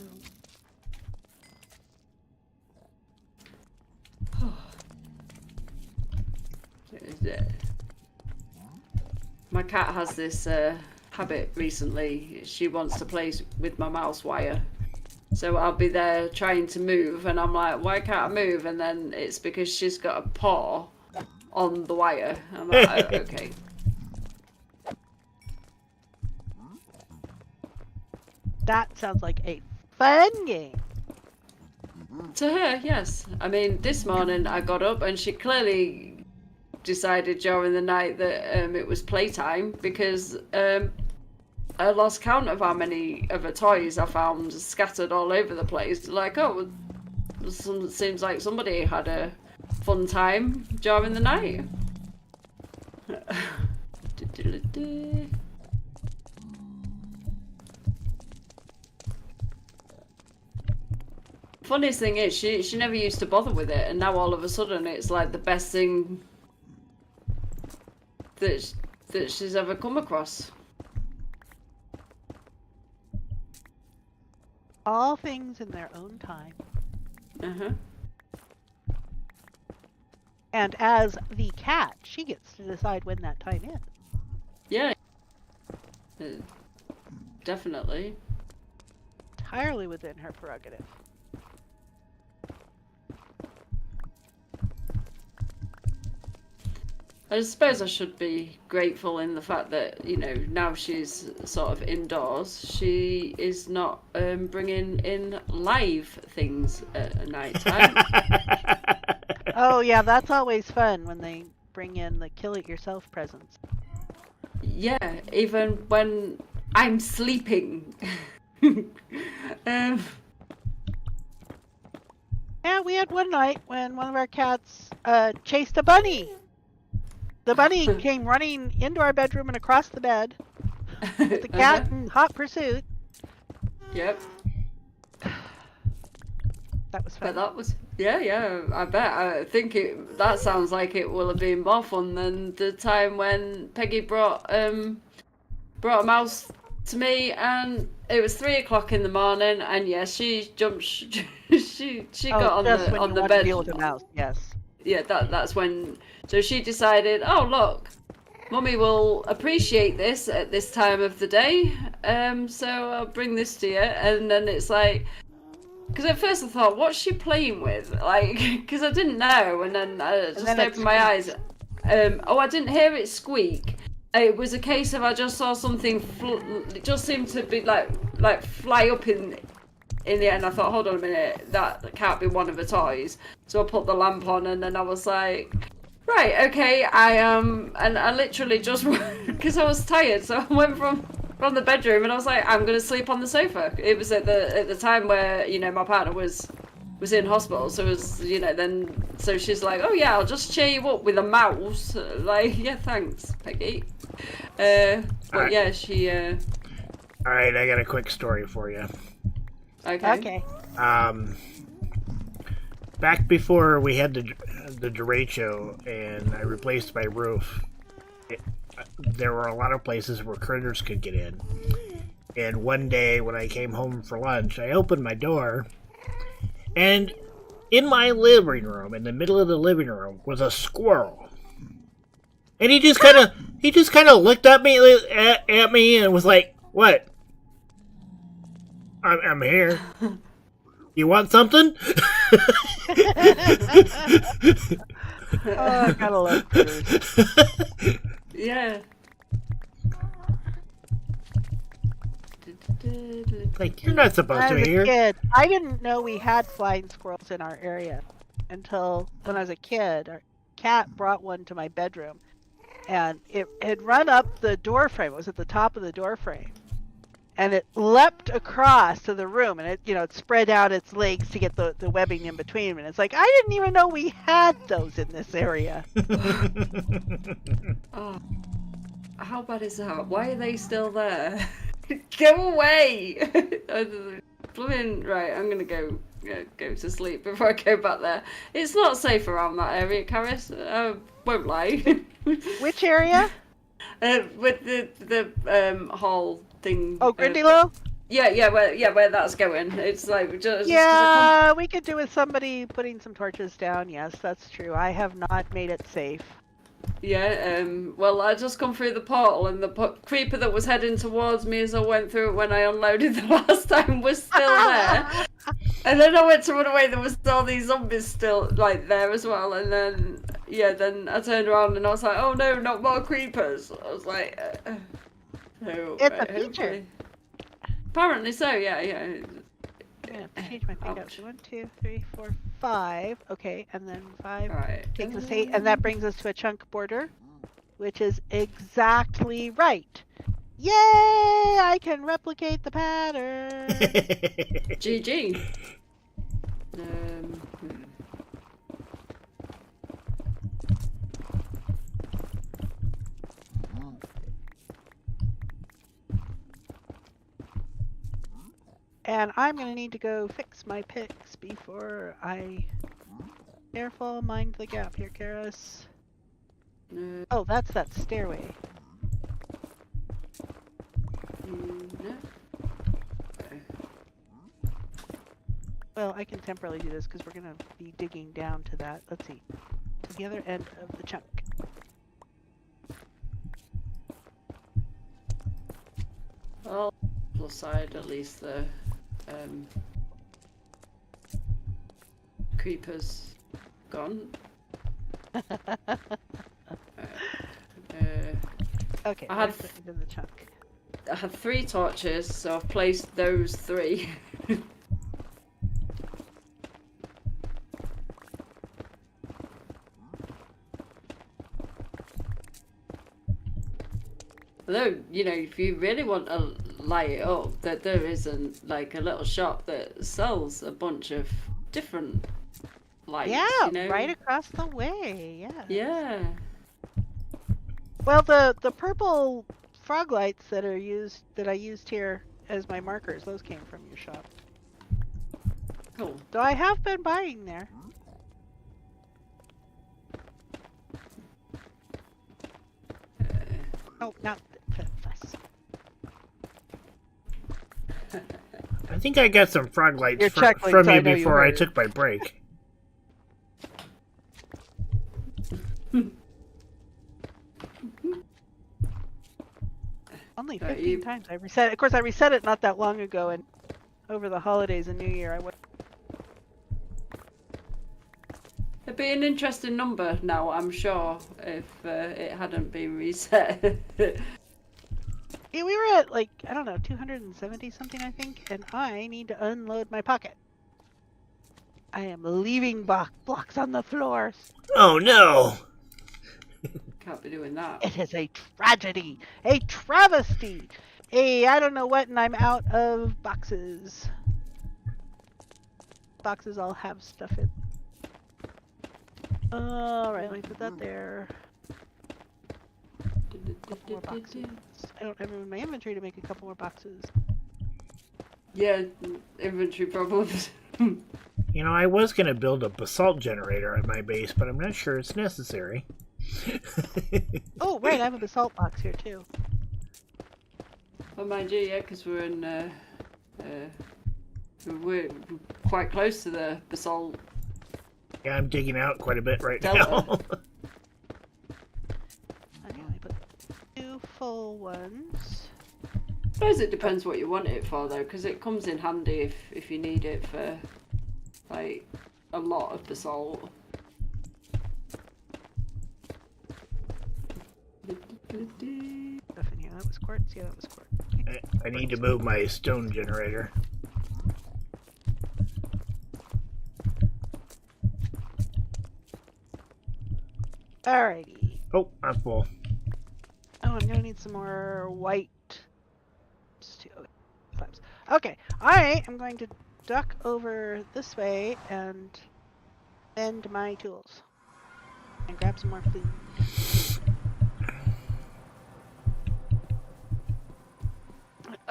My cat has this habit recently. She wants to play with my mouse wire. So I'll be there trying to move, and I'm like, why can't I move? And then it's because she's got a paw on the wire. I'm like, oh, okay. That sounds like a fun game. To her, yes. I mean, this morning I got up and she clearly decided during the night that it was playtime because I lost count of how many of her toys I found scattered all over the place. Like, oh, seems like somebody had a fun time during the night. Funniest thing is, she never used to bother with it, and now all of a sudden it's like the best thing that she's ever come across. All things in their own time. And as the cat, she gets to decide when that time is. Yeah. Definitely. Entirely within her prerogative. I suppose I should be grateful in the fact that, you know, now she's sort of indoors, she is not bringing in live things at night time. Oh yeah, that's always fun when they bring in the kill it yourself presents. Yeah, even when I'm sleeping. Yeah, we had one night when one of our cats chased a bunny. The bunny came running into our bedroom and across the bed with the cat in hot pursuit. Yep. That was fun. But that was, yeah, I bet. I think that sounds like it will have been more fun than the time when Peggy brought a mouse to me, and it was 3 o'clock in the morning, and yes, she jumped, she got on the bed. Deal with a mouse, yes. Yeah, that's when. So she decided, oh look, Mummy will appreciate this at this time of the day, so I'll bring this to you. And then it's like, because at first I thought, what's she playing with? Like, because I didn't know, and then I just opened my eyes. I didn't hear it squeak. It was a case of I just saw something. It just seemed to be like fly up in the air, and I thought, hold on a minute, that can't be one of her toys. So I put the lamp on, and then I was like, right, okay, and I literally just, because I was tired, so I went from the bedroom, and I was like, I'm gonna sleep on the sofa. It was at the time where, you know, my partner was in hospital, so it was, you know, then, so she's like, oh yeah, I'll just cheer you up with a mouse. Like, yeah, thanks, Peggy. But yeah, she. Alright, I got a quick story for you. Okay. Back before we had the derecho and I replaced my roof, there were a lot of places where critters could get in. And one day when I came home for lunch, I opened my door, and in my living room, in the middle of the living room, was a squirrel. And he just kind of looked at me and was like, "What? I'm here. You want something?" Oh, I gotta love critters. Yeah. Like, you're not supposed to As be a here. kid, I didn't know we had flying squirrels in our area until when I was a kid. Our cat brought one to my bedroom, and it had run up the door frame. It was at the top of the door frame, and it leapt across to the room, and it spread out its legs to get the webbing in between. And it's like, I didn't even know we had those in this area. Oh, how bad is that? Why are they still there? Go away! Blooming, right, I'm gonna go to sleep before I go back there. It's not safe around that area, Karis. Won't lie. Which area? With the hall thing. Oh, Grindylow? Yeah, where that's going. It's like just Yeah, we could do with somebody putting some torches down. Yes, that's true. I have not made it safe. Yeah, well, I just come through the portal, and the creeper that was heading towards me as I went through it when I unloaded the last time was still there. And then I went to run away, there was all these zombies still, like, there as well. And then, then I turned around and I was like, oh no, not more creepers. I was like, no. It's a feature. Hopefully. Apparently so, yeah. I'm gonna have to change my thing up. So 1, 2, 3, 4, 5. Okay, and then 5 Alright. takes us 8, and that brings us to a chunk border, which is exactly right. Yay! I can replicate the pattern. GG. And I'm gonna need to go fix my picks before I... Careful, mind the gap here, Karis. Oh, that's that stairway. No. Well, I can temporarily do this because we're gonna be digging down to that. Let's see. To the other end of the chunk. Well, plus side, at least the creepers gone. Okay, I had let's put it in the chunk. I have 3 torches, so I've placed those 3. Although, if you really want to light it up, that there isn't like a little shop that sells a bunch of different lights. Yeah, right across the way. Yeah. Yeah. Well, the purple frog lights that I used here as my markers, those came from your shop. Cool. So I have been buying there. Oh, not this. I think I got some frog lights You're from chuckling, so I you know you before I heard. took my break. Only 15 times I reset it. Of course, I reset it not that long ago, and over the holidays and New Year, I went. It'd be an interesting number now, I'm sure, if it hadn't been reset. Yeah, we were at like, I don't know, 270 something, I think, and I need to unload my pocket. I am leaving blocks on the floor. Oh no! Can't be doing that. It is a tragedy, a travesty, I don't know what, and I'm out of boxes. Boxes all have stuff in. Alright, let me put that there. Couple more boxes. I don't have room in my inventory to make a couple more boxes. Yeah, inventory problems. You know, I was going to build a basalt generator at my base, but I'm not sure it's necessary. Oh, right, I have a basalt box here too. Oh, mind you, yeah, because we're quite close to the basalt. Yeah, I'm digging out quite a bit right Delta. now. I only put 2 full ones. I suppose it depends what you want it for, though, because it comes in handy if you need it for, like, a lot of basalt. Stuff in here. That was quartz. Yeah, that was quartz. Okay. I need to move my stone generator. Alrighty. Oh, I'm full. Oh, I'm gonna need some more white. Just 2 slabs. Okay, I am going to duck over this way and mend my tools and grab some more food.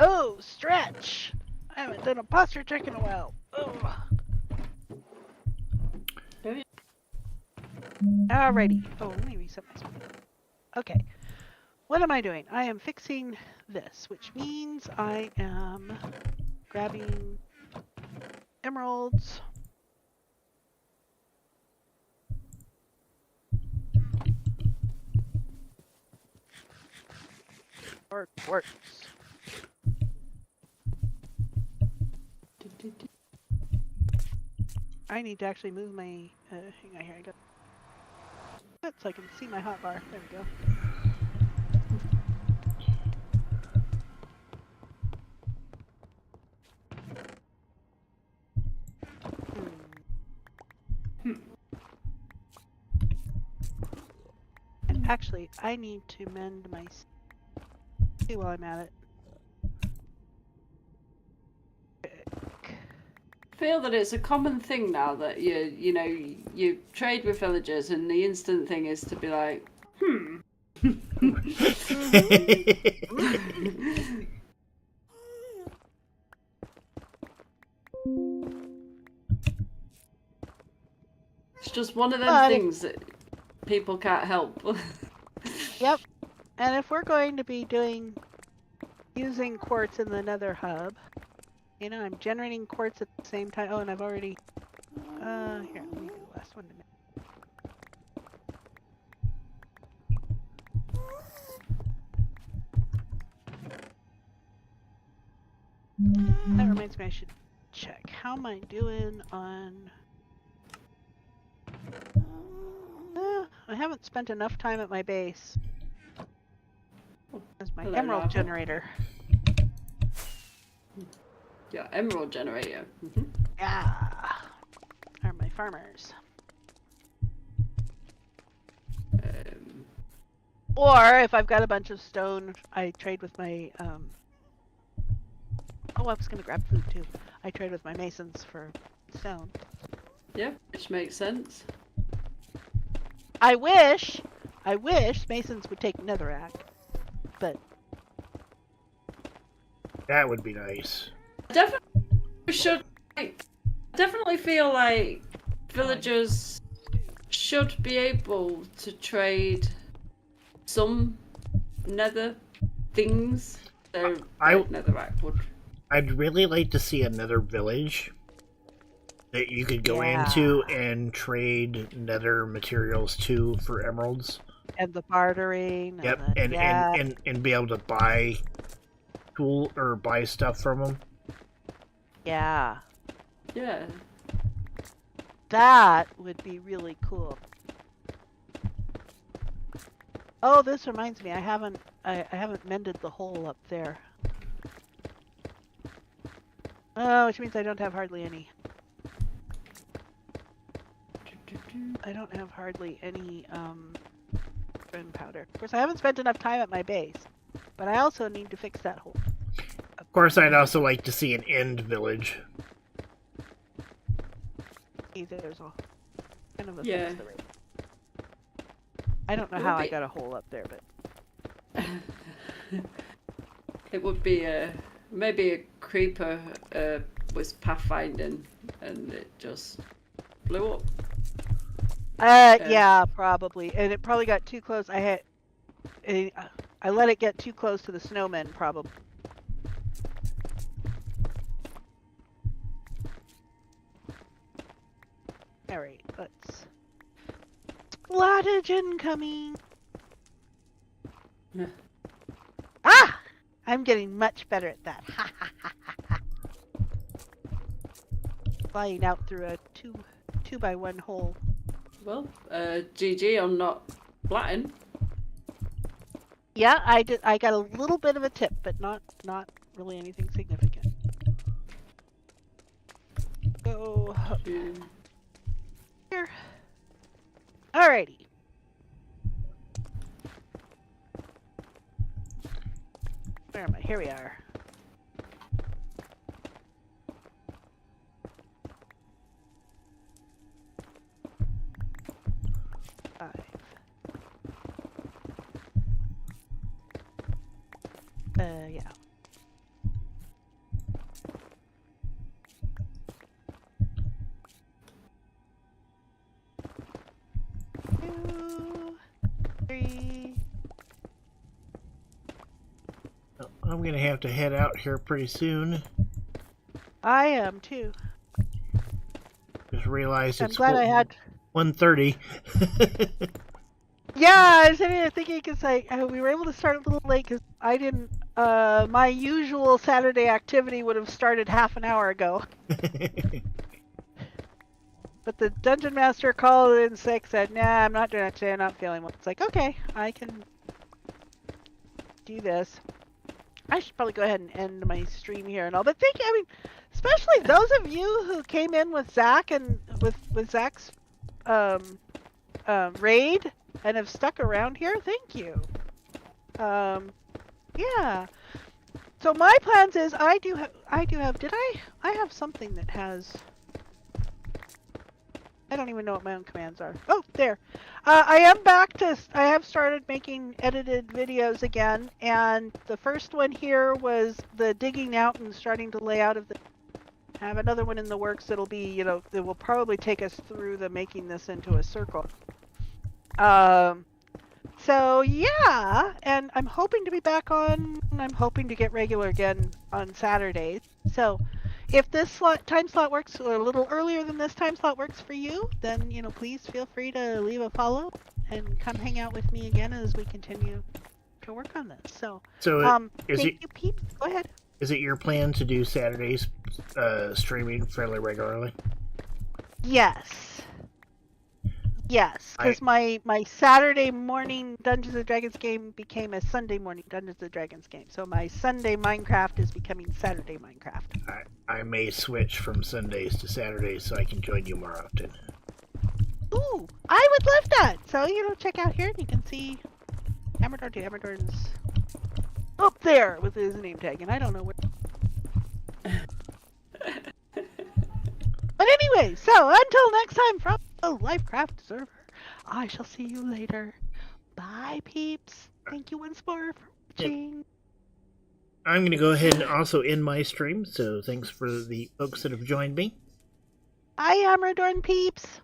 Oh, stretch! I haven't done a posture check in a while. Oh. Alrighty. Oh, let me reset my screen. Okay. What am I doing? I am fixing this, which means I am grabbing emeralds. Or quartz. I need to actually move my. Hang on here. I got it so I can see my hotbar. There we go. And actually, I need to mend my. See while I'm at it. I feel that it's a common thing now that you trade with villagers, and the instant thing is to be like, It's just one of them things that people can't help. Yep. And if we're going to be using quartz in the Nether hub, I'm generating quartz at the same time. Oh, and I've already. Here, let me do the last one to That reminds me, I should check. How am I doing on... I haven't spent enough time at my base. That's my emerald generator. Yeah, emerald generator. Yeah. Are my farmers. Or if I've got a bunch of stone, I trade with my Oh, I was gonna grab food too. I trade with my masons for stone. Yeah, which makes sense. I wish masons would take netherrack, but That would be nice. Definitely should. Definitely feel like villagers should be able to trade some nether things. So netherrack would. I'd really like to see another village that you could go into and trade nether materials to for emeralds. And the bartering. Yep, and be able to buy tool or buy stuff from them. Yeah. Yeah. That would be really cool. Oh, this reminds me, I haven't mended the hole up there. Oh, which means I don't have hardly any. I don't have hardly any gunpowder. Of course, I haven't spent enough time at my base, but I also need to fix that hole. Of course, I'd also like to see an end village. There's a kind of a Yeah. I don't know how I got a hole up there, but it would be maybe a creeper was pathfinding and it just blew up. Yeah, probably, and it probably got too close. I let it get too close to the snowmen, probably. Alright, let's... Splattage incoming! Yeah. Ah! I'm getting much better at that. Ha ha ha ha ha. Flying out through a two by one hole. Well, GG on not flatting. Yeah, I did. I got a little bit of a tip, but not really anything significant. Go up here. Alrighty. Where am I? Here we are. Five. Yeah. Two, three. I'm gonna have to head out here pretty soon. I am too. Just realized I'm it's glad I had. 1:30. Yeah, I was sitting there thinking because we were able to start a little late because I didn't. My usual Saturday activity would have started half an hour ago. But the dungeon master called in sick, said, "Nah, I'm not doing it today. I'm not feeling well." It's like, okay, I can do this. I should probably go ahead and end my stream here and all. But thank you. I mean, especially those of you who came in with Zach and with Zach's raid and have stuck around here. Thank you. Yeah. So my plans is I do have. Did I have something that has? I don't even know what my own commands are. Oh, there. I am back to. I have started making edited videos again, and the first one here was the digging out and starting to lay out of the. I have another one in the works that'll be, that will probably take us through the making this into a circle. So yeah, and I'm hoping to be back on. I'm hoping to get regular again on Saturdays. So. If this time slot works, or a little earlier than this time slot works for you, then, please feel free to leave a follow and come hang out with me again as we continue to work on this. So thank you, peeps. Go ahead. Is it your plan to do Saturdays streaming fairly regularly? Yes. Yes, because my Saturday morning Dungeons & Dragons game became a Sunday morning Dungeons & Dragons game. So my Sunday Minecraft is becoming Saturday Minecraft. I may switch from Sundays to Saturdays so I can join you more often. Ooh, I would love that. So, check out here and you can see Amradorn. Amradorn's up there with his name tag, and I don't know where. But anyway, so until next time from the Lifecraft server, I shall see you later. Bye, peeps. Thank you once more for watching. Yep. I'm going to go ahead and also end my stream, so thanks for the folks that have joined me. Bye, Amradorn peeps.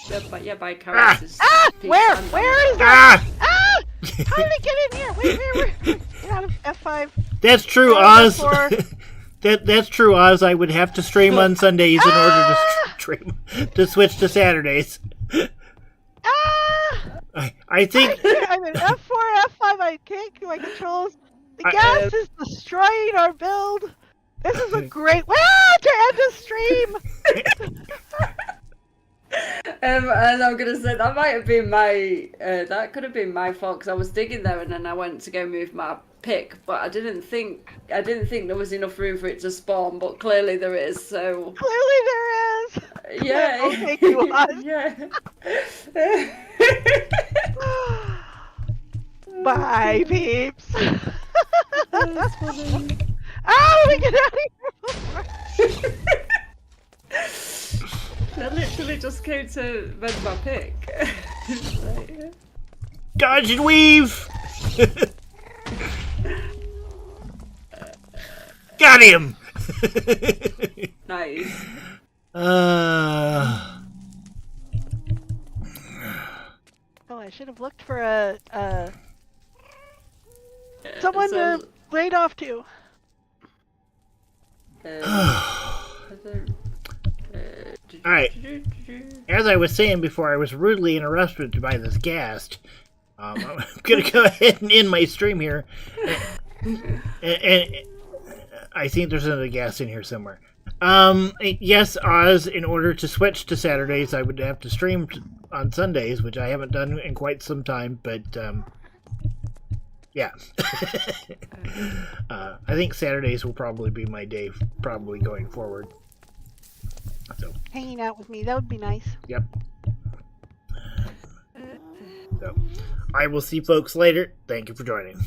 Yeah, by characters. Where is that? How did I get in here? Wait. Get out of F5. That's true, Oz. That's true, Oz. I would have to stream on Sundays in order to switch to Saturdays. I think I'm in F4, F5. I can't do my controls. The gas is destroying our build. This is a great way to end the stream. And I'm gonna say that might have been my that could have been my fault because I was digging there and then I went to go move my pick, but I didn't think there was enough room for it to spawn, but clearly there is. So clearly there is. Yeah. I'll take you on. Yeah. Bye, peeps. That's funny. Oh, we get out of here. I literally just came to mend my pick. Right. Dodge and weave. Got him. Nice. Oh, I should have looked for someone to raid off to. All right. As I was saying before, I was rudely interrupted by this ghast. I'm going to go ahead and end my stream here. And I think there's another ghast in here somewhere. Yes, Oz, in order to switch to Saturdays, I would have to stream on Sundays, which I haven't done in quite some time, but, yeah. I think Saturdays will probably be my day, probably going forward. So, Hanging out with me, that would be nice. yep. So, I will see folks later. Thank you for joining.